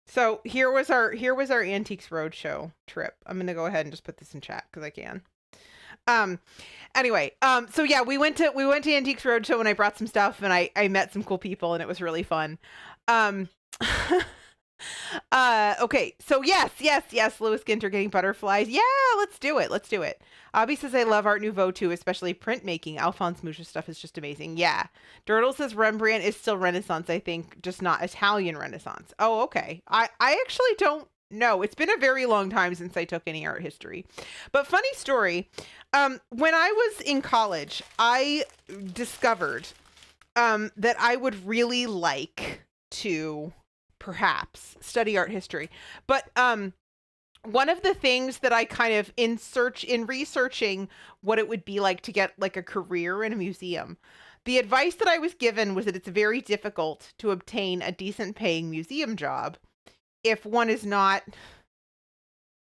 So here was our Antiques Roadshow trip. I'm going to go ahead and just put this in chat because I can. Anyway, so yeah, we went to Antiques Roadshow and I brought some stuff and I met some cool people and it was really fun. Okay, so yes, Lewis Ginter getting butterflies. Yeah, let's do it. Abby says I love Art Nouveau too, especially printmaking. Alphonse Mucha stuff is just amazing. Yeah. Dirtle says Rembrandt is still Renaissance, I think, just not Italian Renaissance. Oh, okay. I actually don't know. It's been a very long time since I took any art history. But funny story, when I was in college, I discovered that I would really like to perhaps study art history. But one of the things that I kind of in researching what it would be like to get like a career in a museum, the advice that I was given was that it's very difficult to obtain a decent paying museum job if one is not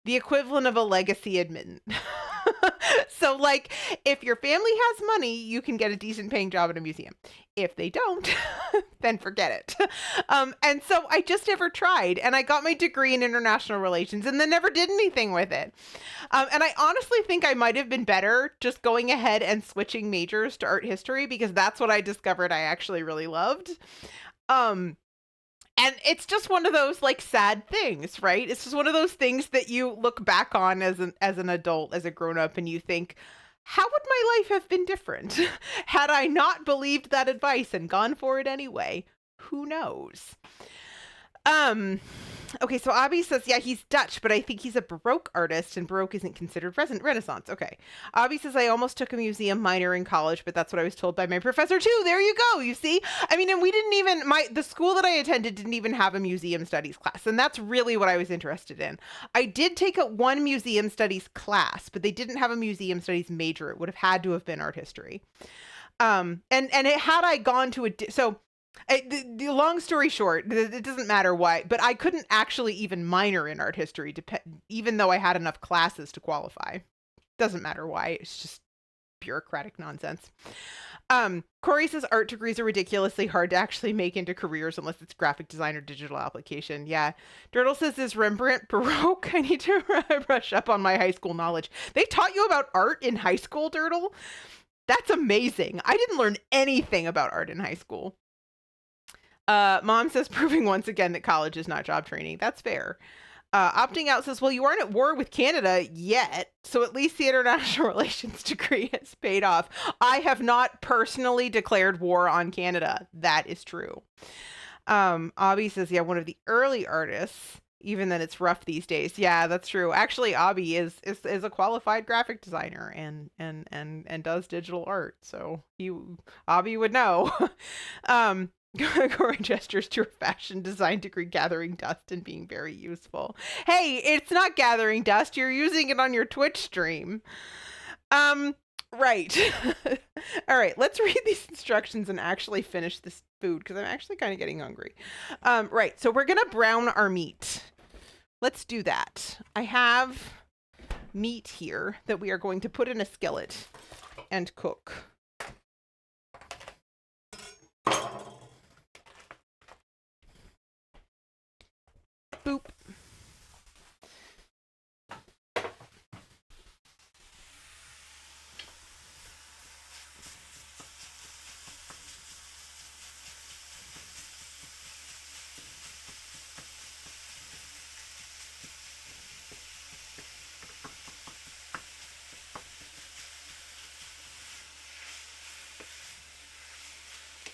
the equivalent of a legacy admittant. So like if your family has money, you can get a decent paying job at a museum. If they don't, then forget it. And so I just never tried. And I got my degree in international relations and then never did anything with it. And I honestly think I might have been better just going ahead and switching majors to art history because that's what I discovered I actually really loved. And it's just one of those like sad things, right? It's just one of those things that you look back on as an adult, as a grown up, and you think, how would my life have been different had I not believed that advice and gone for it anyway? Who knows? Okay, so Abby says, yeah, he's Dutch, but I think he's a Baroque artist, and Baroque isn't considered Renaissance. Okay. Abby says, I almost took a museum minor in college, but that's what I was told by my professor too. There you go. You see? I mean, and we didn't even, the school that I attended didn't even have a museum studies class, and that's really what I was interested in. I did take one museum studies class, but they didn't have a museum studies major. It would have had to have been art history. And had I gone to the long story short, it doesn't matter why, but I couldn't actually even minor in art history, even though I had enough classes to qualify. Doesn't matter why. It's just bureaucratic nonsense. Corey says art degrees are ridiculously hard to actually make into careers unless it's graphic design or digital application. Yeah. Dirtle says, is Rembrandt Baroque? I need to brush up on my high school knowledge. They taught you about art in high school, Dirtle? That's amazing. I didn't learn anything about art in high school. Mom says, proving once again that college is not job training. That's fair. Opting out says, well, you aren't at war with Canada yet, so at least the international relations degree has paid off. I have not personally declared war on Canada. That is true. Abby says, yeah, one of the early artists, even then it's rough these days. Yeah, that's true. Actually, Abby is a qualified graphic designer and does digital art. So Abby would know. Corey gestures to her fashion design degree gathering dust and being very useful. Hey, it's not gathering dust. You're using it on your Twitch stream. Right. All right, let's read these instructions and actually finish this food because I'm actually kind of getting hungry. Right, so we're going to brown our meat. Let's do that. I have meat here that we are going to put in a skillet and cook. Boop.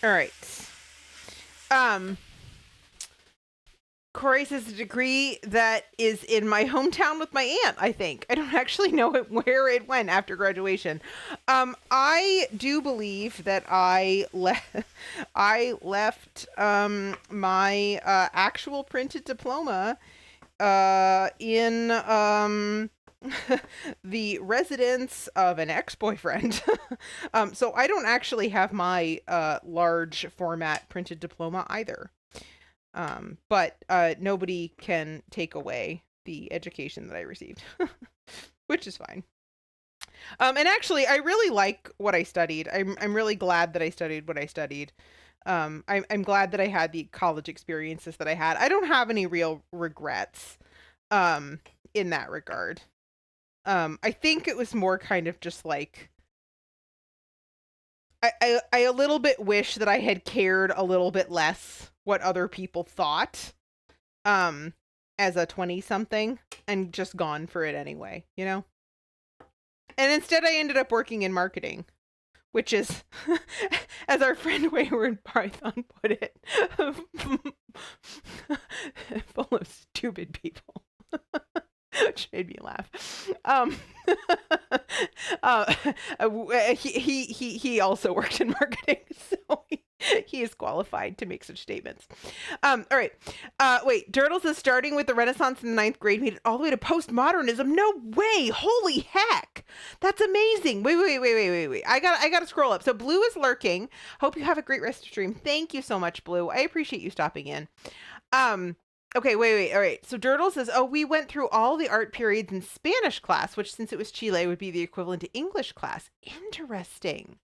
All right. Corey says a degree that is in my hometown with my aunt, I think. I don't actually know where it went after graduation. I do believe that I left my actual printed diploma in the residence of an ex-boyfriend. So I don't actually have my large format printed diploma either. But nobody can take away the education that I received, which is fine. And actually, I really like what I studied. I'm really glad that I studied what I studied. I'm glad that I had the college experiences that I had. I don't have any real regrets in that regard. I think it was more kind of just like I a little bit wish that I had cared a little bit less what other people thought as a 20-something and just gone for it anyway, you know? And instead I ended up working in marketing, which is, as our friend Wayward Python put it, full of stupid people. Which made me laugh. He also worked in marketing, so he is qualified to make such statements. All right. Wait, Dirtle says starting with the Renaissance in the 9th grade made it all the way to postmodernism. No way! Holy heck! That's amazing. Wait. I gotta scroll up. So Blue is lurking. Hope you have a great rest of stream. Thank you so much, Blue. I appreciate you stopping in. Okay, wait. All right. So Dirtle says, oh, we went through all the art periods in Spanish class, which since it was Chile would be the equivalent to English class. Interesting.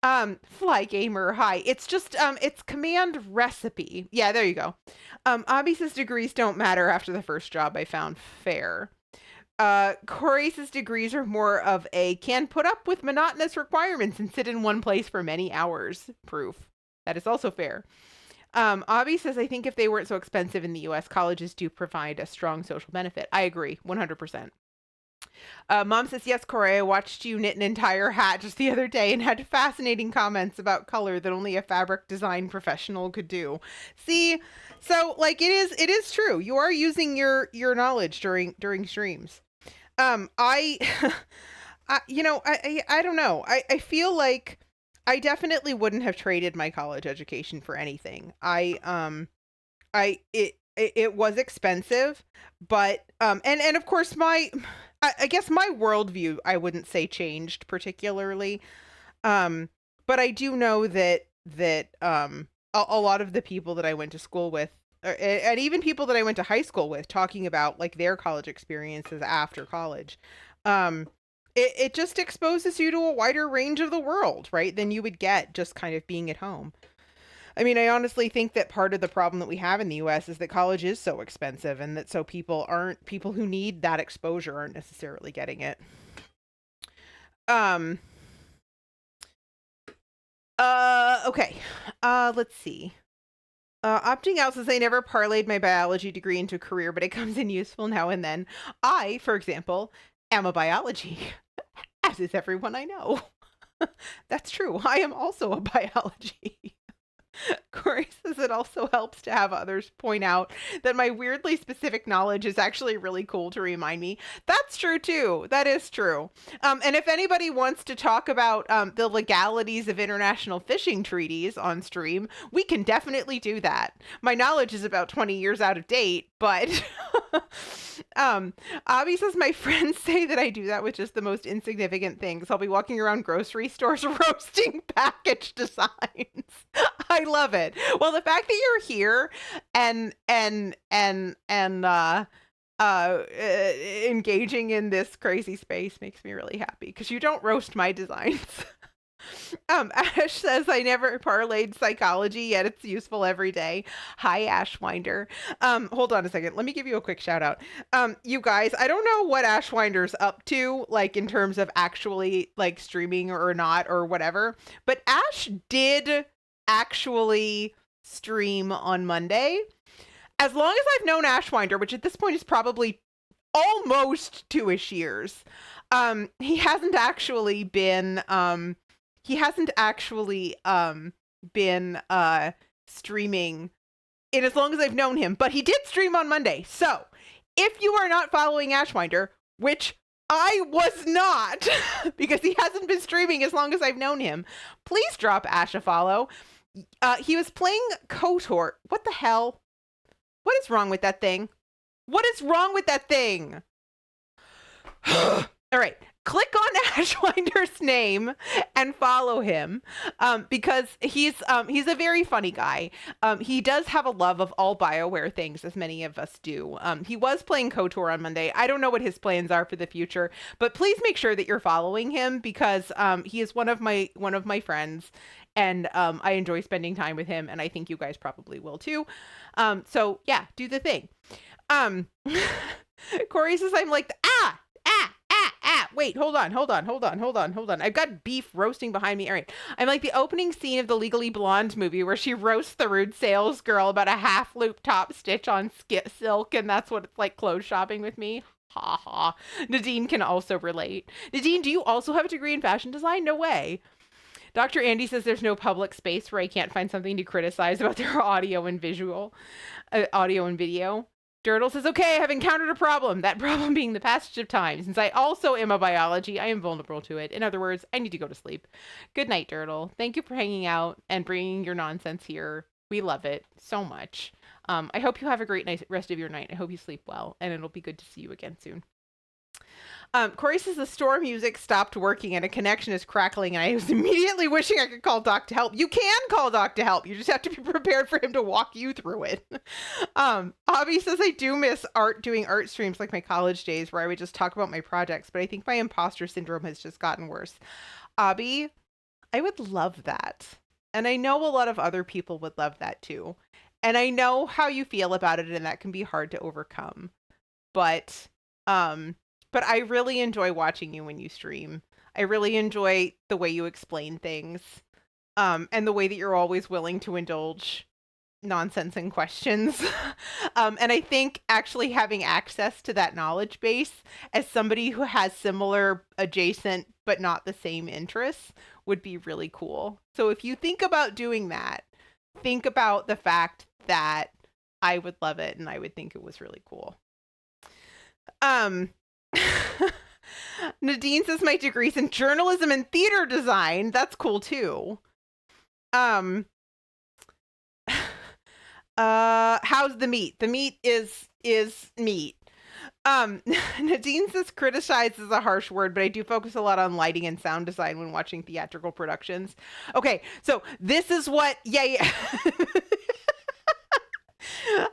Fly Gamer, hi. It's just, it's command recipe. Yeah, there you go. Abby says degrees don't matter after the first job I found. Fair. Corey says degrees are more of a can put up with monotonous requirements and sit in one place for many hours. Proof. That is also fair. Abby says, I think if they weren't so expensive in the US, colleges do provide a strong social benefit. I agree, 100%. Mom says, yes, Corey, I watched you knit an entire hat just the other day and had fascinating comments about color that only a fabric design professional could do. See, so like it is true. You are using your knowledge during streams. I, I don't know. I feel like I definitely wouldn't have traded my college education for anything. It was expensive, but and of course I guess my worldview I wouldn't say changed particularly, but I do know that a lot of the people that I went to school with, and even people that I went to high school with, talking about like their college experiences after college, it just exposes you to a wider range of the world, right, than you would get just kind of being at home. I mean, I honestly think that part of the problem that we have in the US is that college is so expensive, and that so people who need that exposure aren't necessarily getting it. Okay. Let's see. Opting out says, I never parlayed my biology degree into a career, but it comes in useful now and then. I, for example, am a biology, as is everyone I know. That's true. I am also a biology. Corey says it also helps to have others point out that my weirdly specific knowledge is actually really cool to remind me. That's true too. That is true. And if anybody wants to talk about the legalities of international fishing treaties on stream, we can definitely do that. My knowledge is about 20 years out of date, but Abby says, my friends say that I do that with just the most insignificant things. I'll be walking around grocery stores roasting package designs. I love it. Well, the fact that you're here and engaging in this crazy space makes me really happy, because you don't roast my designs. Ash says, I never parlayed psychology, yet it's useful every day. Hi, Ashwinder. Hold on a second. Let me give you a quick shout out. You guys, I don't know what Ashwinder's up to, like in terms of actually like streaming or not or whatever, but Ash did actually stream on Monday. As long as I've known Ashwinder, which at this point is probably almost 2-ish years, he hasn't actually been streaming in as long as I've known him, but he did stream on Monday. So if you are not following Ashwinder, which I was not, because he hasn't been streaming as long as I've known him, please drop Ash a follow. He was playing KOTOR. What the hell? What is wrong with that thing? What is wrong with that thing? All right. Click on Ashwinder's name and follow him, because he's a very funny guy. He does have a love of all BioWare things, as many of us do. He was playing KOTOR on Monday. I don't know what his plans are for the future, but please make sure that you're following him, because he is one of my friends, and I enjoy spending time with him, and I think you guys probably will too. So yeah, do the thing. Corey says, I'm like, wait, hold on. I've got beef roasting behind me. All right. I'm like the opening scene of the Legally Blonde movie where she roasts the rude sales girl about a half loop top stitch on silk, and that's what it's like clothes shopping with me. Ha ha. Nadine can also relate. Nadine, do you also have a degree in fashion design? No way. Dr. Andy says there's no public space where I can't find something to criticize about their audio and video. Dirtle says, okay, I have encountered a problem. That problem being the passage of time. Since I also am a biology, I am vulnerable to it. In other words, I need to go to sleep. Good night, Dirtle. Thank you for hanging out and bringing your nonsense here. We love it so much. I hope you have a great rest of your night. I hope you sleep well, and it'll be good to see you again soon. Corey says the store music stopped working and a connection is crackling, and I was immediately wishing I could call Doc to help. You can call Doc to help. You just have to be prepared for him to walk you through it. Avi says I do miss doing art streams like my college days where I would just talk about my projects, but I think my imposter syndrome has just gotten worse. Avi, I would love that. And I know a lot of other people would love that too. And I know how you feel about it, and that can be hard to overcome. But I really enjoy watching you when you stream. I really enjoy the way you explain things, and the way that you're always willing to indulge nonsense and questions. And I think actually having access to that knowledge base as somebody who has similar adjacent but not the same interests would be really cool. So if you think about doing that, think about the fact that I would love it and I would think it was really cool. Nadine says my degree's in journalism and theater design. That's cool too. How's the meat? The meat is meat. Nadine says criticize is a harsh word, but I do focus a lot on lighting and sound design when watching theatrical productions. Okay, so this is what, yeah.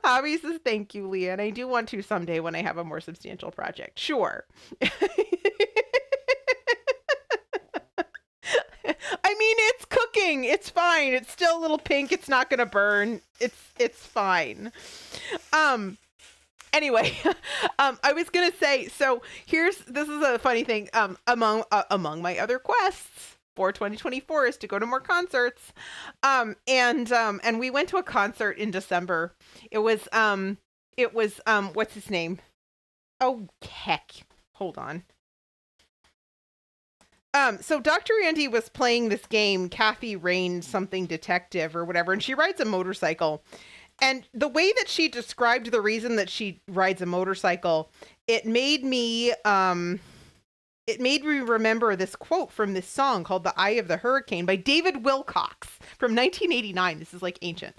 Hobby says thank you, Leah, and I do want to someday when I have a more substantial project. Sure. I mean, it's cooking. It's fine. It's still a little pink. It's not going to burn. It's fine. Anyway, I was going to say, so this is a funny thing. Among my other quests for 2024 is to go to more concerts. And we went to a concert in December. It was what's his name? Oh, heck. Hold on. So Dr. Andy was playing this game, Kathy Rain something detective or whatever, and she rides a motorcycle. And the way that she described the reason that she rides a motorcycle, it made me remember this quote from this song called The Eye of the Hurricane by David Wilcox from 1989. This is like ancient.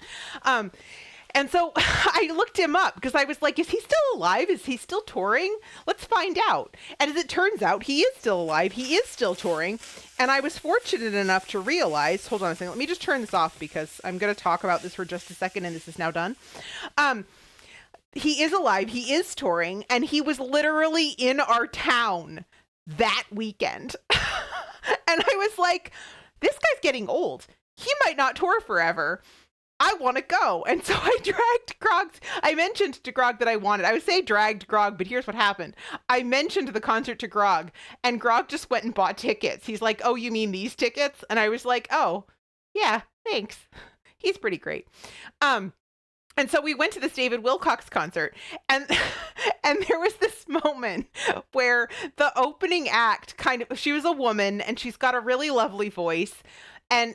And so I looked him up because I was like, is he still alive? Is he still touring? Let's find out. And as it turns out, he is still alive. He is still touring. And I was fortunate enough to realize, hold on a second, let me just turn this off because I'm going to talk about this for just a second and this is now done. He is alive. He is touring. And he was literally in our town that weekend. And I was like, this guy's getting old. He might not tour forever. I want to go. And so I dragged Grog. I mentioned to Grog that I wanted. I would say dragged Grog, but here's what happened. I mentioned the concert to Grog, and Grog just went and bought tickets. He's like, oh, you mean these tickets? And I was like, oh, yeah, thanks. He's pretty great. And so we went to this David Wilcox concert, and there was this moment where the opening act she was a woman, and she's got a really lovely voice, and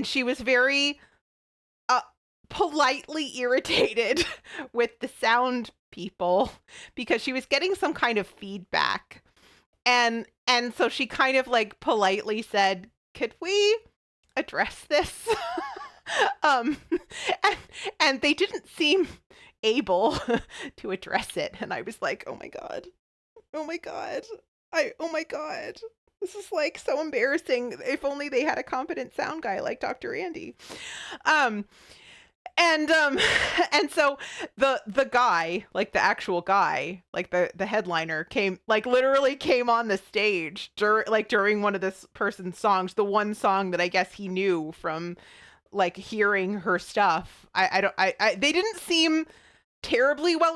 she was very politely irritated with the sound people because she was getting some kind of feedback. And so she kind of like politely said, could we address this? And they didn't seem able to address it. And I was like, oh my God. This is like so embarrassing. If only they had a competent sound guy like Dr. Andy. And so the guy, like the actual guy, like the headliner literally came on the stage during one of this person's songs, the one song that I guess he knew from like hearing her stuff. They didn't seem terribly well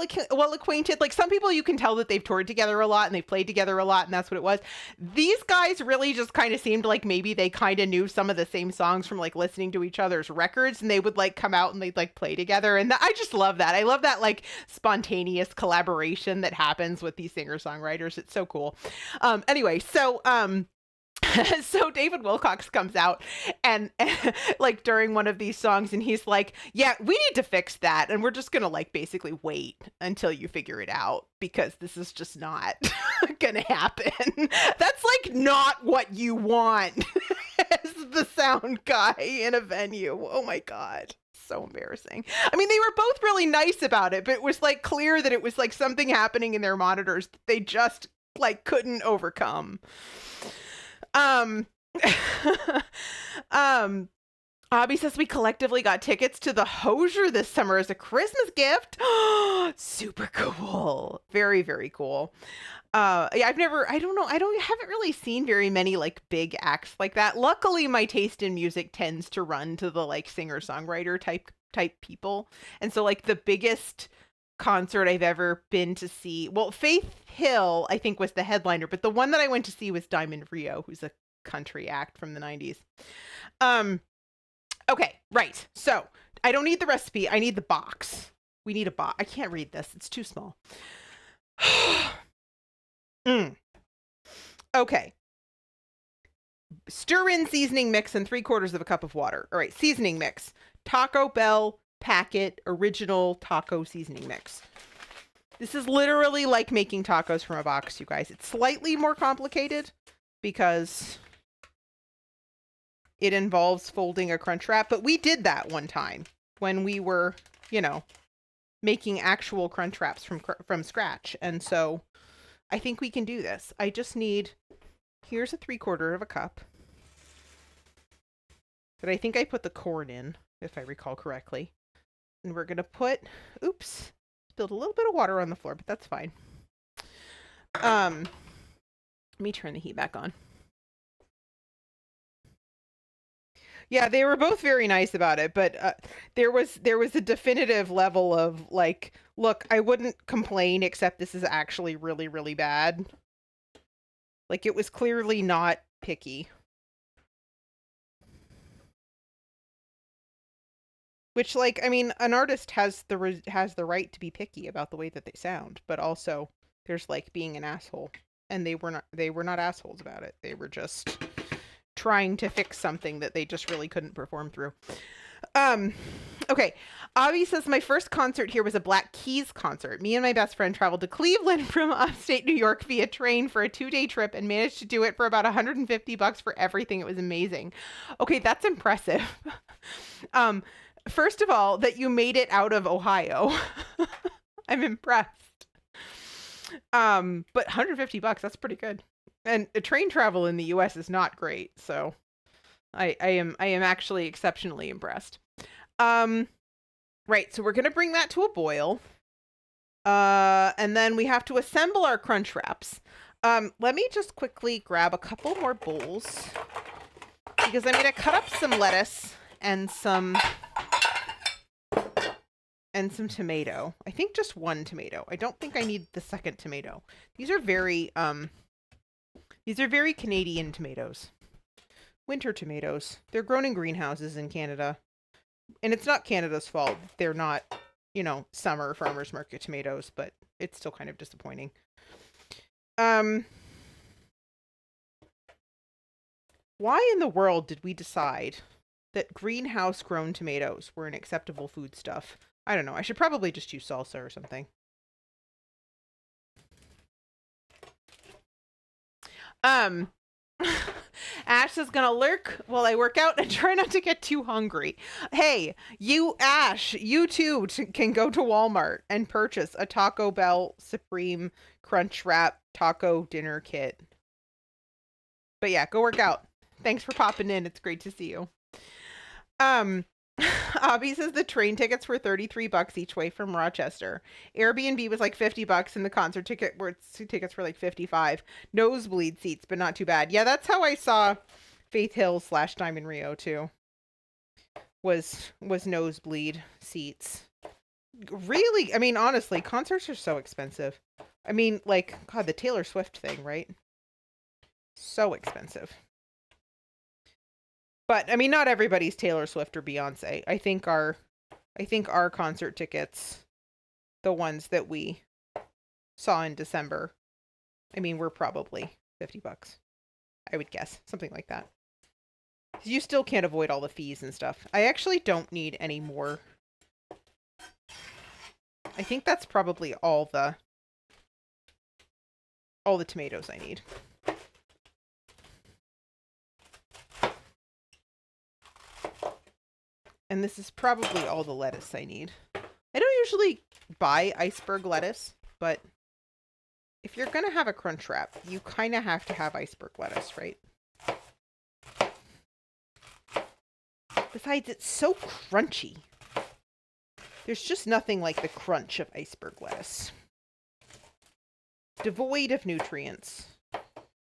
acquainted. Like some people you can tell that they've toured together a lot and they've played together a lot and that's what it was. These guys really just kind of seemed like maybe they kind of knew some of the same songs from like listening to each other's records, and they would like come out and they'd like play together. And I just love that. I love that like spontaneous collaboration that happens with these singer-songwriters. It's so cool. Anyway, so so David Wilcox comes out and like during one of these songs, and he's like, yeah, we need to fix that. And we're just going to like basically wait until you figure it out because this is just not going to happen. That's like not what you want as the sound guy in a venue. Oh my God. So embarrassing. I mean, they were both really nice about it, but it was like clear that it was like something happening in their monitors that they just like couldn't overcome. Abby says we collectively got tickets to the Hosier this summer as a Christmas gift. Super cool. Very, very cool. Yeah, I haven't really seen very many like big acts like that. Luckily, my taste in music tends to run to the like singer-songwriter type people. And so like the biggest concert I've ever been to see, well, Faith Hill I think was the headliner, but the one that I went to see was Diamond Rio, who's a country act from the 90s. Okay, right. So I don't need the recipe. I need the box. We need a box. I can't read this. It's too small. Okay. Stir in seasoning mix and 3/4 cup of water. All right, seasoning mix. Taco Bell packet original taco seasoning mix. This is literally like making tacos from a box, you guys. It's slightly more complicated because it involves folding a Crunchwrap, but we did that one time when we were, you know, making actual Crunchwraps from scratch. And so I think we can do this. I just need, here's a 3/4 cup. But I think I put the corn in, if I recall correctly. And we're going to put, oops, spilled a little bit of water on the floor, but that's fine. Let me turn the heat back on. Yeah, they were both very nice about it, but there was a definitive level of like, look, I wouldn't complain except this is actually really, really bad. Like, it was clearly not picky. Which, like, I mean, an artist has the right to be picky about the way that they sound, but also there's like being an asshole, and they were not assholes about it. They were just trying to fix something that they just really couldn't perform through. Okay. Avi says, my first concert here was a Black Keys concert. Me and my best friend traveled to Cleveland from upstate New York via train for a 2-day trip and managed to do it for about $150 for everything. It was amazing. Okay, that's impressive. First of all, that you made it out of Ohio. I'm impressed. But $150, that's pretty good. And train travel in the US is not great, so I am actually exceptionally impressed. Right, so we're gonna bring that to a boil. And then we have to assemble our Crunchwraps. Let me just quickly grab a couple more bowls because I'm gonna cut up some lettuce and some tomato. I think just one tomato. I don't think I need the second tomato. These are very Canadian tomatoes. Winter tomatoes. They're grown in greenhouses in Canada. And it's not Canada's fault. They're not, you know, summer farmers market tomatoes, but it's still kind of disappointing. Why in the world did we decide that greenhouse grown tomatoes were an acceptable foodstuff? I don't know. I should probably just use salsa or something. Ash is gonna lurk while I work out and try not to get too hungry. Hey, you, Ash, you too can go to Walmart and purchase a Taco Bell Supreme Crunchwrap taco dinner kit. But yeah, go work out. Thanks for popping in. It's great to see you. Abby says the train tickets were $33 each way from Rochester. Airbnb was like $50 and the concert tickets were like $55. Nosebleed seats, but not too bad. Yeah, that's how I saw Faith Hill / Diamond Rio too. Was nosebleed seats. Really, I mean, honestly, concerts are so expensive. I mean, like, God, the Taylor Swift thing, right? So expensive. But I mean, not everybody's Taylor Swift or Beyonce. I think our concert tickets, the ones that we saw in December, I mean, were probably $50. I would guess something like that. You still can't avoid all the fees and stuff. I actually don't need any more. I think that's probably all the tomatoes I need. And this is probably all the lettuce I need. I don't usually buy iceberg lettuce, but if you're going to have a Crunchwrap, you kind of have to have iceberg lettuce, right? Besides, it's so crunchy. There's just nothing like the crunch of iceberg lettuce. Devoid of nutrients,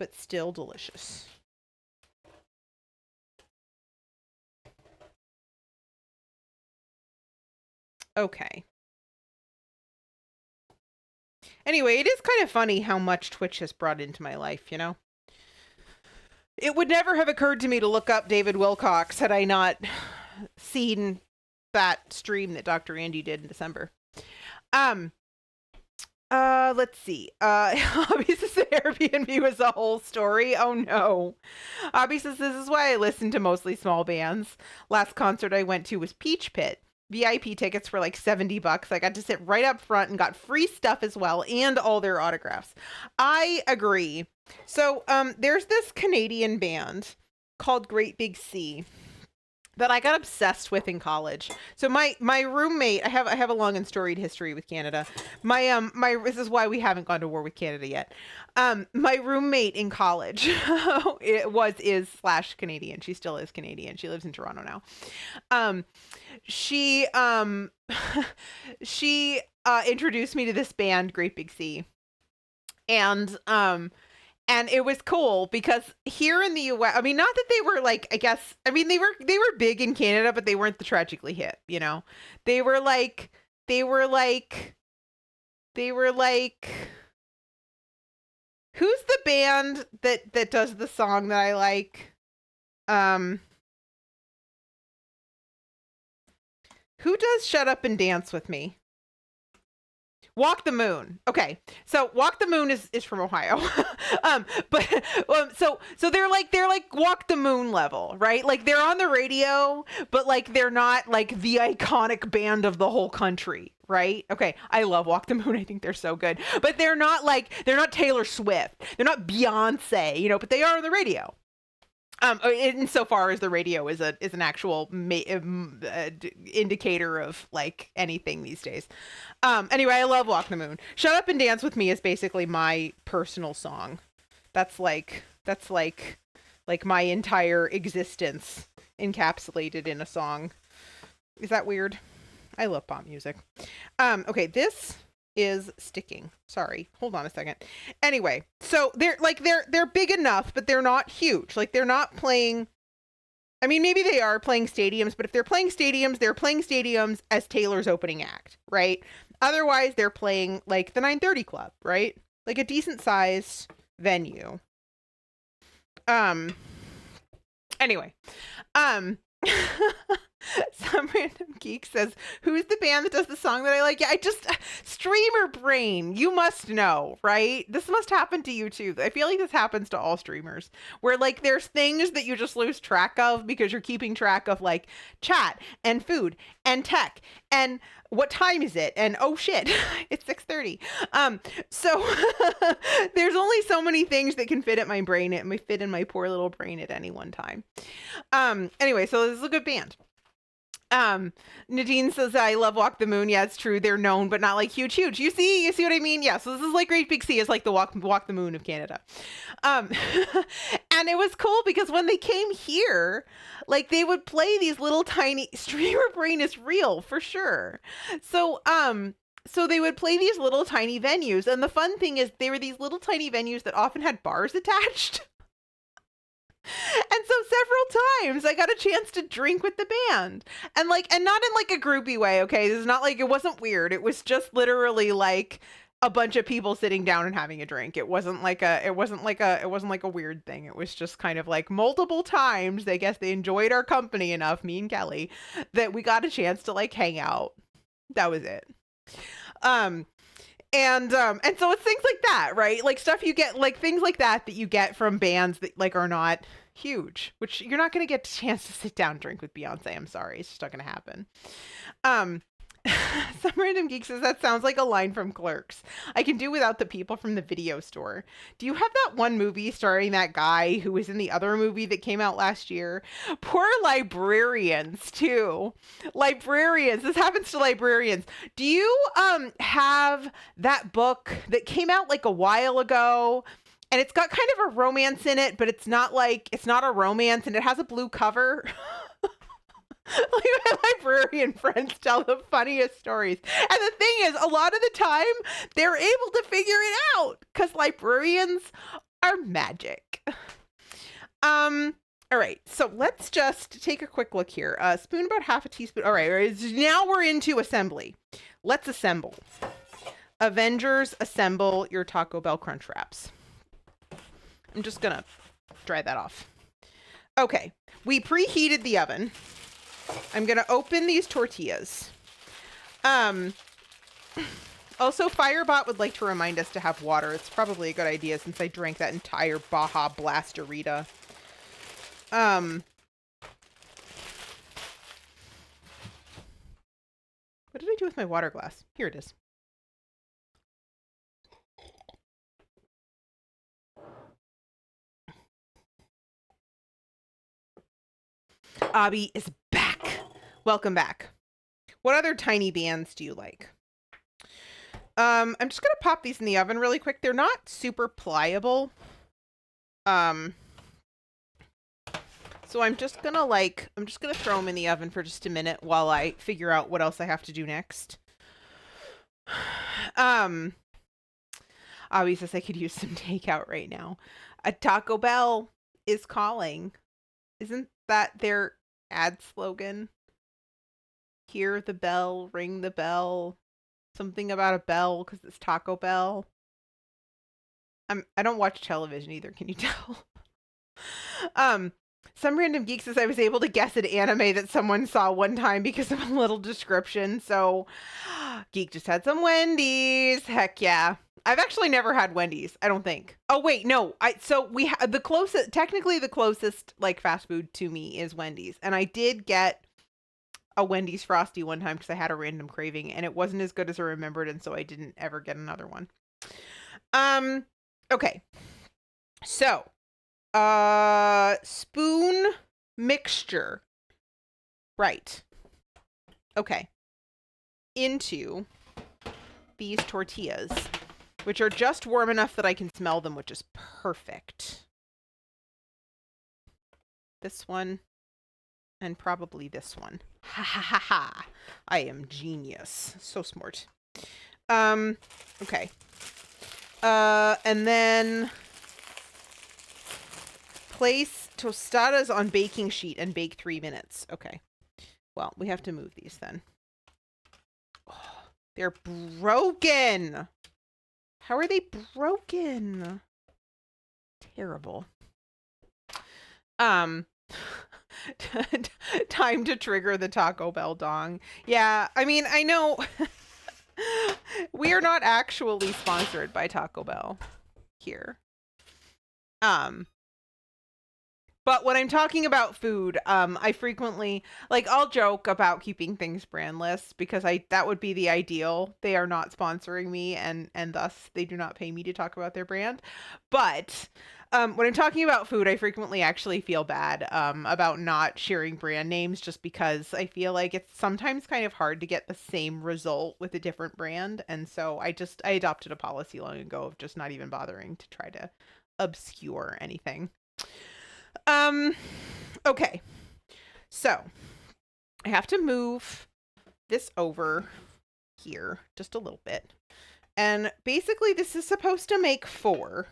but still delicious. Okay. Anyway, it is kind of funny how much Twitch has brought into my life, you know? It would never have occurred to me to look up David Wilcox had I not seen that stream that Dr. Andy did in December. Let's see. Hobby says the Airbnb was a whole story. Oh no. Hobby says this is why I listen to mostly small bands. Last concert I went to was Peach Pit. VIP tickets for like $70. I got to sit right up front and got free stuff as well and all their autographs. I agree. So there's this Canadian band called Great Big Sea that I got obsessed with in college. So my roommate, I have a long and storied history with Canada. This is why we haven't gone to war with Canada yet. My roommate in college is Canadian. She still is Canadian. She lives in Toronto now. She introduced me to this band, Great Big Sea. And it was cool because here in the US, I mean, not that they were like, I guess, I mean, they were big in Canada, but they weren't the Tragically Hip, you know? They were like, who's the band that does the song that I like? Who does Shut Up and Dance with Me? Walk the Moon. Okay, so Walk the Moon is from Ohio, so they're like Walk the Moon level, right? Like they're on the radio, but like they're not like the iconic band of the whole country, right? Okay, I love Walk the Moon. I think they're so good, but they're not Taylor Swift. They're not Beyonce, you know, but they are on the radio. Insofar as the radio is an actual indicator of like anything these days. Anyway, I love Walk the Moon. Shut Up and Dance with Me is basically my personal song. That's like my entire existence encapsulated in a song. Is that weird? I love pop music. Okay, this is sticking. Sorry. Hold on a second. Anyway, so they're big enough, but they're not huge. Like they're not playing, I mean, maybe they are playing stadiums, but if they're playing stadiums, they're playing stadiums as Taylor's opening act, right? Otherwise, they're playing like the 930 Club, right? Like a decent sized venue. Anyway, some random geek says, who's the band that does the song that I like? Yeah, streamer brain. You must know, right? This must happen to you too. I feel like this happens to all streamers where like there's things that you just lose track of because you're keeping track of like chat and food and tech and what time is it? And oh shit, it's 6:30. So there's only so many things that can fit at my brain. It may fit in my poor little brain at any one time. Anyway, so this is a good band. Nadine says, I love Walk the Moon. Yeah, it's true. They're known, but not like huge. You see what I mean? Yeah. So this is like Great Big Sea is like the Walk the Moon of Canada. And it was cool because when they came here, like they would play these little tiny streamer brain is real for sure. So they would play these little tiny venues. And the fun thing is they were these little tiny venues that often had bars attached. And so several times I got a chance to drink with the band and not in like a groupie way. Okay. This is not like, it wasn't weird. It was just literally like a bunch of people sitting down and having a drink. It wasn't like a weird thing. It was just kind of like multiple times. I guess they enjoyed our company enough, me and Kelly, that we got a chance to like hang out. That was it. And so it's things like that, right? Like stuff you get, like things like that you get from bands that like are not huge, which you're not going to get a chance to sit down and drink with Beyonce. I'm sorry. It's just not going to happen. Some random geek says that sounds like a line from Clerks. I can do without the people from the video store. Do you have that one movie starring that guy who was in the other movie that came out last year? Poor librarians too. Librarians. This happens to librarians. Do you have that book that came out like a while ago? And it's got kind of a romance in it, but it's not a romance, and it has a blue cover. Like my librarian friends tell the funniest stories. And the thing is, a lot of the time, they're able to figure it out because librarians are magic. All right, so let's just take a quick look here. Spoon about half a teaspoon. All right, now we're into assembly. Let's assemble. Avengers, assemble your Taco Bell Crunchwraps. I'm just gonna dry that off. Okay, we preheated the oven. I'm going to open these tortillas. Also, Firebot would like to remind us to have water. It's probably a good idea since I drank that entire Baja Blasterita. What did I do with my water glass? Here it is. Abby is back. Welcome back. What other tiny bands do you like? I'm just gonna pop these in the oven really quick. They're not super pliable. So I'm just gonna throw them in the oven for just a minute while I figure out what else I have to do next. Abby says I could use some takeout right now. A Taco Bell is calling. Isn't that their ad slogan? Hear the bell, ring the bell. Something about a bell because it's Taco Bell. I don't watch television either, can you tell? Some random geek says I was able to guess an anime that someone saw one time because of a little description. So, Geek just had some Wendy's. Heck yeah. I've actually never had Wendy's, I don't think. Oh, wait, no. Technically the closest, like, fast food to me is Wendy's. And I did get a Wendy's Frosty one time because I had a random craving. And it wasn't as good as I remembered, and so I didn't ever get another one. Okay. So, spoon mixture. Right. Okay. Into these tortillas, which are just warm enough that I can smell them, which is perfect. This one and probably this one. Ha ha ha ha. I am genius. So smart. Okay. And then place tostadas on baking sheet and bake 3 minutes. Okay. Well, we have to move these then. Oh, they're broken. How are they broken? Terrible. Time to trigger the Taco Bell dong. Yeah, I mean, I know we are not actually sponsored by Taco Bell here. But when I'm talking about food, I frequently, like, I'll joke about keeping things brandless because that would be the ideal. They are not sponsoring me, and thus they do not pay me to talk about their brand. But when I'm talking about food, I frequently actually feel bad about not sharing brand names just because I feel like it's sometimes kind of hard to get the same result with a different brand. And so I adopted a policy long ago of just not even bothering to try to obscure anything. Okay, so I have to move this over here just a little bit. And basically this is supposed to make 4.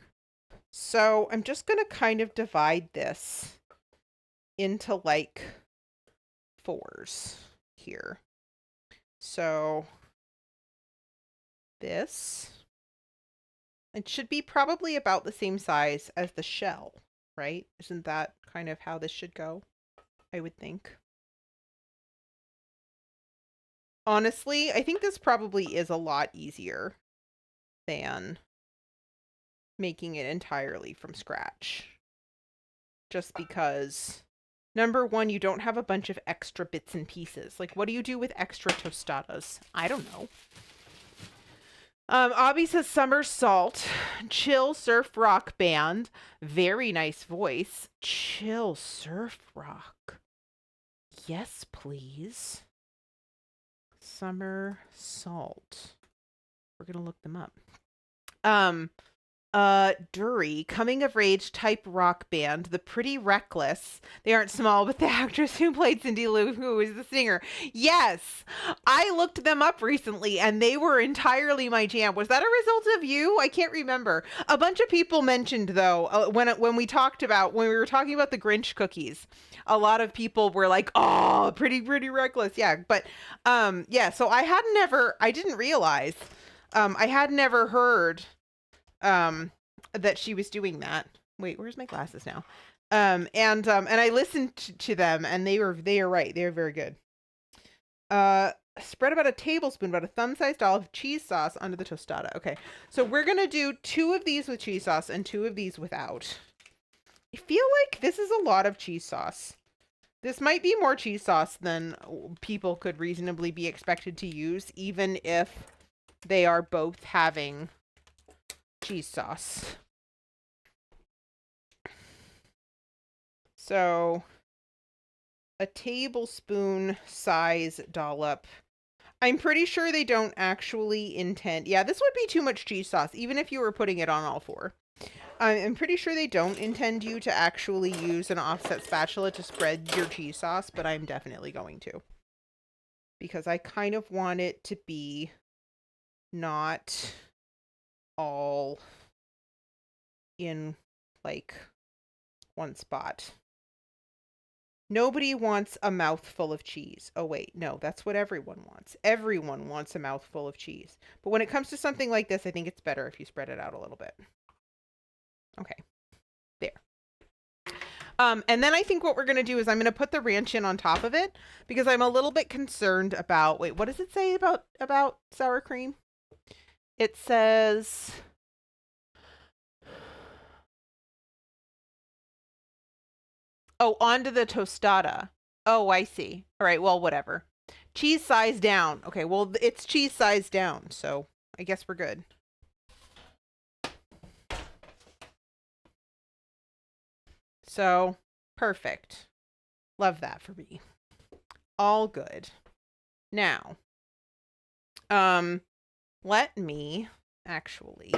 So I'm just going to kind of divide this into like 4s here. So this, it should be probably about the same size as the shell. Right? Isn't that kind of how this should go? I would think. Honestly, I think this probably is a lot easier than making it entirely from scratch. Just because, number one, you don't have a bunch of extra bits and pieces. Like, what do you do with extra tostadas? I don't know. Abby says Summer Salt, chill surf rock band. Very nice voice. Chill surf rock. Yes, please. Summer Salt. We're gonna look them up. Dury, coming of age type rock band, The Pretty Reckless. They aren't small, but the actress who played Cindy Lou Who is the singer. Yes, I looked them up recently and they were entirely my jam. Was that a result of you? I can't remember. A bunch of people mentioned though, when we were talking about the Grinch cookies, a lot of people were like, oh, pretty reckless. Yeah. But, yeah, so I didn't realize, I had never heard, that she was doing that. Wait, where's my glasses now? And I listened to them, and they are right. They are very good. Spread about a tablespoon, about a thumb-sized dollop of cheese sauce onto the tostada. Okay, so we're gonna do 2 of these with cheese sauce and 2 of these without. I feel like this is a lot of cheese sauce. This might be more cheese sauce than people could reasonably be expected to use, even if they are both having cheese sauce. So, a tablespoon size dollop. I'm pretty sure they don't actually intend... Yeah, this would be too much cheese sauce, even if you were putting it on all 4. I'm pretty sure they don't intend you to actually use an offset spatula to spread your cheese sauce, but I'm definitely going to. Because I kind of want it to be not all in, like, one spot. Nobody wants a mouthful of cheese. Oh, wait, no, that's what everyone wants. Everyone wants a mouthful of cheese. But when it comes to something like this, I think it's better if you spread it out a little bit. Okay, there. And then I think what we're going to do is I'm going to put the ranch in on top of it because I'm a little bit concerned about, wait, what does it say about sour cream? It says, oh, onto the tostada. Oh, I see. All right, well, whatever. Cheese size down. Okay, well, it's cheese size down, so I guess we're good. So, perfect. Love that for me. All good. Now, let me actually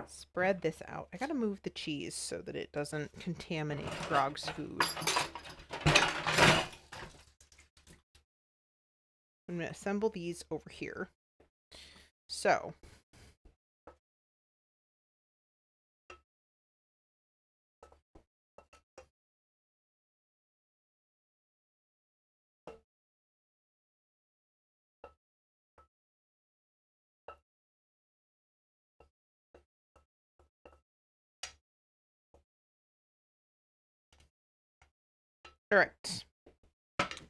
spread this out. I gotta move the cheese so that it doesn't contaminate Grog's food. I'm gonna assemble these over here. So, all right.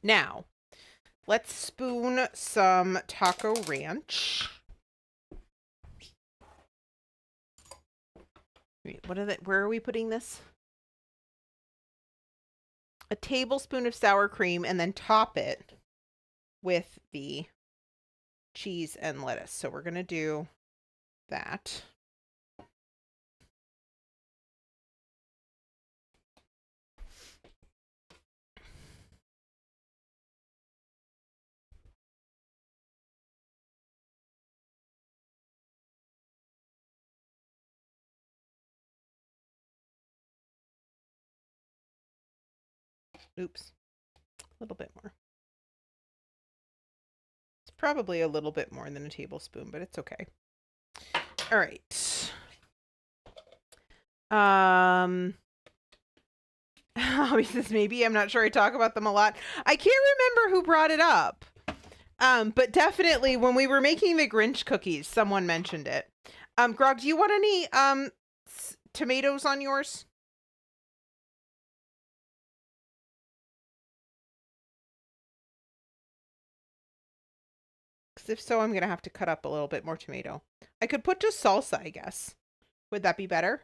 Now, let's spoon some taco ranch. Wait, where are we putting this? A tablespoon of sour cream and then top it with the cheese and lettuce. So we're going to do that. Oops. A little bit more. It's probably a little bit more than a tablespoon, but it's okay. All right. Hobbies maybe. I'm not sure I talk about them a lot. I can't remember who brought it up. But definitely when we were making the Grinch cookies, someone mentioned it. Grog, do you want any tomatoes on yours? Because if so, I'm going to have to cut up a little bit more tomato. I could put just salsa, I guess. Would that be better?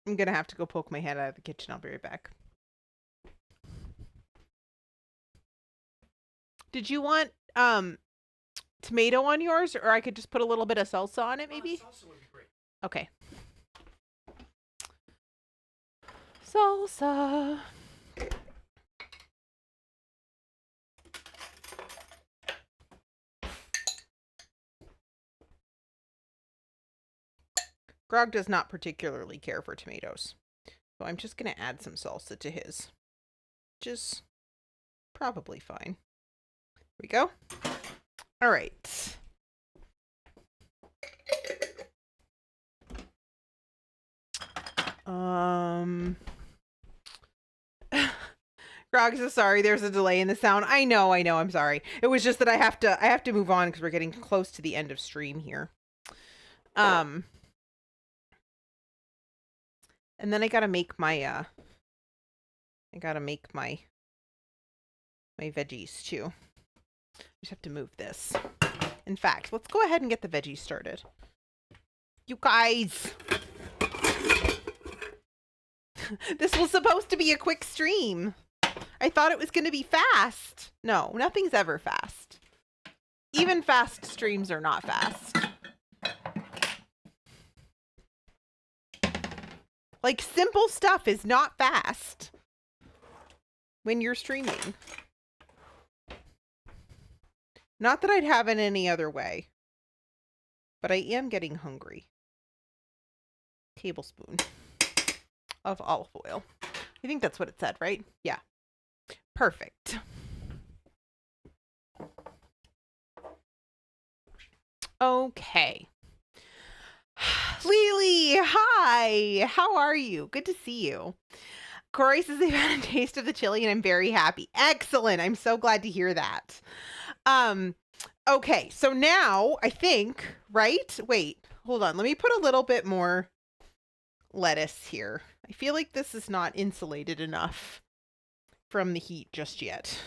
I'm going to have to go poke my head out of the kitchen. I'll be right back. Did you want tomato on yours, or I could just put a little bit of salsa on it, maybe? Salsa would be great. Okay. Salsa. Grog does not particularly care for tomatoes, so I'm just going to add some salsa to his. Just probably fine. Here we go. All right. Grog says sorry, there's a delay in the sound. I know, I'm sorry. It was just that I have to move on because we're getting close to the end of stream here. And then I gotta make my my veggies too. Just have to move this. In fact, let's go ahead and get the veggies started. You guys! This was supposed to be a quick stream. I thought it was going to be fast. No, nothing's ever fast. Even fast streams are not fast. Like, simple stuff is not fast when you're streaming. Not that I'd have it any other way. But I am getting hungry. Tablespoon of olive oil. I think that's what it said, right? Yeah. Perfect. Okay. Lily, hi. How are you? Good to see you. Corey says they've had a taste of the chili and I'm very happy. Excellent. I'm so glad to hear that. Okay, so now I think, right? Wait, hold on. Let me put a little bit more lettuce here. I feel like this is not insulated enough from the heat just yet.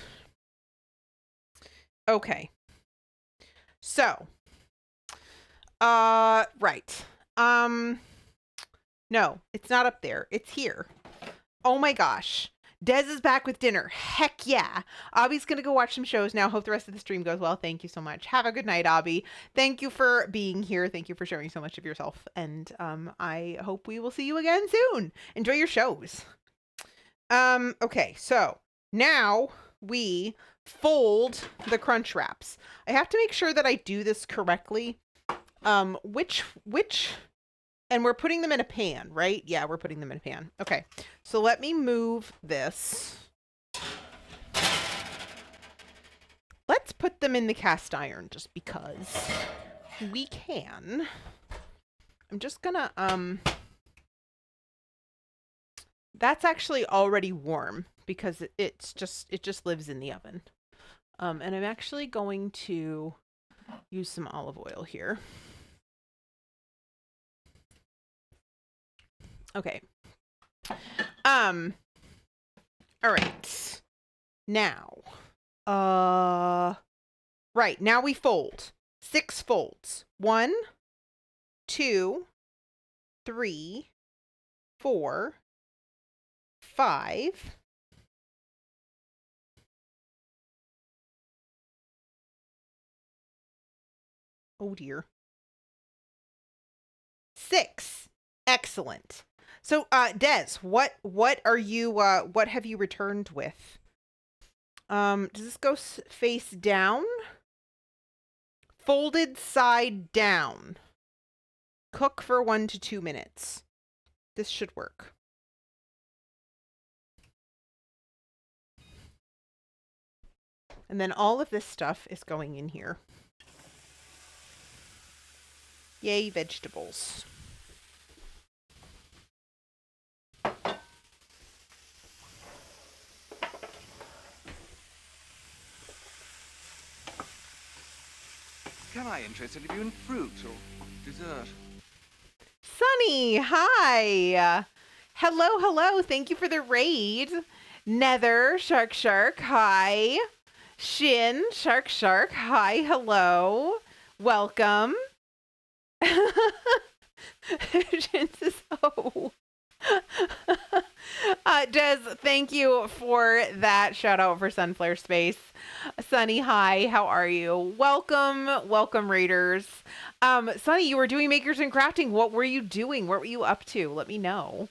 Okay. So, right. No, it's not up there. It's here. Oh my gosh. Des is back with dinner. Heck yeah. Abby's going to go watch some shows now. Hope the rest of the stream goes well. Thank you so much. Have a good night, Abby. Thank you for being here. Thank you for sharing so much of yourself. And I hope we will see you again soon. Enjoy your shows. Okay, so now we fold the crunch wraps. I have to make sure that I do this correctly. And we're putting them in a pan, right? Yeah, we're putting them in a pan. Okay, so let me move this. Let's put them in the cast iron just because we can. I'm just gonna, that's actually already warm because it just lives in the oven. And I'm actually going to use some olive oil here. Okay. All right. Now, right. Now we fold 6 folds. 1, 2, 3, 4, 5. Oh dear. 6. Excellent. So, Des, what are you, what have you returned with? Does this go face down? Folded side down. Cook for 1 to 2 minutes. This should work. And then all of this stuff is going in here. Yay, vegetables. Can I interest any of you in fruit or dessert? Sunny, hi. Hello. Thank you for the raid. Nether, Shark, hi. Shin, Shark, hi, hello. Welcome. Shin says, oh. Des, thank you for that shout out for Sunflare Space. Sunny, hi, how are you? Welcome Raiders. Sunny, you were doing Makers and Crafting. What were you doing? What were you up to? Let me know.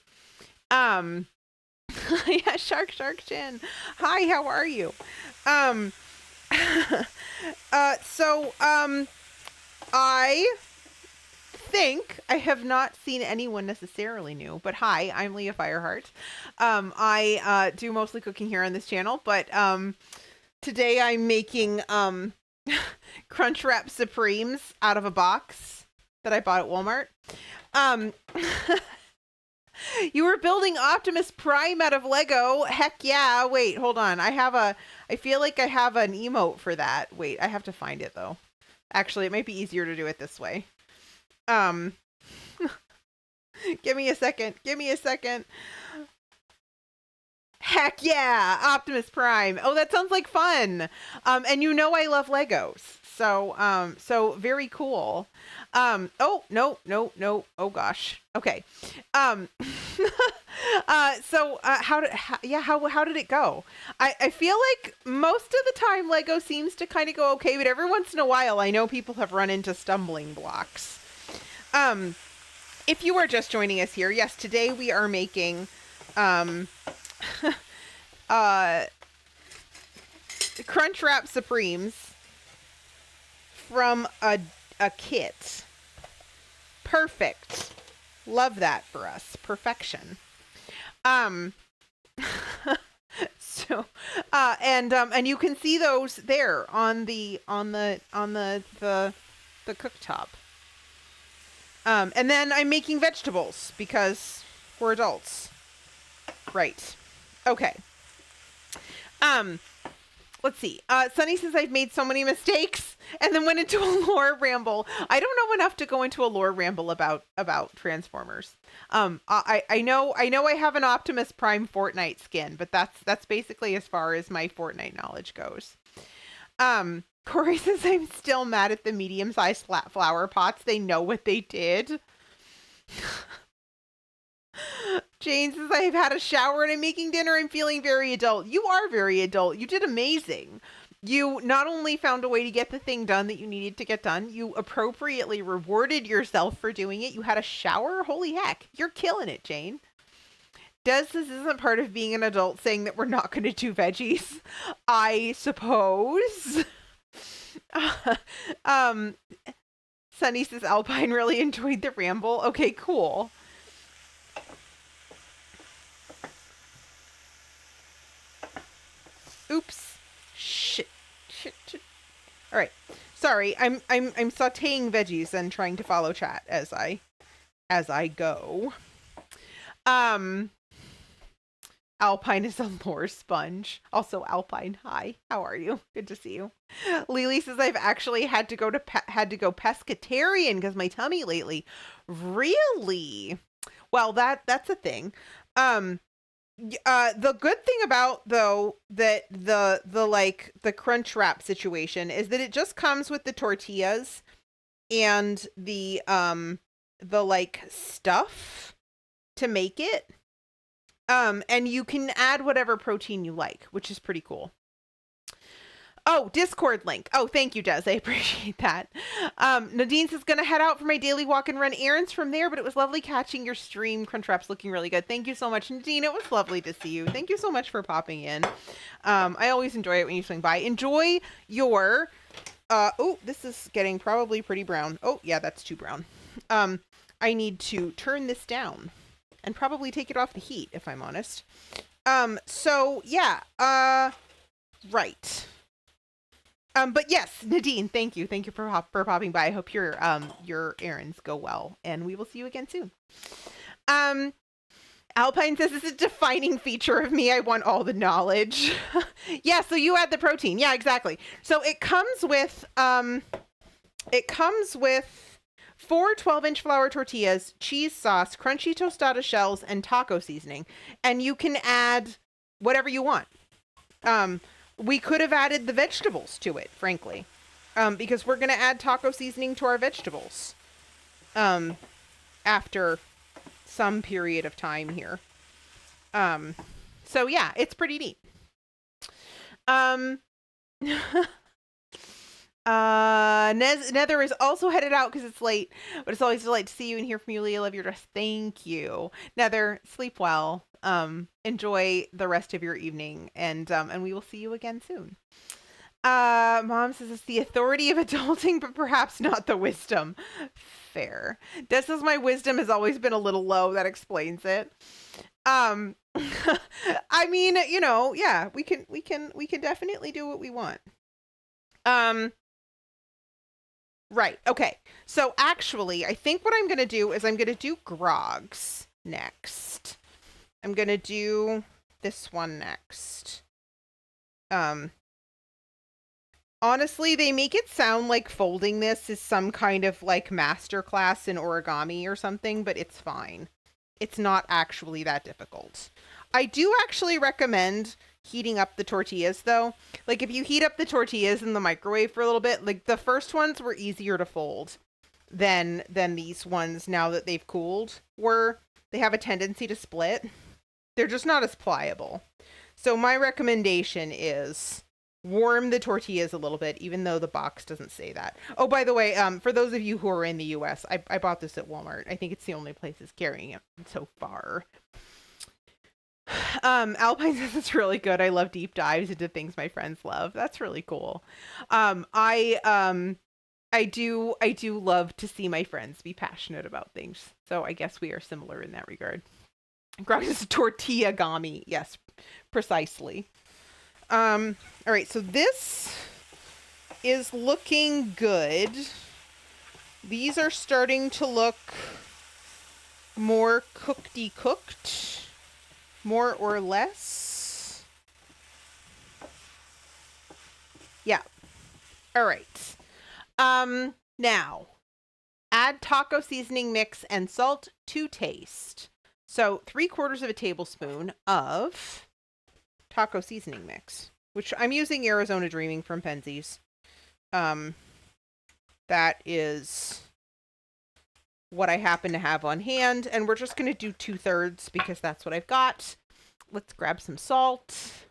Yeah, Shark Chin. Hi, how are you? I think I have not seen anyone necessarily new, but hi, I'm Leah Fireheart. I do mostly cooking here on this channel, but Today I'm making Crunchwrap Supremes out of a box that I bought at Walmart. You were building Optimus Prime out of Lego. Heck yeah. Wait, hold on. I feel like I have an emote for that. Wait, I have to find it though. Actually, it might be easier to do it this way. Give me a second. Heck yeah, Optimus Prime. Oh, that sounds like fun. And you know I love Legos. So very cool. Oh, no. Oh gosh. Okay. How did it go? I feel like most of the time Lego seems to kind of go okay, but every once in a while I know people have run into stumbling blocks. If you are just joining us here, yes, today we are making Crunchwrap Supremes from a kit. Perfect. Love that for us. Perfection. So and you can see those there on the cooktop. And then I'm making vegetables because we're adults. Right. Okay. Let's see. Sunny says I've made so many mistakes and then went into a lore ramble. I don't know enough to go into a lore ramble about Transformers. I know I have an Optimus Prime Fortnite skin, but that's basically as far as my Fortnite knowledge goes. Corey says I'm still mad at the medium-sized flat flower pots. They know what they did. Jane says I've had a shower and I'm making dinner. I'm feeling very adult. You are very adult. You did amazing. You not only found a way to get the thing done that you needed to get done, you appropriately rewarded yourself for doing it. You had a shower. Holy heck. You're killing it, Jane. This isn't part of being an adult saying that we're not going to do veggies, I suppose. Sunny says Alpine really enjoyed the ramble. Okay, cool. Oops. Shit. All right. Sorry. I'm sautéing veggies and trying to follow chat as I go. Alpine is a lore sponge. Also, Alpine, hi. How are you? Good to see you. Lily says I've actually had to go pescatarian because my tummy lately. Really? Well, that's a thing. The good thing about though that the Crunchwrap situation is that it just comes with the tortillas and the stuff to make it. And you can add whatever protein you like, which is pretty cool. Oh, Discord link. Oh, thank you, Des. I appreciate that. Nadine says, gonna head out for my daily walk and run errands from there, but it was lovely catching your stream. Crunchwrap's looking really good. Thank you so much, Nadine. It was lovely to see you. Thank you so much for popping in. I always enjoy it when you swing by. Enjoy your... oh, this is getting probably pretty brown. Oh, yeah, that's too brown. I need to turn this down and probably take it off the heat, if I'm honest. So, yeah. Right. But yes, Nadine, thank you. Thank you for popping by. I hope your errands go well, and we will see you again soon. Alpine says, this is a defining feature of me. I want all the knowledge. Yeah, so you add the protein. Yeah, exactly. So it comes with 4 12-inch flour tortillas, cheese sauce, crunchy tostada shells, and taco seasoning. And you can add whatever you want. We could have added the vegetables to it, frankly, because we're going to add taco seasoning to our vegetables after some period of time here. So yeah, it's pretty neat. Nether is also headed out because it's late, but it's always a delight to see you and hear from you, Leah. Love your dress. Thank you. Nether, sleep well. Enjoy the rest of your evening, and we will see you again soon. Mom says it's the authority of adulting, but perhaps not the wisdom. Fair. Des says my wisdom has always been a little low. That explains it. I mean, you know, yeah, we can definitely do what we want. Right. Okay. So actually, I think what I'm going to do is I'm going to do grogs next. I'm going to do this one next. Honestly, they make it sound like folding this is some kind of like masterclass in origami or something, but it's fine. It's not actually that difficult. I do actually recommend heating up the tortillas though. Like if you heat up the tortillas in the microwave for a little bit, like the first ones were easier to fold than these ones now that they've cooled they have a tendency to split. They're just not as pliable. So my recommendation is warm the tortillas a little bit, even though the box doesn't say that. Oh, by the way, for those of you who are in the US, I bought this at Walmart. I think it's the only place that's carrying it so far. Alpine says it's really good. I love deep dives into things my friends love. That's really cool. I do love to see my friends be passionate about things. So I guess we are similar in that regard. Grog is tortilla gami. Yes, precisely. All right, so this is looking good. These are starting to look more cooked, more or less. Yeah. All right. Now, add taco seasoning mix and salt to taste. So 3/4 of a tablespoon of taco seasoning mix, which I'm using Arizona Dreaming from Penzies. That is what I happen to have on hand, and we're just going to do 2/3 because that's what I've got. Let's grab some salt.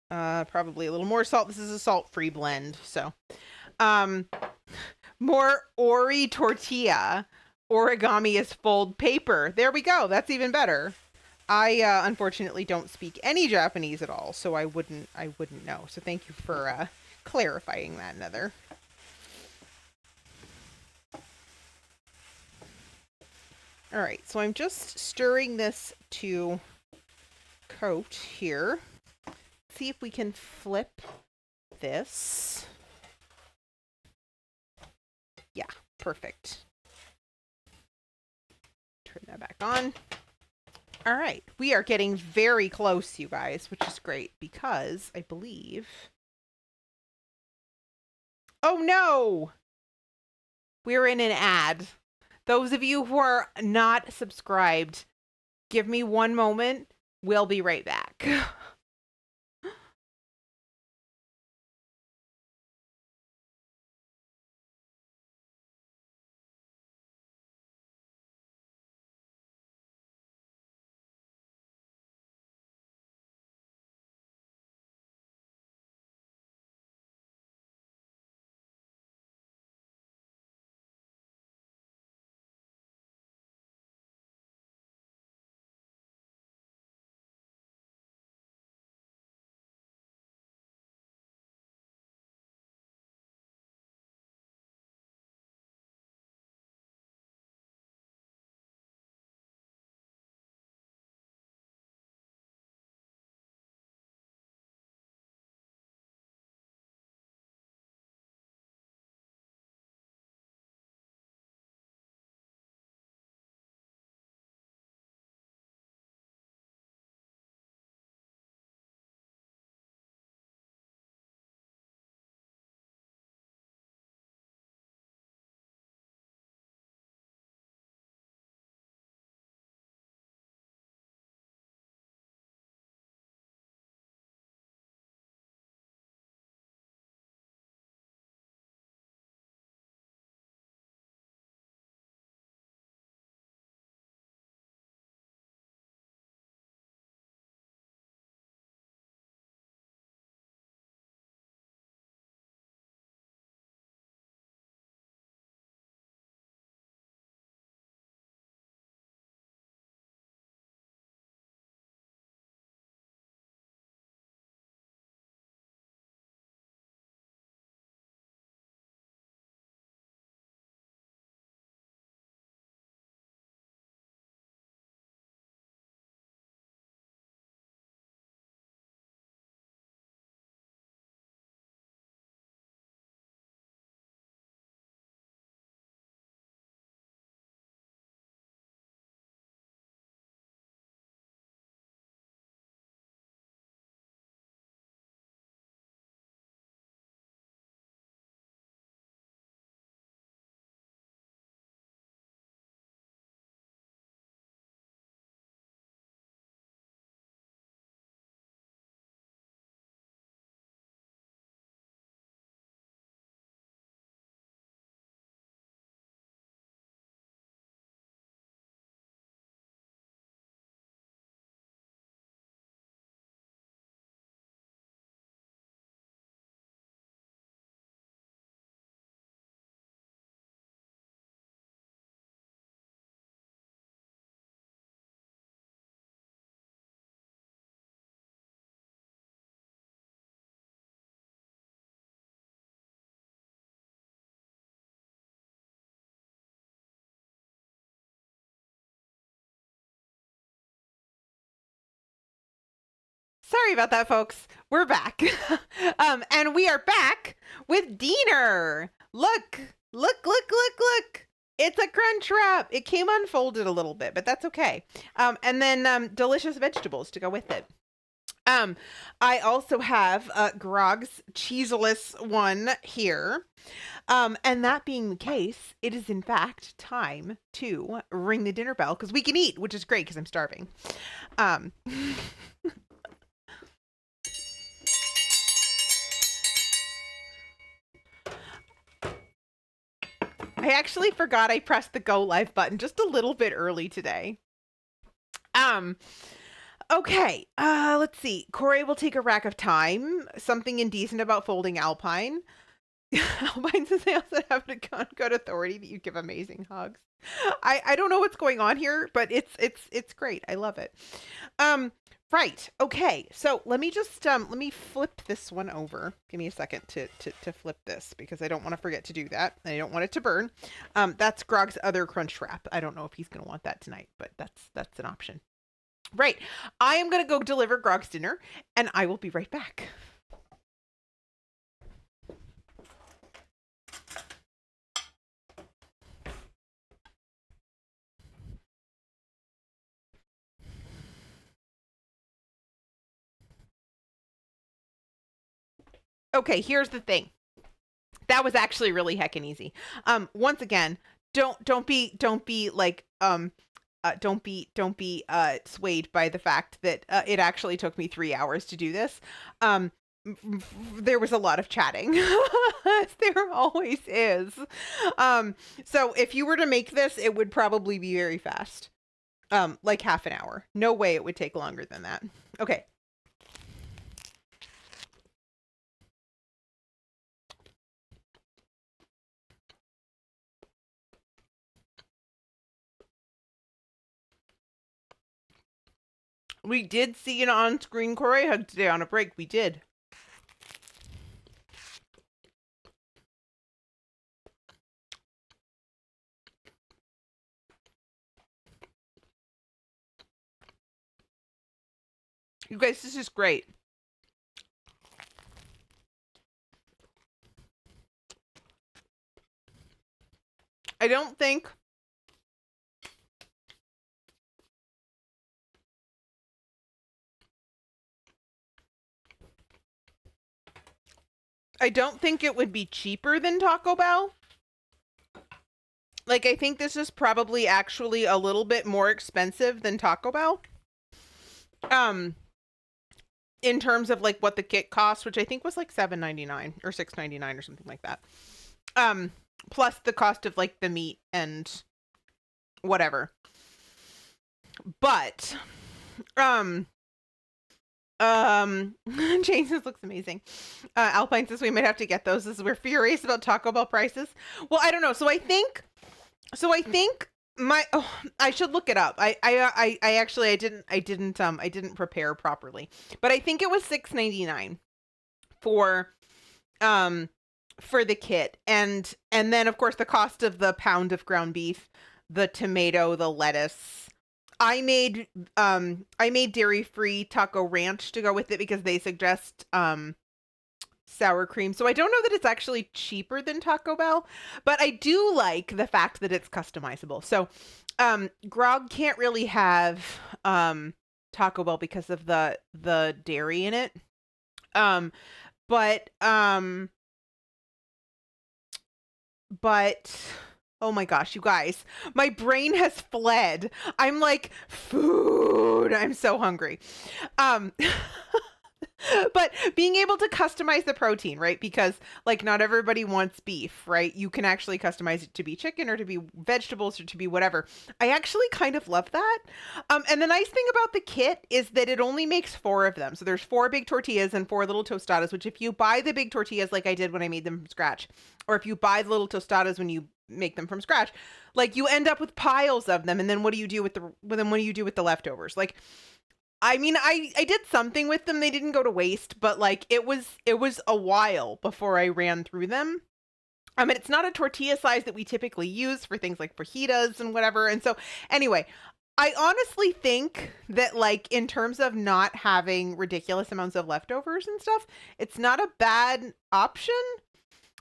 Probably a little more salt. This is a salt-free blend, so. More ori tortilla. Origami is fold paper. There we go. That's even better. I unfortunately don't speak any Japanese at all, so I wouldn't know. So thank you for clarifying that, Nether. All right, so I'm just stirring this to coat here. See if we can flip this. Yeah, perfect. Turn that back on. All right, we are getting very close, you guys, which is great because I believe... Oh no! We're in an ad. Those of you who are not subscribed, give me one moment. We'll be right back. Sorry about that, folks. We're back. And we are back with Diener. Look. It's a crunch wrap. It came unfolded a little bit, but that's okay. And then delicious vegetables to go with it. I also have Grog's cheeseless one here. And that being the case, it is in fact time to ring the dinner bell because we can eat, which is great because I'm starving. I actually forgot I pressed the go live button just a little bit early today. Okay, let's see. Corey will take a rack of time. Something indecent about folding Alpine. Alpine says they also have a good authority that you give amazing hugs. I don't know what's going on here, but it's great. I love it. Right. Okay. So let me just let me flip this one over. Give me a second to flip this because I don't want to forget to do that. I don't want it to burn. That's Grog's other crunch wrap. I don't know if he's going to want that tonight, but that's an option. Right. I am going to go deliver Grog's dinner and I will be right back. Okay, here's the thing. That was actually really heckin' easy. Once again, don't be like don't be swayed by the fact that it actually took me 3 hours to do this. There was a lot of chatting. There always is. So if you were to make this, it would probably be very fast. Like half an hour. No way it would take longer than that. Okay. We did see an on-screen Corey hug today on a break. We did. You guys, this is great. I don't think it would be cheaper than Taco Bell. Like, I think this is probably actually a little bit more expensive than Taco Bell. In terms of like what the kit costs, which I think was like $7.99 or $6.99 or something like that. Plus the cost of like the meat and whatever. But Jason looks amazing. Alpine says we might have to get those as we're furious about Taco Bell prices. Well, I don't know. So I think I should look it up. I actually didn't prepare properly. But I think it was $6.99 for the kit. And then of course the cost of the pound of ground beef, the tomato, the lettuce. I made dairy-free taco ranch to go with it because they suggest sour cream. So I don't know that it's actually cheaper than Taco Bell, but I do like the fact that it's customizable. So Grog can't really have Taco Bell because of the dairy in it. But oh my gosh, you guys, my brain has fled. I'm like, food. I'm so hungry. But being able to customize the protein, right? Because like not everybody wants beef, right? You can actually customize it to be chicken or to be vegetables or to be whatever. I actually kind of love that. And the nice thing about the kit is that it only makes 4 of them. So there's 4 big tortillas and 4 little tostadas, which if you buy the big tortillas like I did when I made them from scratch, or if you buy the little tostadas when you make them from scratch, like you end up with piles of them. And then what do you do with the leftovers? Like, I mean, I did something with them. They didn't go to waste, but like it was a while before I ran through them. And it's not a tortilla size that we typically use for things like fajitas and whatever. And so anyway, I honestly think that, like, in terms of not having ridiculous amounts of leftovers and stuff, it's not a bad option.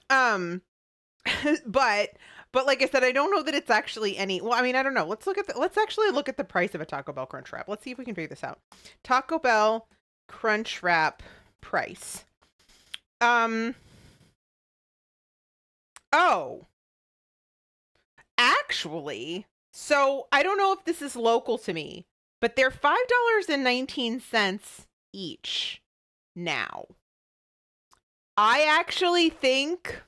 But like I said, I don't know that it's actually any. Well, I mean, I don't know. Let's actually look at the price of a Taco Bell Crunchwrap. Let's see if we can figure this out. Taco Bell Crunchwrap price. Oh, actually, so I don't know if this is local to me, but they're $5.19 each now. I actually think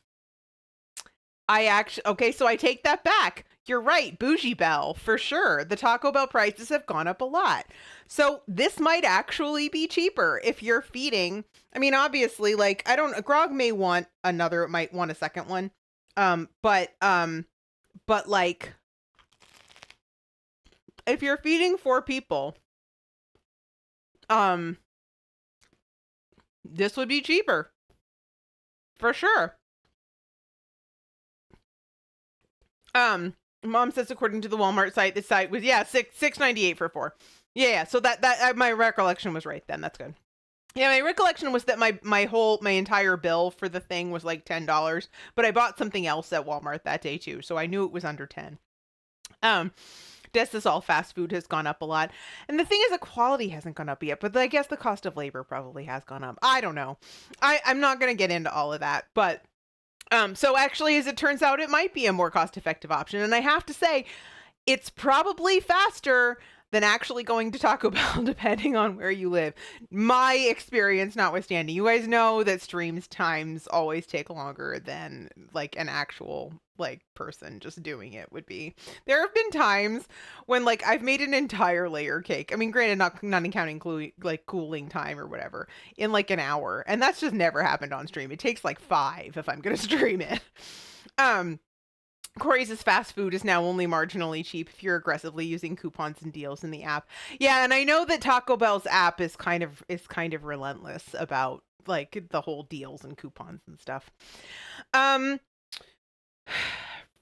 okay, so I take that back. You're right, Bougie Bell, for sure. The Taco Bell prices have gone up a lot. So this might actually be cheaper if you're feeding. I mean, obviously, like, Grog might want a second one. But like, if you're feeding 4 people, this would be cheaper. For sure. Mom says according to the Walmart site, this site was $6.98 for 4. Yeah. So that my recollection was right then. That's good. Yeah, my recollection was that my entire bill for the thing was like $10, but I bought something else at Walmart that day too, so I knew it was under 10. This is all fast food has gone up a lot, and the thing is, the quality hasn't gone up yet, but I guess the cost of labor probably has gone up. I don't know. I'm not gonna get into all of that, but. So actually, as it turns out, it might be a more cost-effective option. And I have to say, it's probably faster than actually going to Taco Bell, depending on where you live. My experience notwithstanding, you guys know that streams times always take longer than like an actual like person just doing it would be. There have been times when like I've made an entire layer cake. I mean, granted, not counting cooling time or whatever, in like an hour, and that's just never happened on stream. It takes like 5 if I'm gonna stream it. Corey's fast food is now only marginally cheap if you're aggressively using coupons and deals in the app. Yeah, and I know that Taco Bell's app is kind of relentless about like the whole deals and coupons and stuff.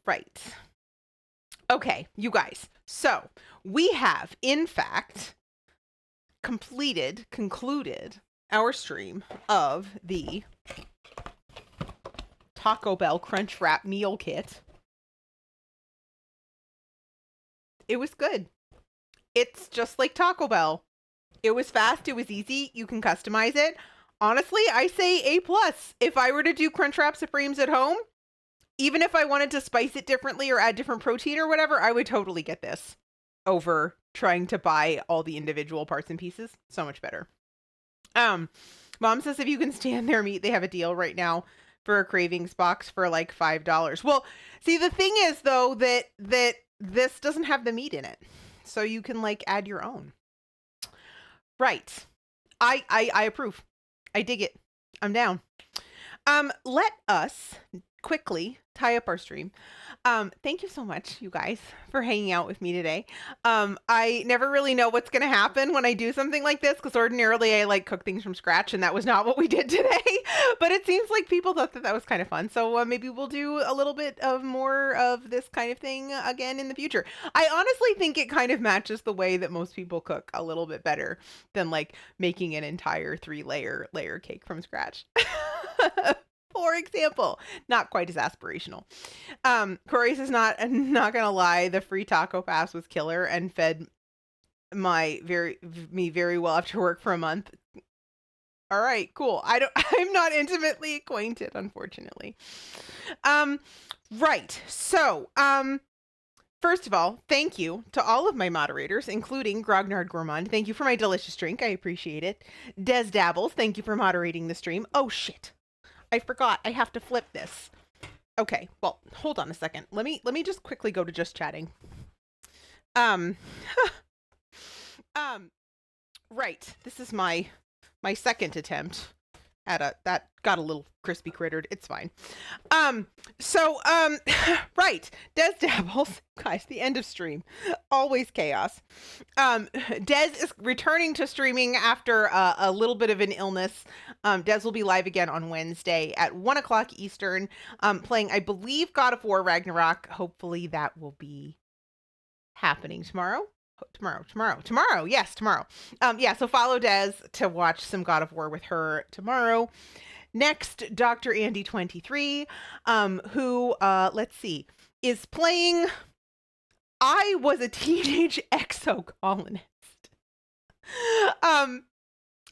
Right. Okay, you guys. So, we have in fact concluded our stream of the Taco Bell Crunchwrap meal kit. It was good. It's just like Taco Bell. It was fast. It was easy. You can customize it. Honestly, I say A+. If I were to do Crunchwrap Supremes at home, even if I wanted to spice it differently or add different protein or whatever, I would totally get this over trying to buy all the individual parts and pieces. So much better. Mom says if you can stand their meat, they have a deal right now for a Cravings box for like $5. Well, see, the thing is though that this doesn't have the meat in it, so you can like add your own. Right. I approve. I dig it. I'm down. Let us quickly tie up our stream. Thank you so much, you guys, for hanging out with me today. I never really know what's going to happen when I do something like this, because ordinarily I like cook things from scratch, and that was not what we did today. But it seems like people thought that was kind of fun. So maybe we'll do a little bit of more of this kind of thing again in the future. I honestly think it kind of matches the way that most people cook a little bit better than like making an entire 3-layer cake from scratch. For example, not quite as aspirational. Corey says, not gonna lie, the free taco pass was killer and fed me very well after work for a month. All right, cool. I'm not intimately acquainted, unfortunately. Right. So, first of all, thank you to all of my moderators, including Grognard Gourmand. Thank you for my delicious drink. I appreciate it. Des Dabbles, thank you for moderating the stream. Oh shit. I forgot. I have to flip this. Okay. Well, hold on a second. Let me just quickly go to just chatting. Right. This is my second attempt at that got a little crispy crittered. It's fine. Right. Des Dabbles. Guys, the end of stream. Always chaos. Des is returning to streaming after a little bit of an illness. Des will be live again on Wednesday at 1 o'clock Eastern, playing, I believe, God of War Ragnarok. Hopefully that will be happening tomorrow. Tomorrow. Yes, tomorrow. Yeah, so follow Des to watch some God of War with her tomorrow. Next, Dr. Andy 23, who, let's see, is playing I Was a Teenage Exocolonist.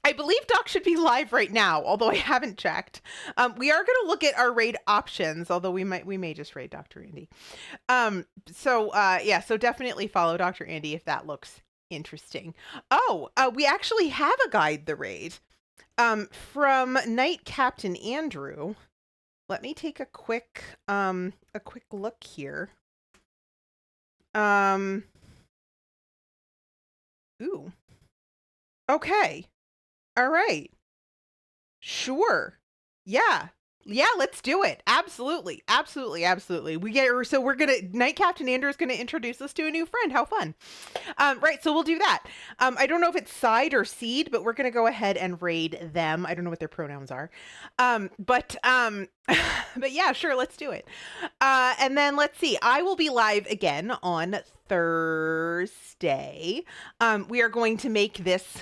I believe Doc should be live right now, although I haven't checked. We are going to look at our raid options, although we may just raid Dr. Andy. So definitely follow Dr. Andy if that looks interesting. Oh, we actually have a guide the raid from Knight Captain Andrew. Let me take a quick look here. Ooh. Okay. All right. Sure. Yeah. Yeah, let's do it. Absolutely. Knight Captain Andrew is gonna introduce us to a new friend. How fun. Right, so we'll do that. I don't know if it's side or seed, but we're gonna go ahead and raid them. I don't know what their pronouns are. But yeah, sure, let's do it. And then let's see. I will be live again on Thursday. We are going to make this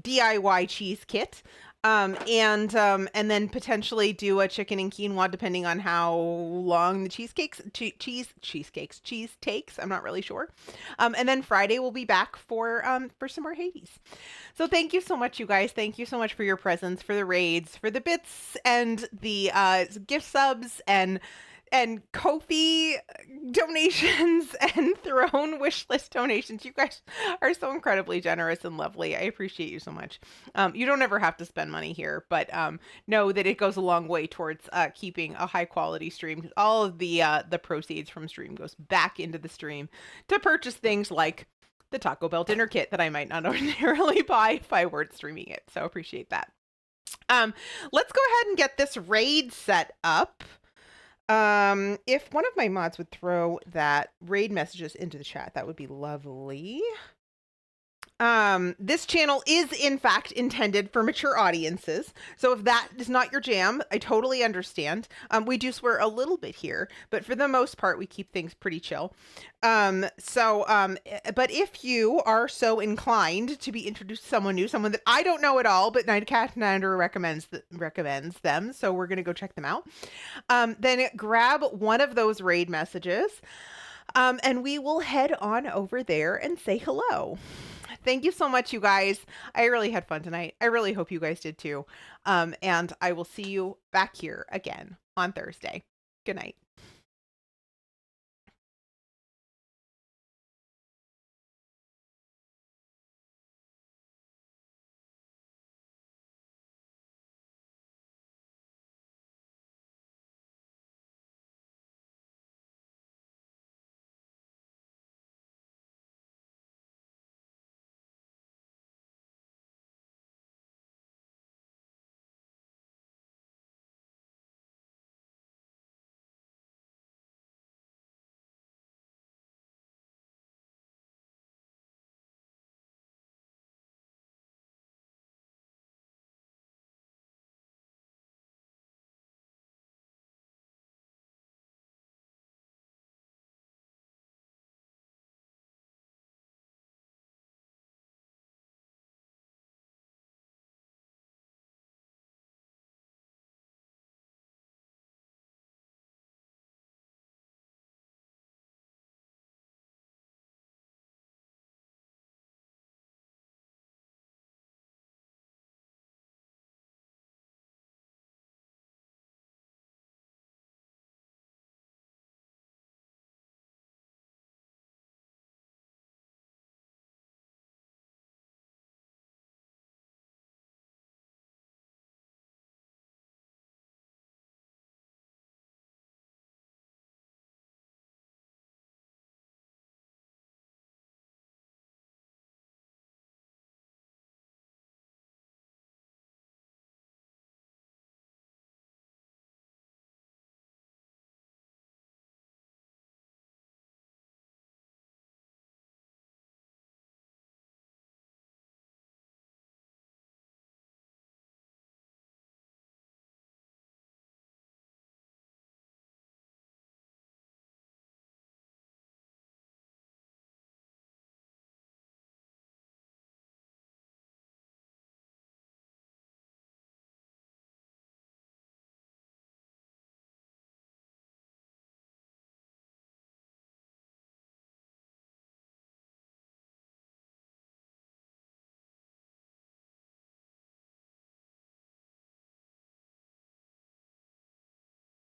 DIY cheese kit. And then potentially do a chicken and quinoa depending on how long the cheese takes. I'm not really sure. And then Friday we'll be back for some more Hades. So thank you so much, you guys. Thank you so much for your presence, for the raids, for the bits and the gift subs and Ko-fi donations and Throne wishlist donations. You guys are so incredibly generous and lovely. I appreciate you so much. You don't ever have to spend money here, but know that it goes a long way towards keeping a high quality stream. All of the proceeds from stream goes back into the stream to purchase things like the Taco Bell dinner kit that I might not ordinarily buy if I weren't streaming it. So appreciate that. Let's go ahead and get this raid set up. If one of my mods would throw that raid messages into the chat, that would be lovely. This channel is in fact intended for mature audiences. So if that is not your jam, I totally understand. We do swear a little bit here, but for the most part, we keep things pretty chill. But if you are so inclined to be introduced to someone new, someone that I don't know at all, but Night Cat and Andrew recommends them, so we're going to go check them out. Then grab one of those raid messages, and we will head on over there and say hello. Thank you so much, you guys. I really had fun tonight. I really hope you guys did too. And I will see you back here again on Thursday. Good night.